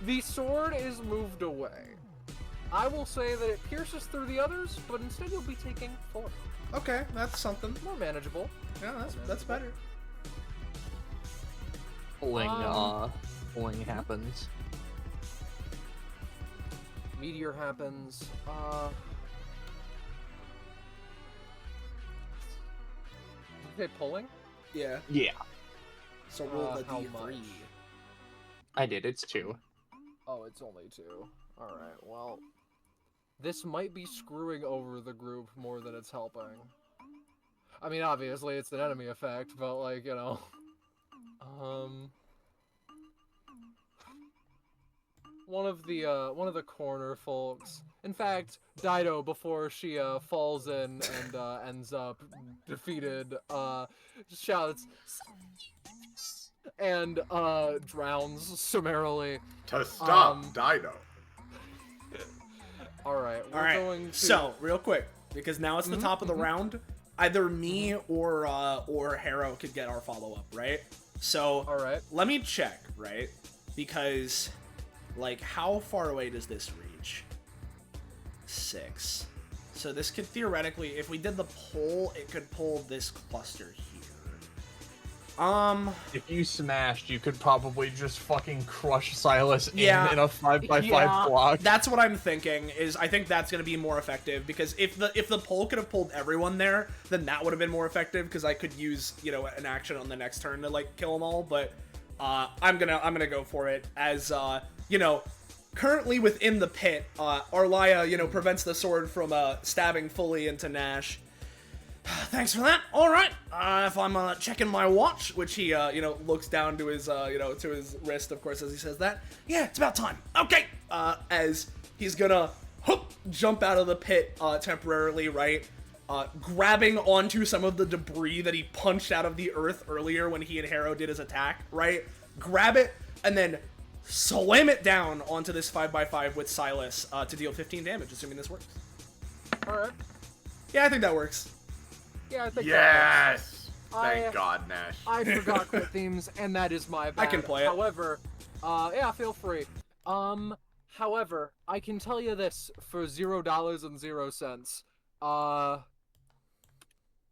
The sword is moved away. I will say that it pierces through the others, but instead you'll be taking 4. Okay, that's something. More manageable. Yeah, that's better. Pulling happens. Meteor happens. Did they pulling? Yeah. Yeah, So roll the how D3. much? I did. It's 2. Oh, it's only 2. Alright, well. This might be screwing over the group more than it's helping. I mean, obviously, it's an enemy effect, but, like, you know. One of the corner folks. In fact, Dido, before she falls in and ends up defeated, shouts and drowns summarily. To stop Dido. Alright, we're Alright, going to... so, real quick, because now it's the top of the round, either me or Harrow could get our follow-up, right? So, Alright. let me check, right? Because, like, how far away does this reach? 6. So this could theoretically, if we did the pull, it could pull this cluster here. if you smashed, you could probably just fucking crush Silas Yeah. in a 5x5 Yeah, block. that's what I'm thinking, is I think that's going to be more effective, because if the pull could have pulled everyone there, then that would have been more effective, because I could use, you know, an action on the next turn to, like, kill them all, but I'm gonna go for it, as, you know, currently within the pit, Arlia, you know, prevents the sword from stabbing fully into Nash. Thanks for that. All right. If I'm checking my watch, which he, you know, looks down to his, you know, to his wrist, of course, as he says that. Yeah, it's about time. Okay. As he's gonna jump out of the pit temporarily, right? Grabbing onto some of the debris that he punched out of the earth earlier when he and Harrow did his attack, right? Grab it and then slam it down onto this 5x5 with Silas to deal 15 damage, assuming this works. Alright. Yeah, I think that works. Yeah, I think Yes! I- Thank God, Nash. I forgot crit themes, and that is my bad. I can play it. However, yeah, feel free. However, I can tell you this for $0.00.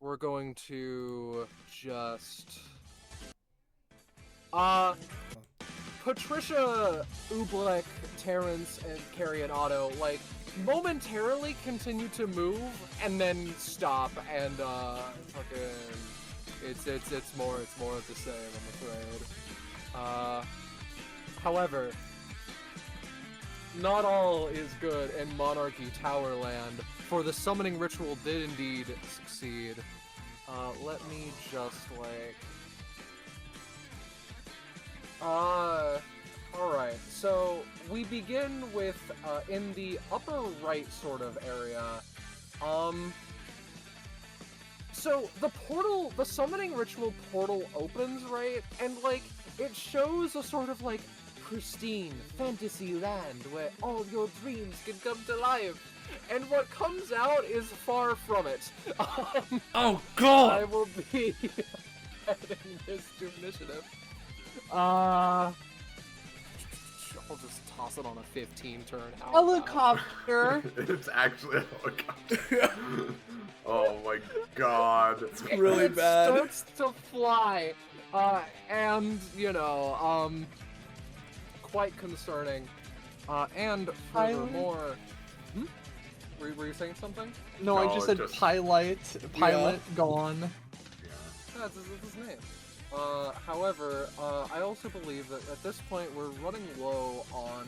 We're going to just Patricia, Oobleck, Terrence, and Carrie and Otto, like, momentarily continue to move and then stop, and fucking it's more of the same, I'm afraid. However, not all is good in Monarchy Towerland, for the summoning ritual did indeed succeed. Let me just, like... Alright, so we begin with, in the upper right sort of area, so the summoning ritual portal opens, right, and, like, it shows a sort of, like, pristine fantasy land where all your dreams can come to life, and what comes out is far from it. Oh, God! I will be adding this to initiative. Hold I'll just toss it on a 15 turn. How about? Helicopter. It's actually a helicopter. Oh my god. It's really It bad. starts to fly, and quite concerning. And furthermore, were you saying something? No, I No, just said just- pilot gone. Yeah. That's his name. However, I also believe that at this point we're running low on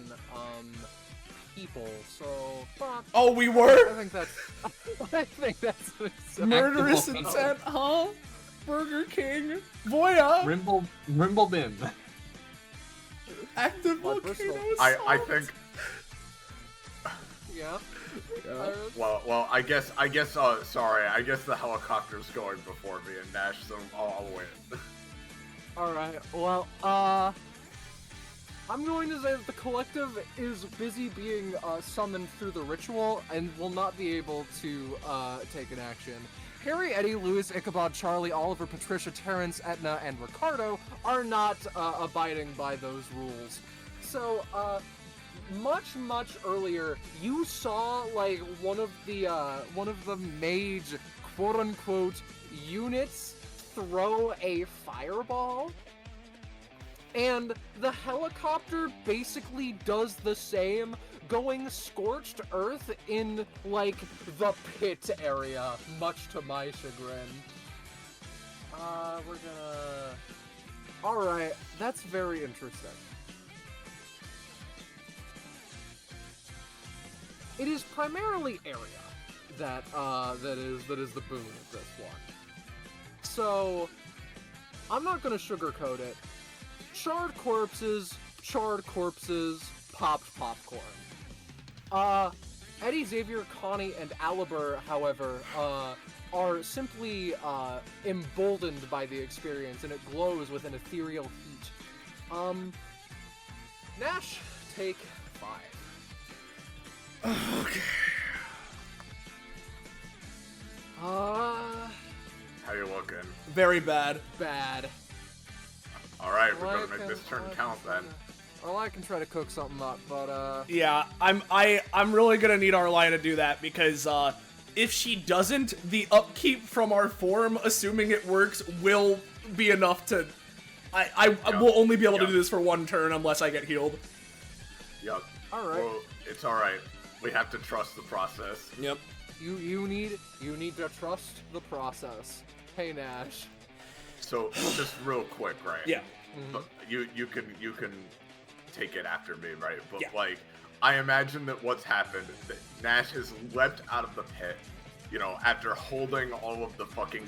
people, so but Oh, we I were? think that's I think that's Murderous Active intent, huh? Burger King. Voya. Rimblebin. Active My volcano personal- I assault. think. yeah. Yeah. Well, I guess. Sorry, I guess the helicopter's going before me and Nash, so I'll win. All right. Well, I'm going to say that the collective is busy being summoned through the ritual and will not be able to take an action. Harry, Eddie, Louis, Ichabod, Charlie, Oliver, Patricia, Terrence, Etna, and Ricardo are not abiding by those rules. So, much earlier, you saw like one of the mage quote-unquote units throw a fireball, and the helicopter basically does the same, going scorched earth in like the pit area, much to my chagrin. We're gonna. All right, that's very interesting. It is primarily area that that is the boon of this one. So, I'm not gonna sugarcoat it. Charred corpses, popped popcorn. Eddie, Xavier, Connie, and Aliber, however, are simply emboldened by the experience, and it glows with an ethereal heat. Nash, take 5. Okay. How you looking? Very bad. Bad. All right, we Well, I better make this can- turn I can count try then. to- Well, I can try to cook something up, but Yeah, I'm really gonna need Arlia to do that because if she doesn't, the upkeep from our form, assuming it works, will be enough to. I will only be able to do this for one turn unless I get healed. Yup. all right. Well, it's all right. We have to trust the process. Yep. You need to trust the process. Hey Nash. So just real quick, right? Yeah. But you can take it after me, right? But Yeah. like, I imagine that what's happened, that Nash has leapt out of the pit, you know, after holding all of the fucking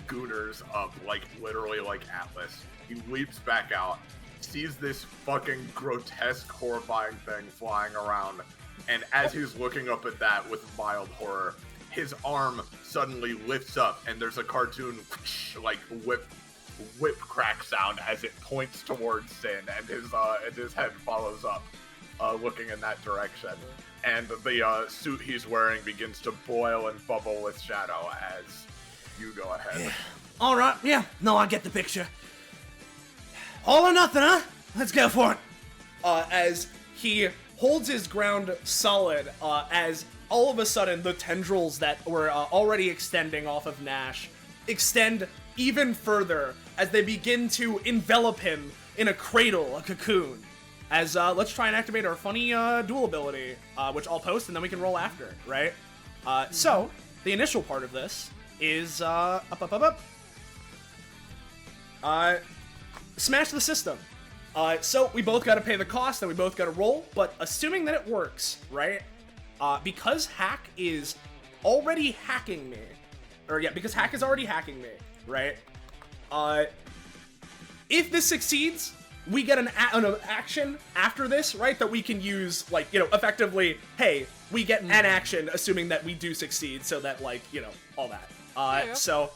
gooners up, like literally like Atlas. He leaps back out, sees this fucking grotesque, horrifying thing flying around, and as he's looking up at that with mild horror, his arm suddenly lifts up, and there's a cartoon like whip crack sound as it points towards Sin, and his head follows up, looking in that direction. And the suit he's wearing begins to boil and bubble with shadow as you go ahead. All right, yeah, no, I get the picture. All or nothing, huh? Let's go for it. As he holds his ground solid, as all of a sudden the tendrils that were already extending off of Nash extend even further as they begin to envelop him in a cradle, a cocoon. As let's try and activate our funny duel ability, which I'll post and then we can roll after, right? So the initial part of this is smash the system. So we both got to pay the cost, and we both got to roll. But assuming that it works, right? Because Hack is already hacking me, because Hack is already hacking me, right? If this succeeds, we get an action after this, right? That we can use, like, you know, effectively. Hey, we get an action, assuming that we do succeed, so that, like, you know, all that. Yeah. So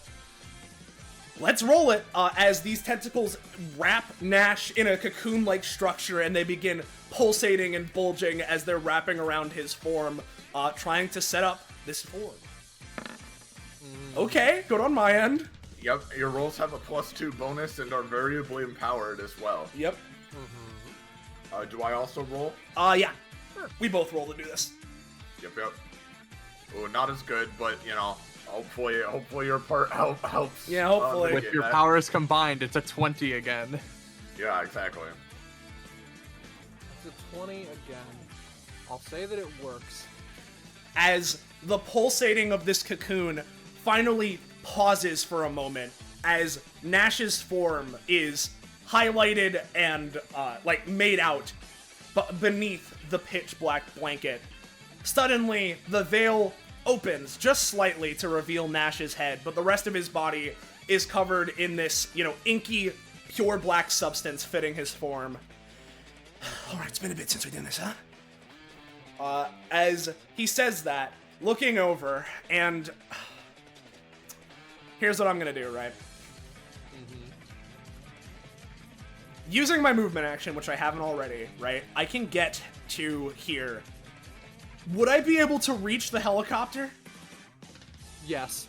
let's roll it as these tentacles wrap Nash in a cocoon-like structure, and they begin pulsating and bulging as they're wrapping around his form, trying to set up this form. Okay, good on my end. Yep, your rolls have a +2 bonus and are variably empowered as well. Yep. Do I also roll? Yeah. We both roll to do this. Yep. Oh, not as good, but you know, hopefully your part helps. Yeah, hopefully. With your powers combined, it's a 20 again. Yeah, exactly. It's a 20 again. I'll say that it works. As the pulsating of this cocoon finally pauses for a moment, as Nash's form is highlighted and made out beneath the pitch black blanket. Suddenly, the veil opens just slightly to reveal Nash's head, but the rest of his body is covered in this, inky, pure black substance fitting his form. Alright, it's been a bit since we've done this, huh? As he says that, looking over, and here's what I'm gonna do, right? Using my movement action, which I haven't already, right? I can get to here. Would I be able to reach the helicopter? Yes.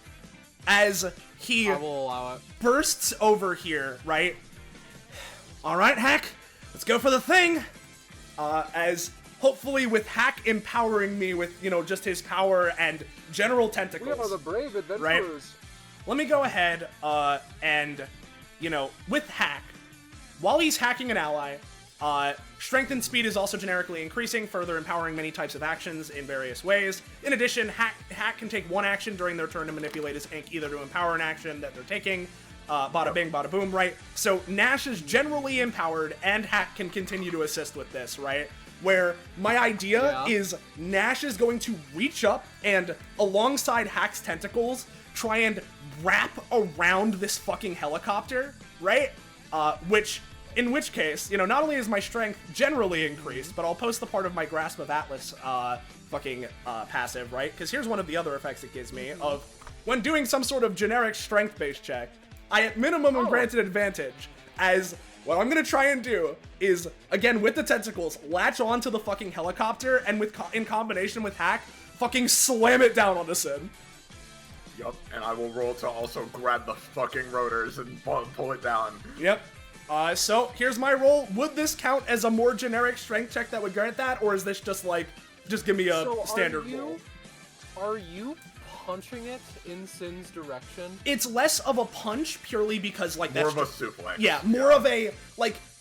As he I will allow it. bursts over here, right? Alright, Hack, let's go for the thing! As hopefully with Hack empowering me with, just his power and general tentacles. We are the brave adventurers. Right. Let me go ahead, and, with Hack, while he's hacking an ally, strength and speed is also generically increasing, further empowering many types of actions in various ways. In addition, Hack can take one action during their turn to manipulate his ink, either to empower an action that they're taking, bada bing, bada boom, right? So Nash is generally empowered, and Hack can continue to assist with this, right? Where my idea is Nash is going to reach up and, alongside Hack's tentacles, try and wrap around this fucking helicopter, right? In which case, not only is my strength generally increased, but I'll post the part of my Grasp of Atlas passive, right? Because here's one of the other effects it gives me of when doing some sort of generic strength-based check, I at minimum am granted advantage, as what I'm gonna try and do is, again, with the tentacles, latch onto the fucking helicopter, and in combination with Hack, fucking slam it down on the Sin. Yup, and I will roll to also grab the fucking rotors and pull it down. Yep. So here's my roll. Would this count as a more generic strength check that would grant that, or is this just give me a standard roll? Are you punching it in Sin's direction? It's less of a punch purely because that's more of a suplex. Yeah, more of a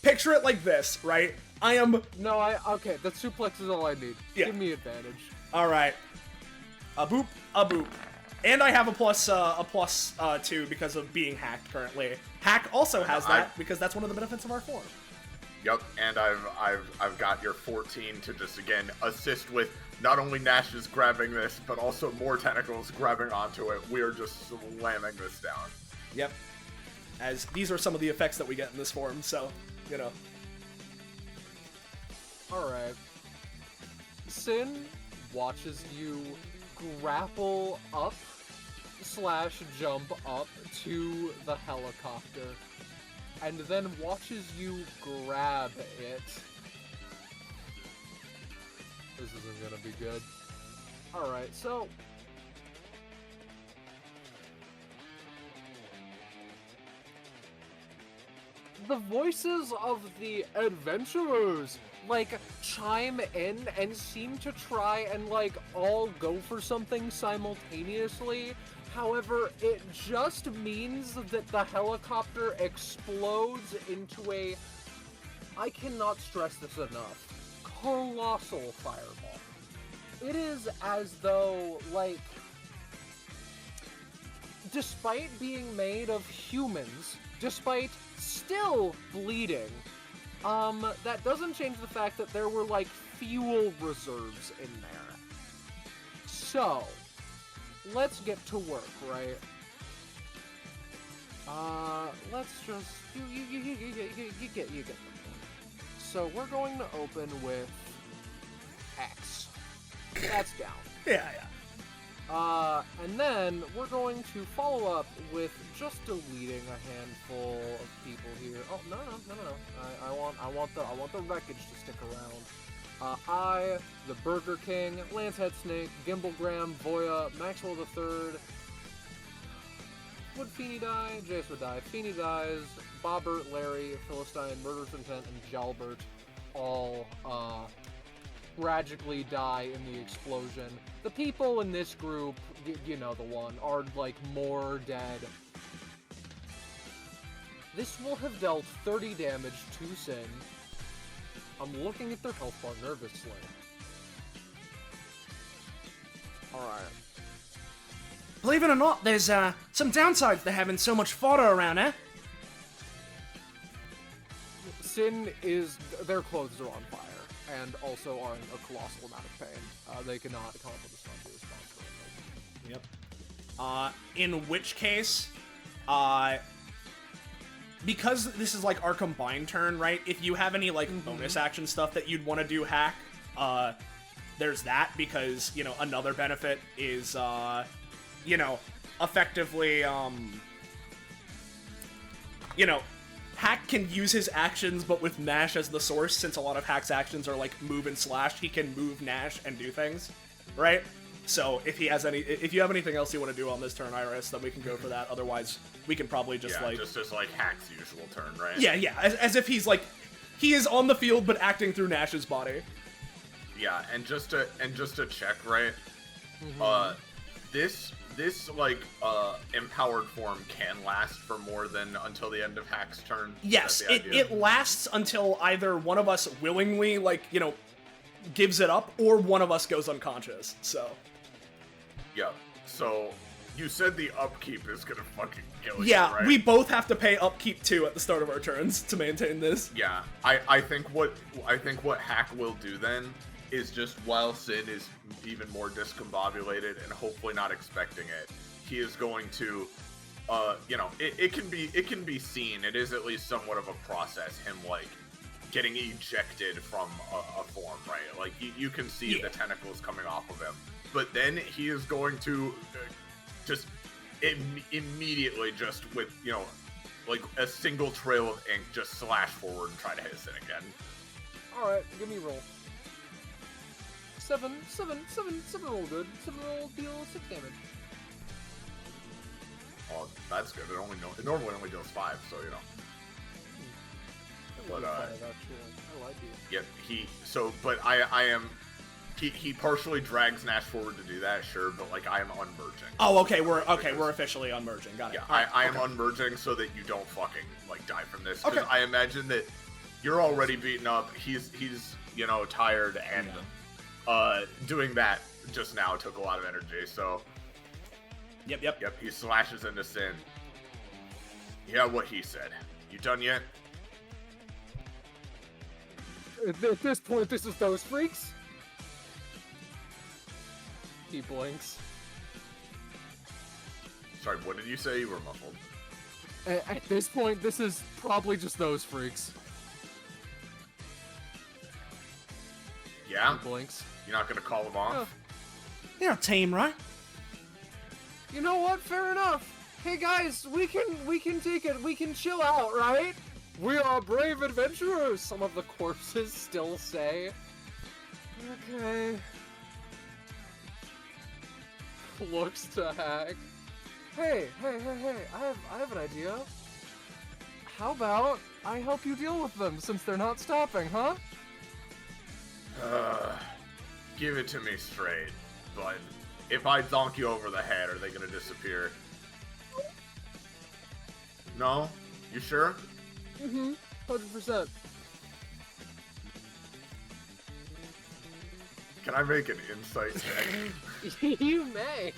picture it like this, right? Okay, the suplex is all I need. Yeah. Give me advantage. All right. A boop, a boop. And I have a plus 2 because of being hacked currently. Hack also has that because that's one of the benefits of our form. Yep, and I've got your 14 to just again assist with not only Nash's grabbing this, but also more tentacles grabbing onto it. We are just slamming this down. Yep. As these are some of the effects that we get in this form, so Alright. Sin watches you grapple up / jump up to the helicopter, and then watches you grab it. This isn't gonna be good. Alright, so the voices of the adventurers chime in and seem to try and all go for something simultaneously. However, it just means that the helicopter explodes into I cannot stress this enough, colossal fireball. It is as though, despite being made of humans, despite still bleeding, that doesn't change the fact that there were, fuel reserves in there. So, let's get to work, right? Let's just... You get the point. So, we're going to open with X. That's down. Yeah. And then we're going to follow up with just deleting a handful of people here. Oh, no. I want the wreckage to stick around. the Burger King, Lancehead Snake, Gimblegram, Voya, Maxwell III. Would Feeney die? Jace would die. Feeney dies. Bobbert, Larry, Philistine, Murderous Intent, and Jalbert all tragically die in the explosion. The people in this group, you know the one, are like more dead. This will have dealt 30 damage to Sin. I'm looking at their health bar nervously. Alright. Believe it or not, there's some downsides to having so much fodder around, eh? Sin is... their clothes are on fire, and also are in a colossal amount of pain. They cannot come up with a spongy response for it. Yep. In which case, because this is like our combined turn, right? If you have any like bonus action stuff that you'd want to do hack, there's that, because, you know, another benefit is, you know, effectively, you know, Hack can use his actions, but with Nash as the source, since a lot of Hack's actions are like move and slash, he can move Nash and do things, right? So if he has if you have anything else you want to do on this turn, Iris, then we can go for that. Otherwise, we can probably just just as like Hack's usual turn, right? Yeah, as if he's like, he is on the field but acting through Nash's body. Yeah, and just to check, right? This like empowered form can last for more than until the end of Hack's turn. Yes, it lasts until either one of us willingly, like, you know, gives it up, or one of us goes unconscious. So. Yeah. So you said the upkeep is gonna fucking kill you, yeah, right? we both have to pay upkeep too at the start of our turns to maintain this. Yeah, I think what Hack will do then is, just while Sin is even more discombobulated and hopefully not expecting it, he is going to, you know, it can be seen. It is at least somewhat of a process. Him like getting ejected from a form, right? Like you can see the tentacles coming off of him, but then he is going to just immediately, just with, you know, like a single trail of ink, just slash forward and try to hit Sin again. All right, give me a roll. 7 roll good. 7 roll deal 6 damage. Oh, that's good. It normally only deals 5, so you know. But I like you. Yeah, he partially drags Nash forward to do that, sure, but like I am unmerging. Oh, okay, we're officially unmerging. Got it. Yeah, I am unmerging so that you don't fucking like die from this. Because I imagine that you're already beaten up. He's you know, tired, and doing that just now took a lot of energy. So Yep. he slashes into Sin. Yeah, what he said. You done yet? At this point, this is those freaks. He blinks. Sorry, what did you say? You were muffled. At this point, this is probably just those freaks. Yeah? He blinks. You're not gonna call them off? You're a team, right? You know what? Fair enough. Hey guys, we can take it. We can chill out, right? We are brave adventurers, some of the corpses still say. Okay. Looks to Hack. Hey, I have an idea. How about I help you deal with them since they're not stopping, huh? Give it to me straight, but if I donk you over the head, are they gonna disappear? No? You sure? 100%. Can I make an insight check? You may.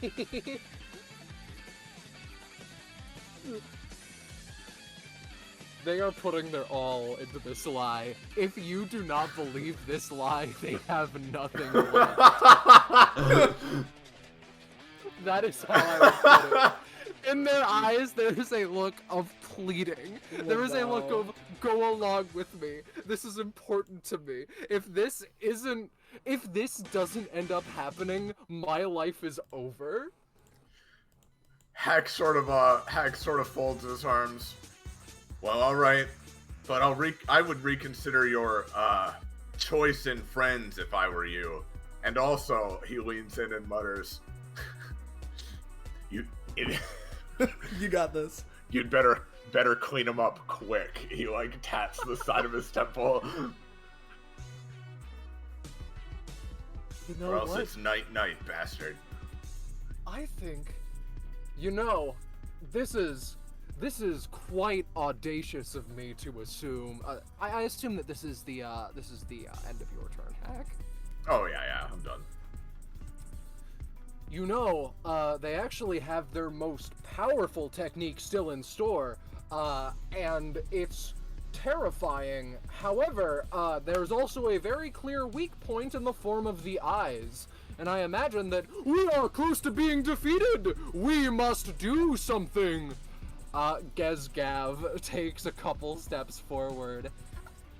They are putting their all into this lie. If you do not believe this lie, they have nothing left. That is how I would put it. In their eyes, there is a look of pleading. There is a look of, go along with me. This is important to me. If this doesn't end up happening, my life is over. Hack sort of folds his arms. Well, all right, but I would reconsider your choice in friends if I were you. And also, he leans in and mutters, You got this. You'd better clean him up quick. He like taps the side of his temple. You know Or else what? it's night-night, bastard. I think, you know, this is quite audacious of me to assume. I assume that this is the end of your turn, Hack. Oh, yeah, I'm done. You know, they actually have their most powerful technique still in store, and it's terrifying. However, there's also a very clear weak point in the form of the eyes. And I imagine that we are close to being defeated! We must do something! Gezgav takes a couple steps forward.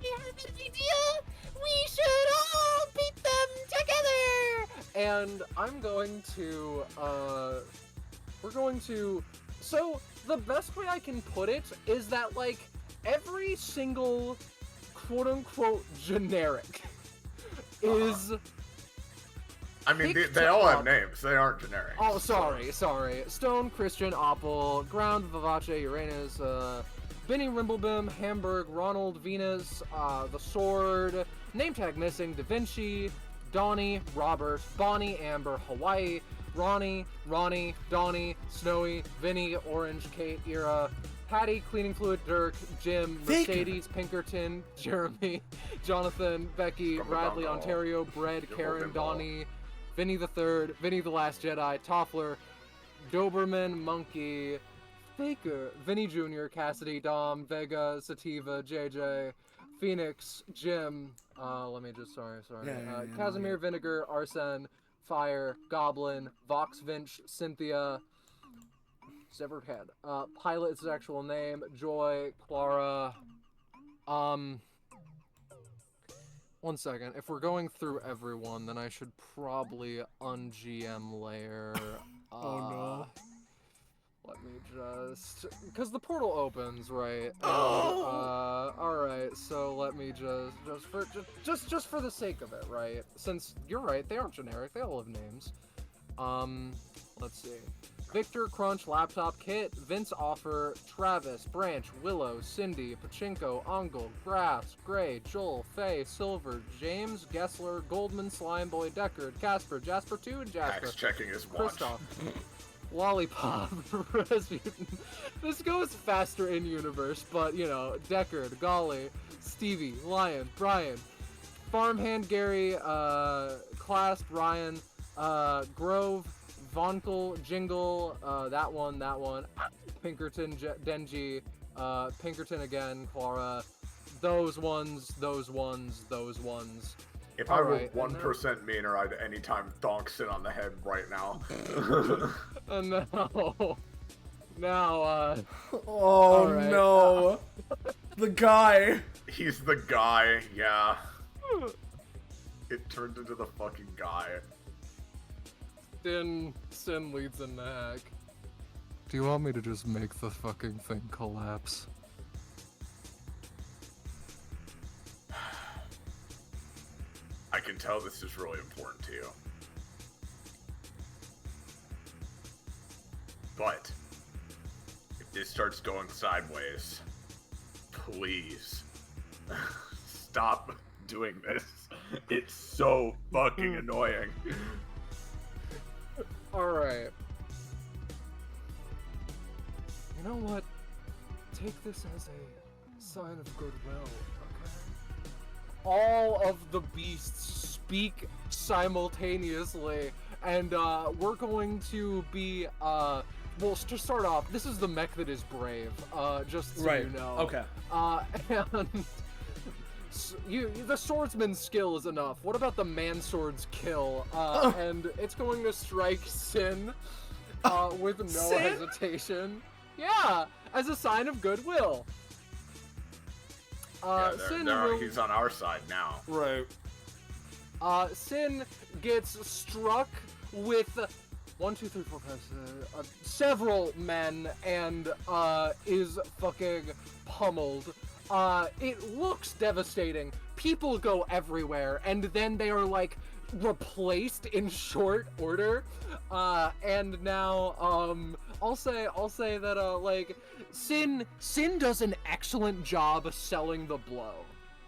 I have an idea! We should all beat them together! And I'm going to, so the best way I can put it is that, like, every single quote-unquote generic is... I mean, picked they all have up- names. They aren't generic. Oh, sorry. Stone, Christian, Opal, Ground, Vivace, Uranus, Benny Rimblebim, Hamburg, Ronald, Venus, The Sword, Name Tag Missing, Da Vinci, Donnie, Robert, Bonnie, Amber, Hawaii, Ronnie, Donnie, Snowy, Vinny, Orange, Kate, Ira, Patty, Cleaning Fluid, Dirk, Jim, Mercedes, Pinkerton, Jeremy, Jonathan, Becky, Bradley, Ontario, Bread, Karen, Donnie, Vinny the Third, Vinny the Last Jedi, Toffler, Doberman, Monkey, Faker, Vinny Jr., Cassidy, Dom, Vega, Sativa, JJ, Phoenix, Jim, Casimir, Vinegar, Arsene, Fire, Goblin, Vox Vinch, Cynthia, Severed Head, Pilot is his actual name, Joy, Clara, one second. If we're going through everyone, then I should probably un-GM layer. Oh, no. Let me just... Because the portal opens, right? Oh! Alright, so let me just for the sake of it, right? Since, you're right, they aren't generic, they all have names. Let's see. Victor, Crunch, Laptop, Kit, Vince Offer, Travis, Branch, Willow, Cindy, Pachinko, Ongle, Grass, Gray, Joel, Faye, Silver, James, Gessler, Goldman, Slimeboy, Deckard, Casper, Jasper 2, and Jasper. Hack's checking his watch. Kristoff, Lollipop, Rasputin. This goes faster in universe, but you know, Deckard, Golly, Stevie, Lion, Brian, Farmhand Gary, Clasp, Ryan, Grove, Vonkel, Jingle, that one, Pinkerton, Denji, Pinkerton again, Clara, those ones. If All I were right, 1% meaner, I'd anytime donk Sin on the head right now. No. Now, Oh right, no. The guy. He's the guy, yeah. It turned into the fucking guy. Sin leads in the hack. Do you want me to just make the fucking thing collapse? I can tell this is really important to you. But, if this starts going sideways, please, stop doing this. It's so fucking annoying. Alright. You know what? Take this as a sign of goodwill, okay? All of the beasts speak simultaneously, and we're going to be, well, to start off, this is the mech that is brave, just so you know. Okay. And the swordsman's skill is enough. What about the man-sword's kill? And it's going to strike Sin with no Sin? hesitation. Yeah, as a sign of goodwill. Sin will... He's on our side now. Right. Sin gets struck with 1, 2, 3, 4, 5, several men and is fucking pummeled. It looks devastating. People go everywhere, and then they are like replaced in short order. And now I'll say that like Sin does an excellent job selling the blow.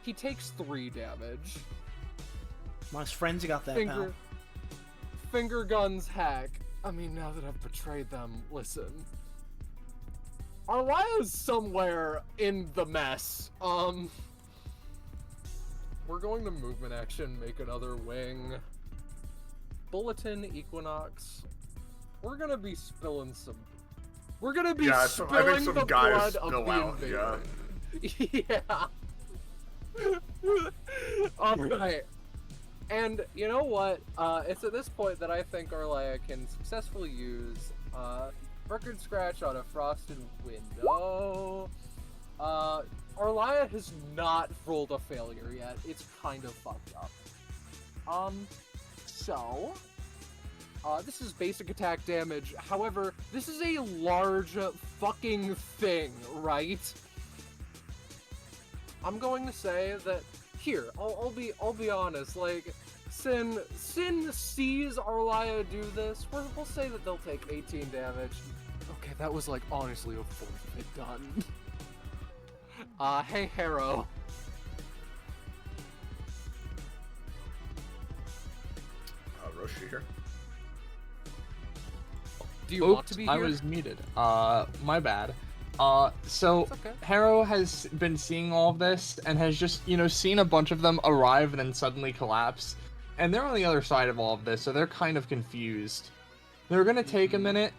He takes 3 damage. My friends got that, pal. finger guns hack. I mean, now that I've betrayed them, listen. Arlaya's somewhere in the mess. We're going to movement action, make another wing. Bulletin, Equinox. We're gonna be spilling some. We're gonna be I spilling think some the guys blood spill of the out, invader. Yeah. Alright. And you know what? It's at this point that I think Arlaya can successfully use record scratch on a frosted window. Arlaya has not rolled a failure yet. It's kind of fucked up. So this is basic attack damage. However, this is a large fucking thing, right? I'm going to say that here. I'll be honest. Like, Sin sees Arlaya do this. We'll say that they'll take 18 damage. Okay, that was like honestly a fourth of it done. Hey Harrow. Rosche here. Do you Oops, want to be I here? was muted. My bad. So It's okay. Harrow has been seeing all of this and has just, seen a bunch of them arrive and then suddenly collapse. And they're on the other side of all of this, so they're kind of confused. They're gonna take a minute.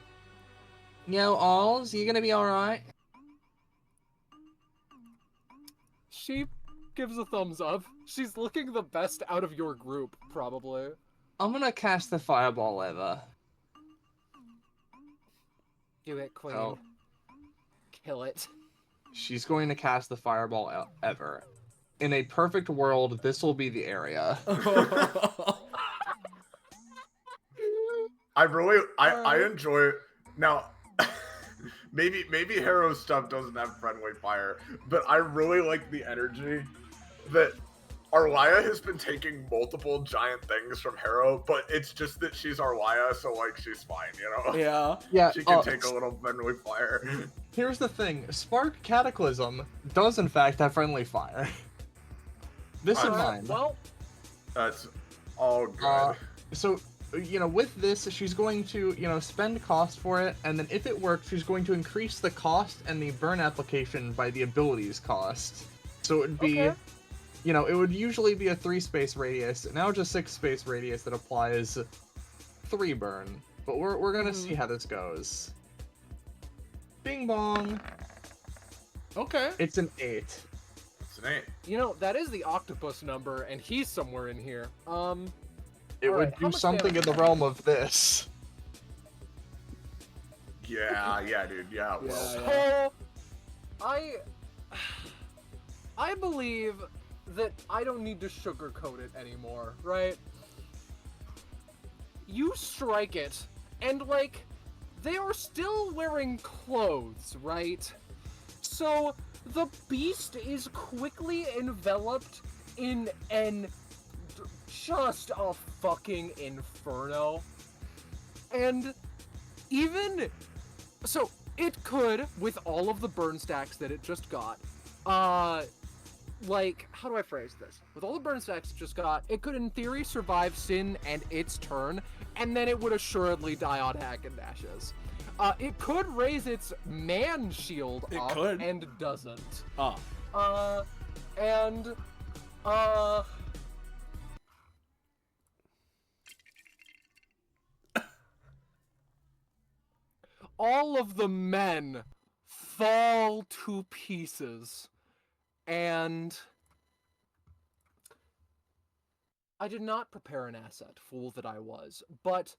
Alls, you gonna be alright? She gives a thumbs up. She's looking the best out of your group, probably. I'm gonna cast the fireball ever. Do it, Queen. Oh. Kill it. She's going to cast the fireball ever. In a perfect world, this will be the area. I enjoy it. Now, maybe Harrow's stuff doesn't have friendly fire, but I really like the energy that Arlaya has been taking multiple giant things from Harrow, but it's just that she's Arlaya, so like she's fine, Yeah. Yeah, She can take a little friendly fire. Here's the thing. Spark Cataclysm does in fact have friendly fire. This in mind. Well, That's all good. So, with this, she's going to, spend cost for it, and then if it works, she's going to increase the cost and the burn application by the abilities cost. So it would be, okay. It would usually be a 3-space radius, now just 6-space radius that applies 3 burn. But we're gonna see how this goes. Bing bong. Okay. It's an 8. It's an 8. That is the octopus number, and he's somewhere in here. It Alright, would how do much something in damage? the realm of this. Yeah, dude. Yeah, well. Yeah. So, I believe that I don't need to sugarcoat it anymore, right? You strike it, and they are still wearing clothes, right? So, the beast is quickly enveloped in just a fucking inferno. And so it could, with all of the burn stacks that it just got, how do I phrase this? With all the burn stacks it just got, it could in theory survive Sin and its turn, and then it would assuredly die on Hack and Nash's. It could raise its man shield It up, could. and doesn't. Ah. All of the men fall to pieces. And I did not prepare an asset, fool that I was, but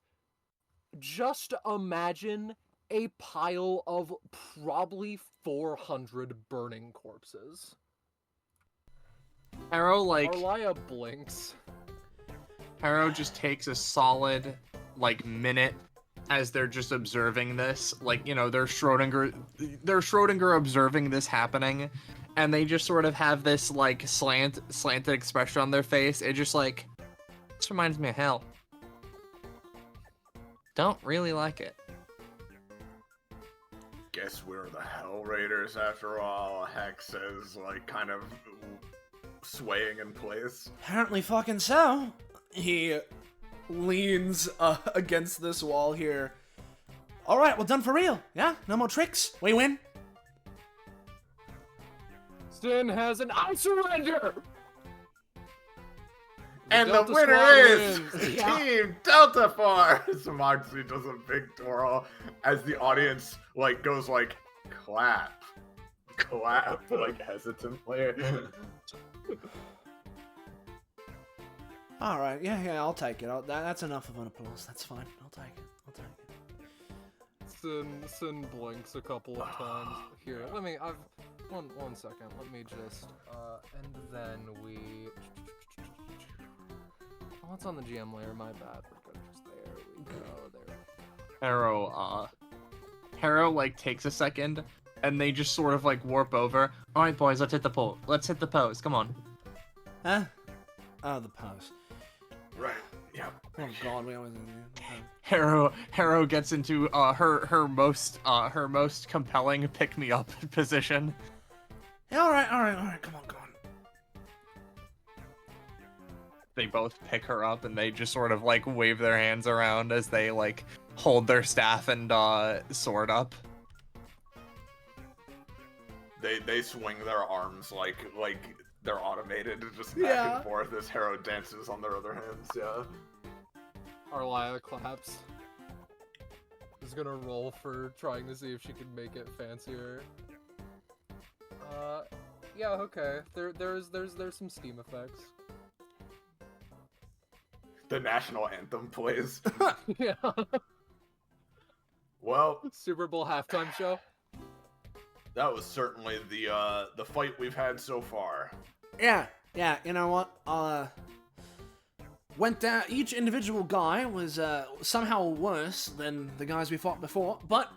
just imagine a pile of probably 400 burning corpses. Harrow, Arlaya blinks. Harrow just takes a solid, minute as they're just observing this. They're Schrodinger observing this happening, and they just sort of have this, slanted expression on their face. It just, this reminds me of hell. Don't really like it. Guess we're the Hell Raiders after all, Hex says, kind of swaying in place. Apparently fucking so. He leans against this wall here. All right, well, done for real. Yeah, no more tricks. We win. Sin has an I surrender. And the Delta winner Squad is wins. Team Delta Force. Moxie does a big twirl as the audience like goes like clap, like hesitantly. All right, yeah, I'll take it. That's enough of an applause. That's fine. I'll take it. Sin blinks a couple of times. Here, let me. One second. Let me just. And then we. Oh, it's on the GM layer. My bad. We're good. Just there we go. There. Harrow like takes a second, and they just sort of like warp over. All right, boys, let's hit the pole. Let's hit the pose. Come on. Huh? Oh, the pose. Right. Yeah. Oh God, we always. Harrow gets into her most compelling pick me up position. Yeah, all right. Come on. They both pick her up and they just sort of like wave their hands around as they like hold their staff and sword up. They swing their arms like they're automated, just back and forth as Harrow dances on their other hands. Yeah. Arlia claps. Is gonna roll for trying to see if she can make it fancier. Yeah, okay. There's some Steam effects. The national anthem plays. Yeah. Well, Super Bowl halftime show. that was certainly the fight we've had so far. Yeah. You know what? Went down. Each individual guy was somehow worse than the guys we fought before, but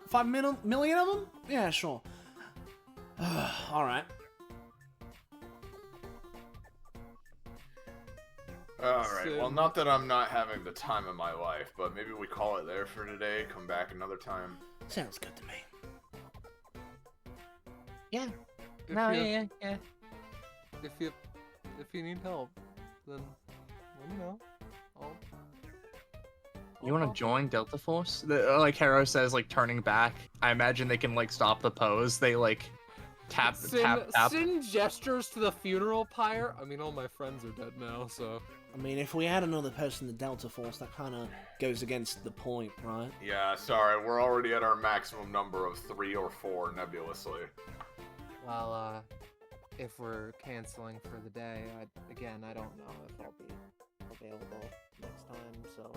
5 million of them? Yeah, sure. All right. Alright, well, not that I'm not having the time of my life, but maybe we call it there for today, come back another time. Sounds good to me. Yeah. Yeah. If you need help, then let me know. You want to join Delta Force? Like Harrow says, like turning back. I imagine they can like stop the pose. They like tap. Sin gestures to the funeral pyre. I mean, all my friends are dead now, so. I mean, if we had another person in the Delta Force, that kind of goes against the point, right? Yeah, sorry, we're already at our maximum number of 3 or 4 nebulously. Well, if we're canceling for the day, I don't know if I'll be available next time, so,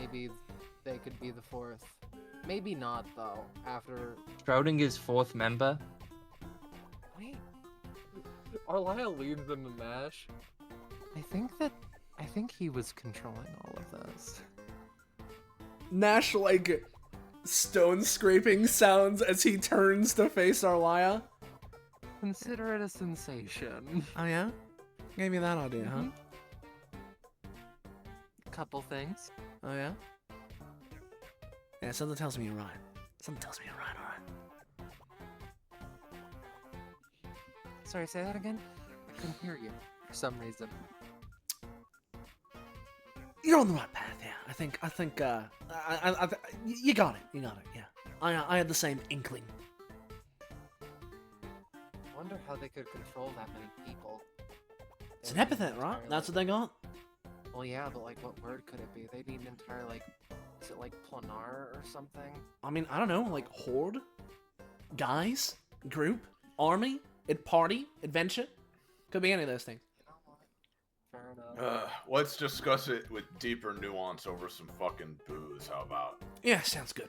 maybe they could be the 4th. Maybe not, though, after... Schrodinger's 4th member? Wait. Arlia leans into Nash. I think he was controlling all of this. Nash, like, stone scraping sounds as he turns to face Arlia. Consider it a sensation. Oh, yeah? Gave you that idea, huh? Couple things. Oh, yeah? Yeah, something tells me you're right. Alright. Sorry, say that again? I couldn't hear you for some reason. You're on the right path, yeah. I think, you got it, yeah. I had the same inkling. I wonder how they could control that many people. It's an epithet, right? That's what they got? Well, yeah, but, like, what word could it be? They need an entire, like, is it, like, planar or something? I mean, I don't know, like, horde? Guys? Group? Army? Party? Adventure? Could be any of those things. You know what? Fair enough. Let's discuss it with deeper nuance over some fucking booze, how about? Yeah, sounds good.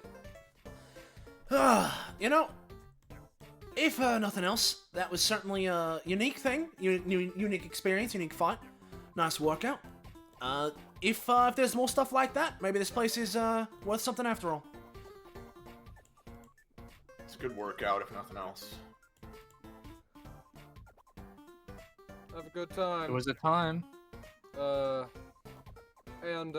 You know, if nothing else, that was certainly a unique thing, unique experience, unique fight. Nice workout. If there's more stuff like that, maybe this place is worth something after all. It's a good workout, if nothing else. Have a good time. It was a time. And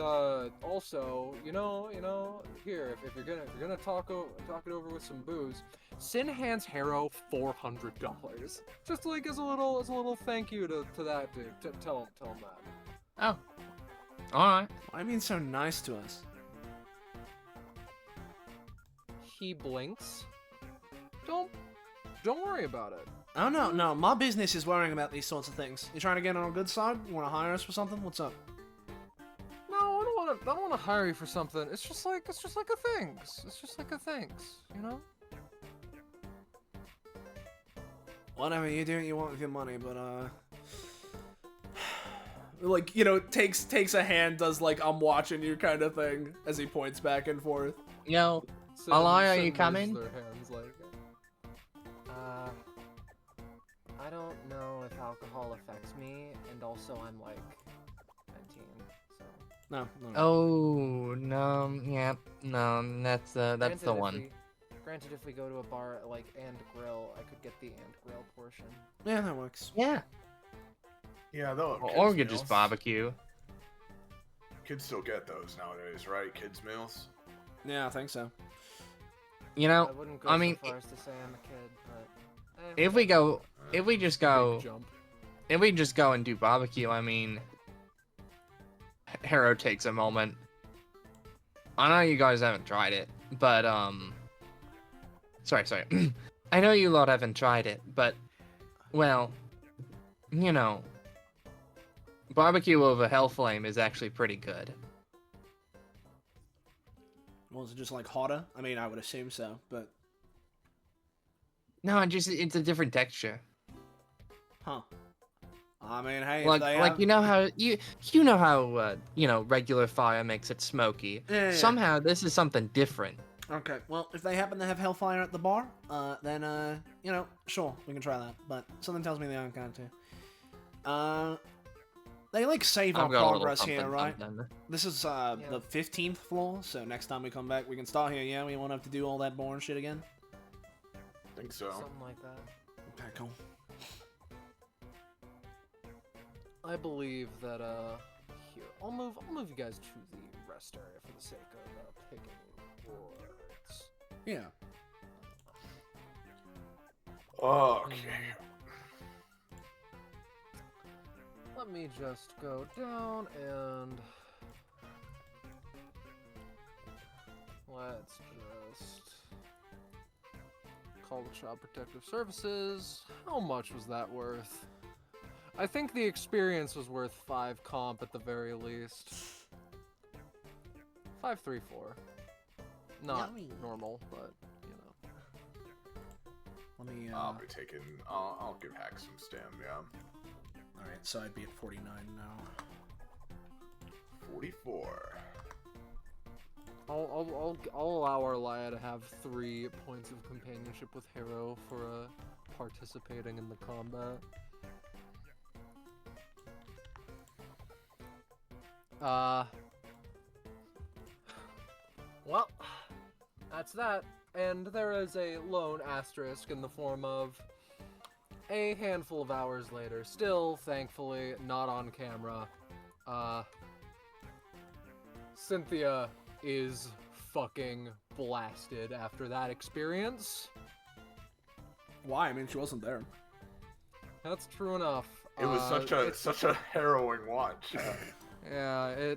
also, here, if you're gonna talk it over with some booze, Sin hands Harrow $400, just like as a little thank you to that dude. Tell him that. Oh. Alright. Why are you being so nice to us? He blinks. Don't worry about it. Oh no, my business is worrying about these sorts of things. You trying to get on a good side? You want to hire us for something? What's up? No, I don't want to hire you for something. It's just like a things. It's just like a things, you know? Whatever, you do what you want with your money, but like, you know, takes a hand, does like I'm watching you kind of thing as he points back and forth. Yo, Sin- Alai, are Sin you raises coming? their hands like, I don't know if alcohol affects me, and also I'm like 19, so. No. Oh, no, yeah, no, that's the Granted, if one. Granted, if we go to a bar like and grill, I could get the and grill portion. Yeah, that works. Yeah. Yeah, though. Or we could just barbecue. Kids still get those nowadays, right? Kids meals. Yeah, I think so. You know, I wouldn't go I mean, so far as to say I'm a kid, but. if we just go, big jump. if we just go and do barbecue, I mean, Harrow takes a moment. I know you guys haven't tried it, but sorry. I know you lot haven't tried it, but well, you know, barbecue over hell flame is actually pretty good. Well, is it just like hotter? I mean, I would assume so, but No, it's a different texture. huh? I mean, hey, Like if they like have... you know how you know how you know, regular fire makes it smoky. Yeah. Somehow this is something different. Okay, well, if they happen to have Hellfire at the bar, then, you know, sure, we can try that. But something tells me they aren't going to. They, like, save our I've got a little progress here, something, right? something. This is, the 15th floor, so next time we come back, we can start here, yeah? We won't have to do all that boring shit again? I think so. Something like that. Okay, cool. I believe that here I'll move you guys to the rest area for the sake of picking words. Yeah. Okay. Let me just go down and let's just call the Child Protective Services. How much was that worth? I think the experience was worth 5 comp at the very least. 534. Not Yummy. normal, but you know. Let me, I'll be taking. I'll give Hack some stem. Yeah. Alright, so I'd be at 49 now. 44. I'll allow our Laia to have 3 points of companionship with Harrow for participating in the combat. Well, that's that. And there is a lone asterisk in the form of a handful of hours later. Still, thankfully, not on camera. Cynthia is fucking blasted after that experience. Why? I mean, she wasn't there. That's true enough. It was such a harrowing watch. Yeah,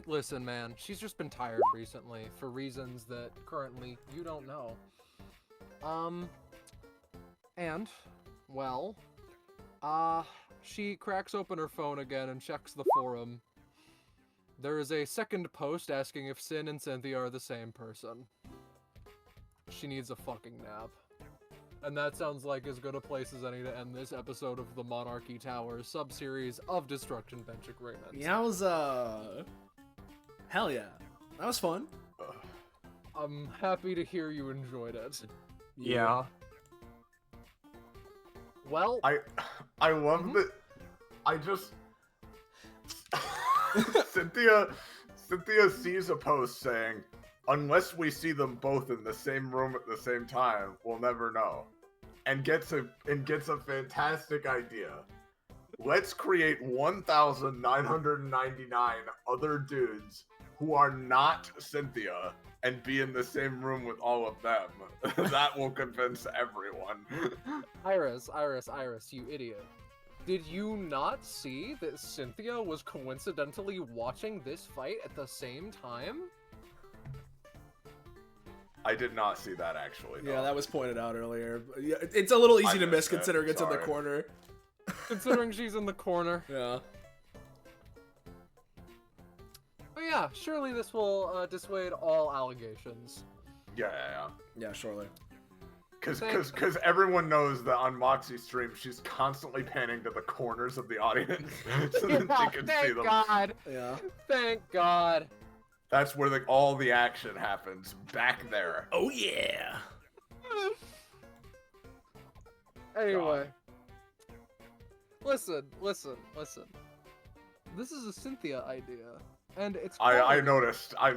listen, man, she's just been tired recently for reasons that currently you don't know. And, well, she cracks open her phone again and checks the forum. There is a second post asking if Sin and Cynthia are the same person. She needs a fucking nap. And that sounds like as good a place as any to end this episode of the Monarchy Towers sub-series of Destruction Bench Agreements. Yeah, that was, hell yeah. That was fun. I'm happy to hear you enjoyed it. Yeah. Well, I love that. I just Cynthia sees a post saying, "Unless we see them both in the same room at the same time, we'll never know," and gets a fantastic idea. Let's create 1,999 other dudes who are not Cynthia and be in the same room with all of them. That will convince everyone. Iris, you idiot. Did you not see that Cynthia was coincidentally watching this fight at the same time? I did not see that actually. No. Yeah, that was pointed out earlier. Yeah, it's a little easy to miss missed it, considering it's in the sorry. corner. Considering she's in the corner. Yeah. But yeah, surely this will dissuade all allegations. Yeah. Yeah, surely. Because everyone knows that on Moxie's stream, she's constantly panning to the corners of the audience so that they can see Thank them. God. Yeah. Thank God. That's where all the action happens, back there. Oh yeah. Anyway. Listen. This is a Cynthia idea. And its I quality,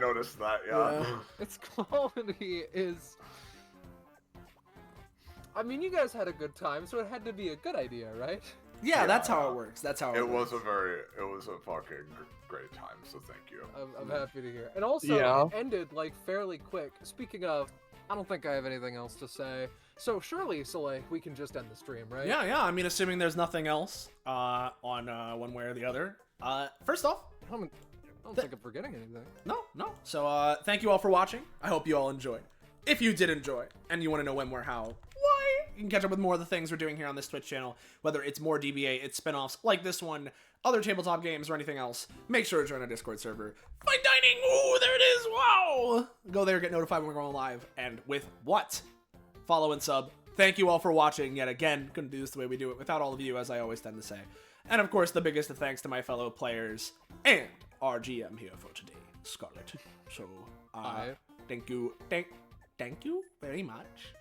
noticed that, yeah. its quality is... I mean, you guys had a good time, so it had to be a good idea, right? Yeah, Yeah, that's how yeah. it works. That's how it It works. was a fucking great time, so thank you. I'm happy to hear. And also, Yeah. it ended, like, fairly quick. Speaking of, I don't think I have anything else to say. So, surely, Soleil, we can just end the stream, right? Yeah. I mean, assuming there's nothing else on one way or the other. First off, I don't think I'm forgetting anything. no. So, thank you all for watching. I hope you all enjoyed. If you did enjoy, and you want to know when, where, how, why, you can catch up with more of the things we're doing here on this Twitch channel, whether it's more DBA, it's spin-offs like this one, other tabletop games, or anything else. Make sure to join our Discord server. Fight Dining! Ooh, there it is! Wow! Go there, get notified when we're going live. And with what? Follow and sub. Thank you all for watching yet again. Couldn't do this the way we do it without all of you, as I always tend to say. And of course, the biggest of thanks to my fellow players and our GM here for today, Scarlet. So, Hi. thank you very much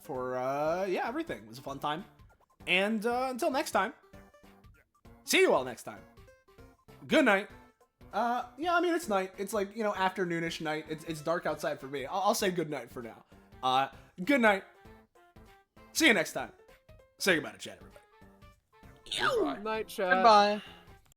for everything. It was a fun time. And until next time, see you all next time. Good night. I mean, it's night. It's like, afternoonish night. It's dark outside for me. I'll say good night for now. Good night. See you next time. Say goodbye to chat, everybody. Night, chat. Goodbye.